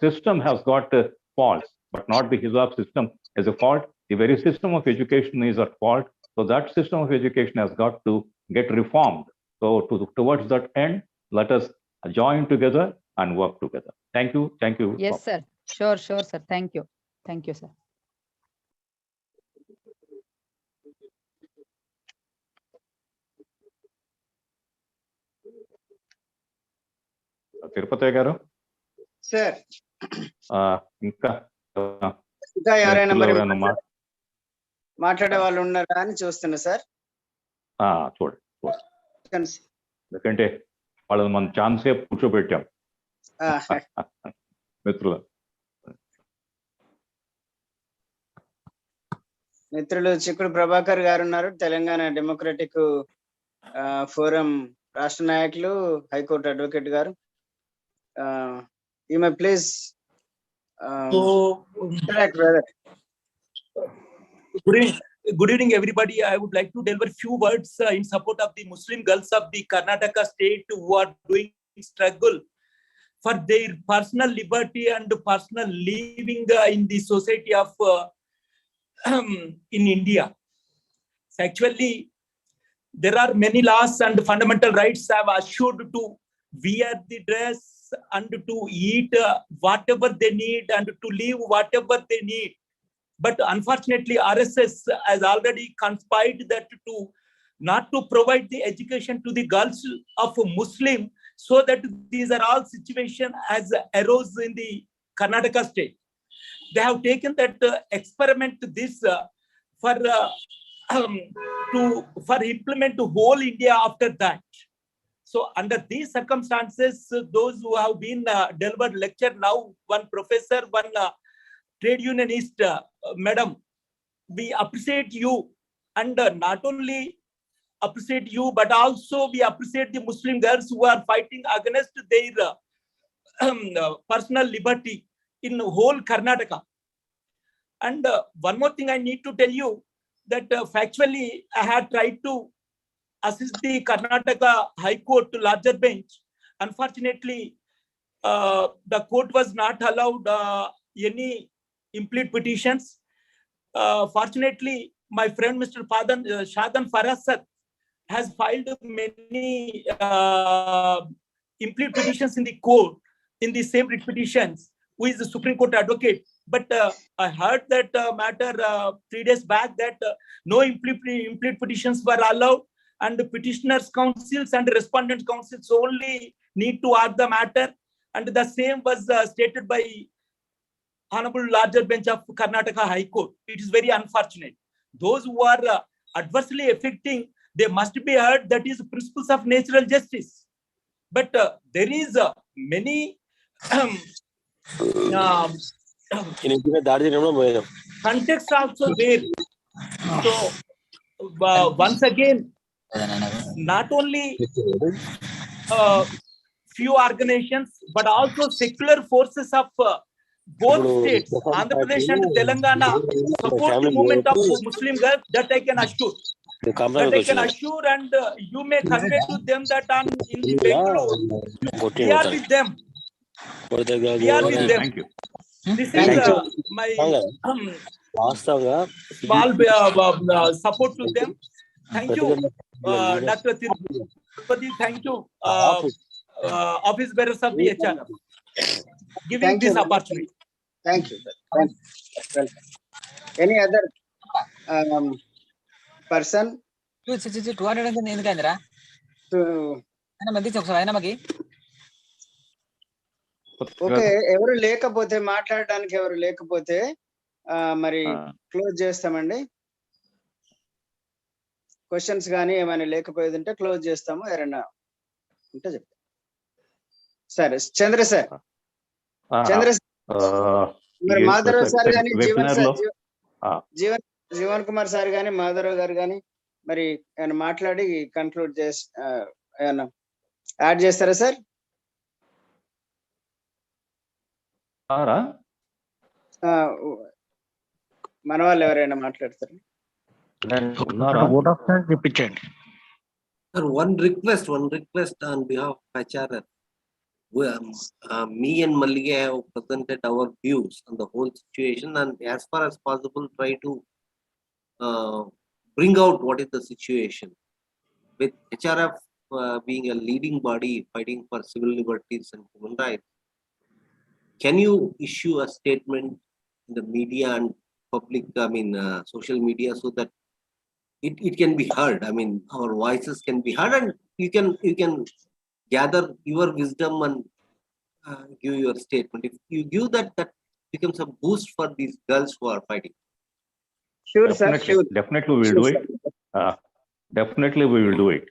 system has got faults, but not the hijab system as a fault. The very system of education is at fault. So that system of education has got to get reformed. So towards that end, let us join together and work together. Thank you. Thank you. Yes, sir. Sure, sir. Thank you. Thank you, sir. Tirupati గారు sir ఇంకా ఎవరైనా మరి మాట్లాడే వాళ్ళు ఉన్నారా అని చూస్తున్నా sir. చూడండి, ఎందుకంటే వాళ్ళని మనం ఛాన్స్ సేపు కూర్చోబెట్టాం. మిత్రులు చిక్కుడు ప్రభాకర్ గారు ఉన్నారు, తెలంగాణ డెమోక్రటిక్ ఫోరం రాష్ట్ర నాయకులు, హైకోర్టు అడ్వకేట్ గారు. You may please interact, brother. Good evening, everybody. I would like to deliver few words in support of the Muslim girls of the Karnataka state who are doing struggle for their personal liberty and personal living in the society of in India. So actually, there are many laws and fundamental rights have assured to wear the dress and to eat whatever they need and to live whatever they need. But unfortunately, RSS has already conspired that to not to provide the education to the girls of Muslim, so that these are all situations as arose in the Karnataka state. They have taken that experiment this for for implement to whole India after that. So under these circumstances, those who have been delivered lecture now, one professor, one trade unionist, madam, we appreciate you, and not only appreciate you, but also we appreciate the Muslim girls who are fighting against their personal liberty in whole Karnataka. And one more thing I need to tell you, that factually I had tried to assist the Karnataka High Court larger bench. Unfortunately, the court was not allowed any implicit petitions. Fortunately, my friend Mr. Shadan Farasat has filed many implicit petitions in the court, in the same writ petitions, who is the Supreme Court advocate. But I heard that matter 3 days back, that no implicit petitions were allowed, and the petitioners' councils and respondents' councils only need to argue the matter. And the same was stated by Honorable Larger Bench of Karnataka High Court. It is very unfortunate. Those who are adversely affecting, they must be heard. That is principles of natural justice. But there is many context also there. So once again, not only few organizations, but also secular forces of both states, Andhra Pradesh and Telangana, support the movement of Muslim girls. That I can assure. That I can assure, and you may convey to them that in the Bengaluru, we are with them. We are with them. Thank you. This is my small support to them. Thank you, Dr. Tirupati. Thank you, office bearers of the HRF, giving this opportunity. Thank you. Thank you. Any other person? Okay, ఎవరు లేకపోతే మాట్లాడడానికి ఎవరు లేకపోతే మరి close చేస్తామండి. Questions కానీ ఏమైనా లేకపోయేది ఉంటే క్లోజ్ చేస్తాము. ఎవరైనా ఉంటే చెప్తాం. సరే, చంద్ర సార్, మరి మాధవరావు సార్ కానీ జీవన్ కుమార్ సార్ కానీ మాధవరావు గారు కానీ మరి ఏమైనా మాట్లాడి కన్క్లూడ్ చేసి ఏమైనా యాడ్ చేస్తారా సార్? మన వాళ్ళు ఎవరైనా మాట్లాడతారు? One request on behalf of HRF. Me and Malliga have presented our views on the whole situation, and as far as possible try to bring out what is the situation. With HRF being a leading body fighting for civil liberties and human rights, can you issue a statement in the media and public, social media, so that it can be heard? I mean, our voices can be heard, and you can gather your wisdom and give your statement. If you give that becomes a boost for these girls who are fighting. Sure, sir. Sure. Definitely we will do it. Definitely we will do it.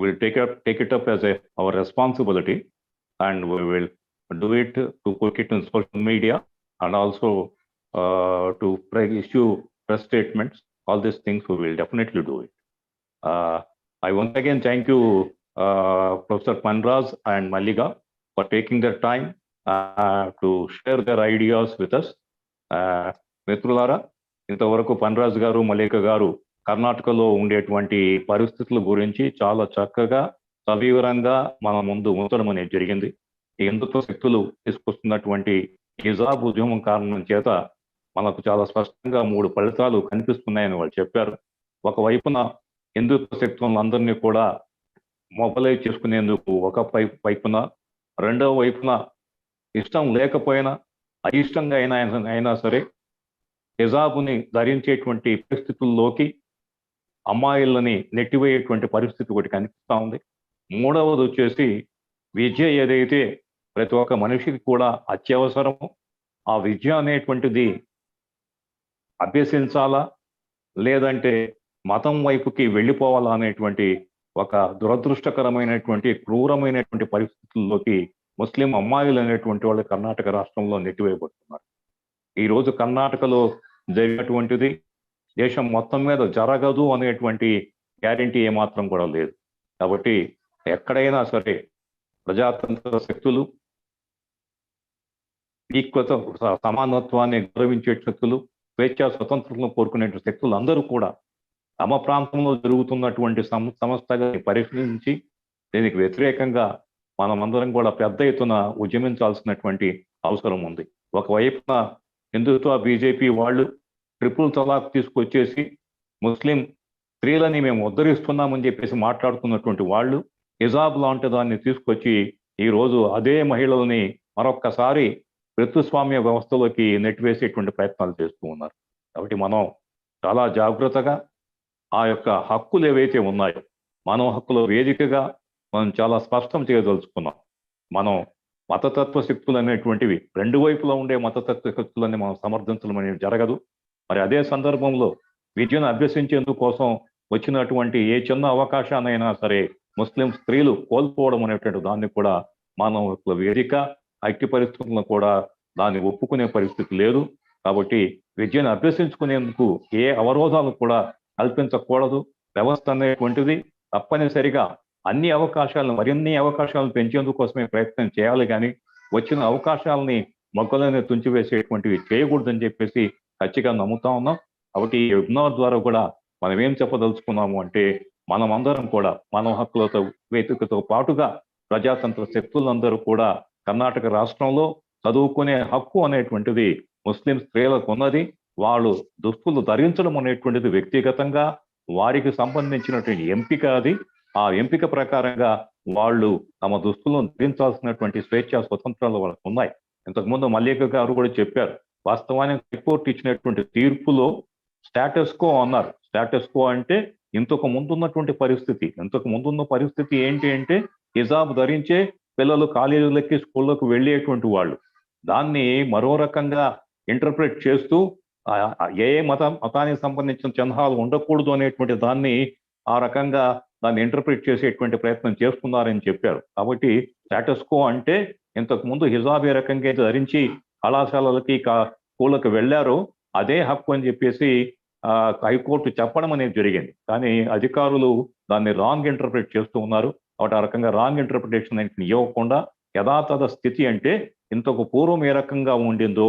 We'll take it up as our responsibility, and we will do it to put it in social media, and also to issue press statements. All these things we will definitely do it. I once again thank you, Professor Panraj and Malliga, for taking their time to share their ideas with us. మిత్రులారా, ఇంతవరకు పన్రాజ్ గారు, మల్లిక గారు కర్ణాటకలో ఉండేటువంటి పరిస్థితుల గురించి చాలా చక్కగా సవివరంగా మన ముందు ఉంచడం అనేది జరిగింది. ఈ హిందుత్వ శక్తులు తీసుకొస్తున్నటువంటి హిజాబ్ ఉద్యమం కారణం చేత మనకు చాలా స్పష్టంగా 3 ఫలితాలు కనిపిస్తున్నాయని వాళ్ళు చెప్పారు. ఒకవైపున హిందుత్వ శక్తులందరినీ కూడా మొబలైజ్ చేసుకునేందుకు ఒక వైపున, రెండవ వైపున ఇష్టం లేకపోయినా అయిష్టంగా అయినా సరే హిజాబుని ధరించేటువంటి పరిస్థితుల్లోకి అమ్మాయిలని నెట్టివేయేటువంటి పరిస్థితి ఒకటి కనిపిస్తూ ఉంది. మూడవది వచ్చేసి విద్య ఏదైతే ప్రతి ఒక్క మనిషికి కూడా అత్యవసరము, ఆ విద్య అనేటువంటిది అభ్యసించాలా, లేదంటే మతం వైపుకి వెళ్ళిపోవాలా అనేటువంటి ఒక దురదృష్టకరమైనటువంటి క్రూరమైనటువంటి పరిస్థితుల్లోకి ముస్లిం అమ్మాయిలు అనేటువంటి వాళ్ళు కర్ణాటక రాష్ట్రంలో నెట్టివేయబడుతున్నారు. ఈ రోజు కర్ణాటకలో జరిగినటువంటిది దేశం మొత్తం మీద జరగదు అనేటువంటి గ్యారంటీ ఏమాత్రం కూడా లేదు. కాబట్టి ఎక్కడైనా సరే ప్రజాతంత్ర శక్తులు, ఈక్వత సమానత్వాన్ని గౌరవించే శక్తులు, స్వేచ్ఛా స్వతంత్రతను కోరుకునే శక్తులు అందరూ కూడా తమ ప్రాంతంలో జరుగుతున్నటువంటి సమస్యగా పరిశీలించి దీనికి వ్యతిరేకంగా మనమందరం కూడా పెద్ద ఎత్తున ఉద్యమించాల్సినటువంటి అవసరం ఉంది. ఒకవైపున హిందుత్వ బీజేపీ వాళ్ళు ట్రిపుల్ తలాక్ తీసుకొచ్చేసి ముస్లిం స్త్రీలని మేము ఉద్ధరిస్తున్నామని చెప్పేసి మాట్లాడుతున్నటువంటి వాళ్ళు హిజాబ్ లాంటి దాన్ని తీసుకొచ్చి ఈరోజు అదే మహిళల్ని మరొక్కసారి ప్రతిస్వామ్య వ్యవస్థలోకి నెట్టివేసేటువంటి ప్రయత్నాలు చేస్తూ ఉన్నారు. కాబట్టి మనం చాలా జాగ్రత్తగా ఆ యొక్క హక్కులు ఏవైతే ఉన్నాయో మానవ హక్కుల వేదికగా మనం చాలా స్పష్టం చేయదలుచుకున్నాం. మనం మతతత్వ శక్తులు అనేటువంటివి రెండు వైపులా ఉండే మతతత్వ శక్తులని మనం సమర్థించడం అనేది జరగదు. మరి అదే సందర్భంలో విద్యను అభ్యసించేందుకు కోసం వచ్చినటువంటి ఏ చిన్న అవకాశానైనా సరే ముస్లిం స్త్రీలు కోల్పోవడం అనేటువంటి దాన్ని కూడా మానవ హక్కుల వేదిక ఐక్య పరిస్థితులను కూడా దాన్ని ఒప్పుకునే పరిస్థితి లేదు. కాబట్టి విద్యను అభ్యసించుకునేందుకు ఏ అవరోధాలు కూడా కల్పించకూడదు. వ్యవస్థ అనేటువంటిది తప్పనిసరిగా అన్ని అవకాశాలను మరిన్ని అవకాశాలను పెంచేందుకోసమే ప్రయత్నం చేయాలి, కానీ వచ్చిన అవకాశాలని మొక్కలని తుంచివేసేటువంటివి చేయకూడదని చెప్పేసి ఖచ్చితంగా నమ్ముతా ఉన్నాం. కాబట్టి ఈ వెబినార్ ద్వారా కూడా మనం ఏం చెప్పదలుచుకున్నాము అంటే మనమందరం కూడా మానవ హక్కులతో వేదికతో పాటుగా ప్రజాతంత్ర శక్తులందరూ కూడా కర్ణాటక రాష్ట్రంలో చదువుకునే హక్కు అనేటువంటిది ముస్లిం స్త్రీలకు ఉన్నది. వాళ్ళు దుస్తులు ధరించడం అనేటువంటిది వ్యక్తిగతంగా వారికి సంబంధించినటువంటి ఎంపిక. అది ఆ ఎంపిక ప్రకారంగా వాళ్ళు తమ దుస్తులను ధరించాల్సినటువంటి స్వేచ్ఛ స్వతంత్రాలు వాళ్ళకు ఉన్నాయి. ఇంతకుముందు మల్లిక గారు కూడా చెప్పారు, వాస్తవానికి హైకోర్టు ఇచ్చినటువంటి తీర్పులో స్టేటస్ కో అన్నారు. స్టేటస్ కో అంటే ఇంతకు ముందున్నటువంటి పరిస్థితి. ఇంతకు ముందున్న పరిస్థితి ఏంటి అంటే హిజాబ్ ధరించే పిల్లలు కాలేజీలకి స్కూళ్ళకు వెళ్ళేటువంటి వాళ్ళు. దాన్ని మరో రకంగా ఇంటర్ప్రిట్ చేస్తూ ఏ మతానికి సంబంధించిన చిహ్నాలు ఉండకూడదు అనేటువంటి దాన్ని ఆ రకంగా దాన్ని ఇంటర్ప్రిట్ చేసేటువంటి ప్రయత్నం చేస్తున్నారని చెప్పారు. కాబట్టి స్టేటస్ కో అంటే ఇంతకు ముందు హిజాబ్ ఏ రకంగా ధరించి కళాశాలలకి స్కూళ్ళకి వెళ్ళారో అదే హక్కు అని చెప్పేసి హైకోర్టు చెప్పడం అనేది జరిగింది. కానీ అధికారులు దాన్ని రాంగ్ ఇంటర్ప్రిట్ చేస్తూ ఉన్నారు. కాబట్టి ఆ రకంగా రాంగ్ ఇంటర్ప్రిటేషన్ అనేది ఇవ్వకుండా యథాతథ స్థితి అంటే ఇంతకు పూర్వం ఏ రకంగా ఉండిందో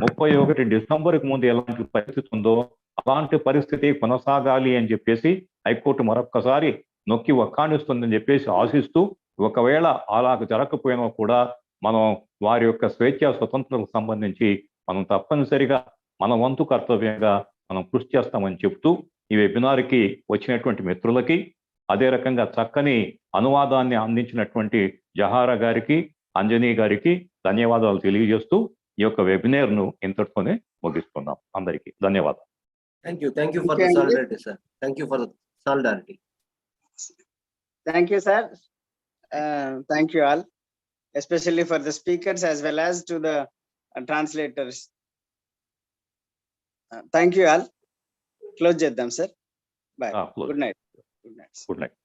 31 డిసెంబర్కి ముందు ఎలాంటి పరిస్థితి ఉందో అలాంటి పరిస్థితి కొనసాగాలి అని చెప్పేసి హైకోర్టు మరొక్కసారి నొక్కి వక్కాణిస్తుందని చెప్పేసి ఆశిస్తూ, ఒకవేళ అలా జరగకపోయినా కూడా మనం వారి యొక్క స్వేచ్ఛ స్వతంత్రాలకు సంబంధించి మనం తప్పనిసరిగా మన వంతు కర్తవ్యంగా మనం కృషి చేస్తామని చెప్తూ ఈ వెబినార్కి వచ్చినటువంటి మిత్రులకి, అదే రకంగా చక్కని అనువాదాన్ని అందించినటువంటి జహారా గారికి, అంజనీ గారికి ధన్యవాదాలు తెలియజేస్తూ ఈ యొక్క వెబినార్ను ఇంతటితోనే ముగిస్తున్నాం. అందరికీ ధన్యవాదాలు. Thank you for the solidarity, sir. Thank you for the solidarity. Thank you, sir. Thank you all, especially for the speakers as well as to the translators. Thank you all. Close చేద్దాం, sir. Bye. Good night. Good night.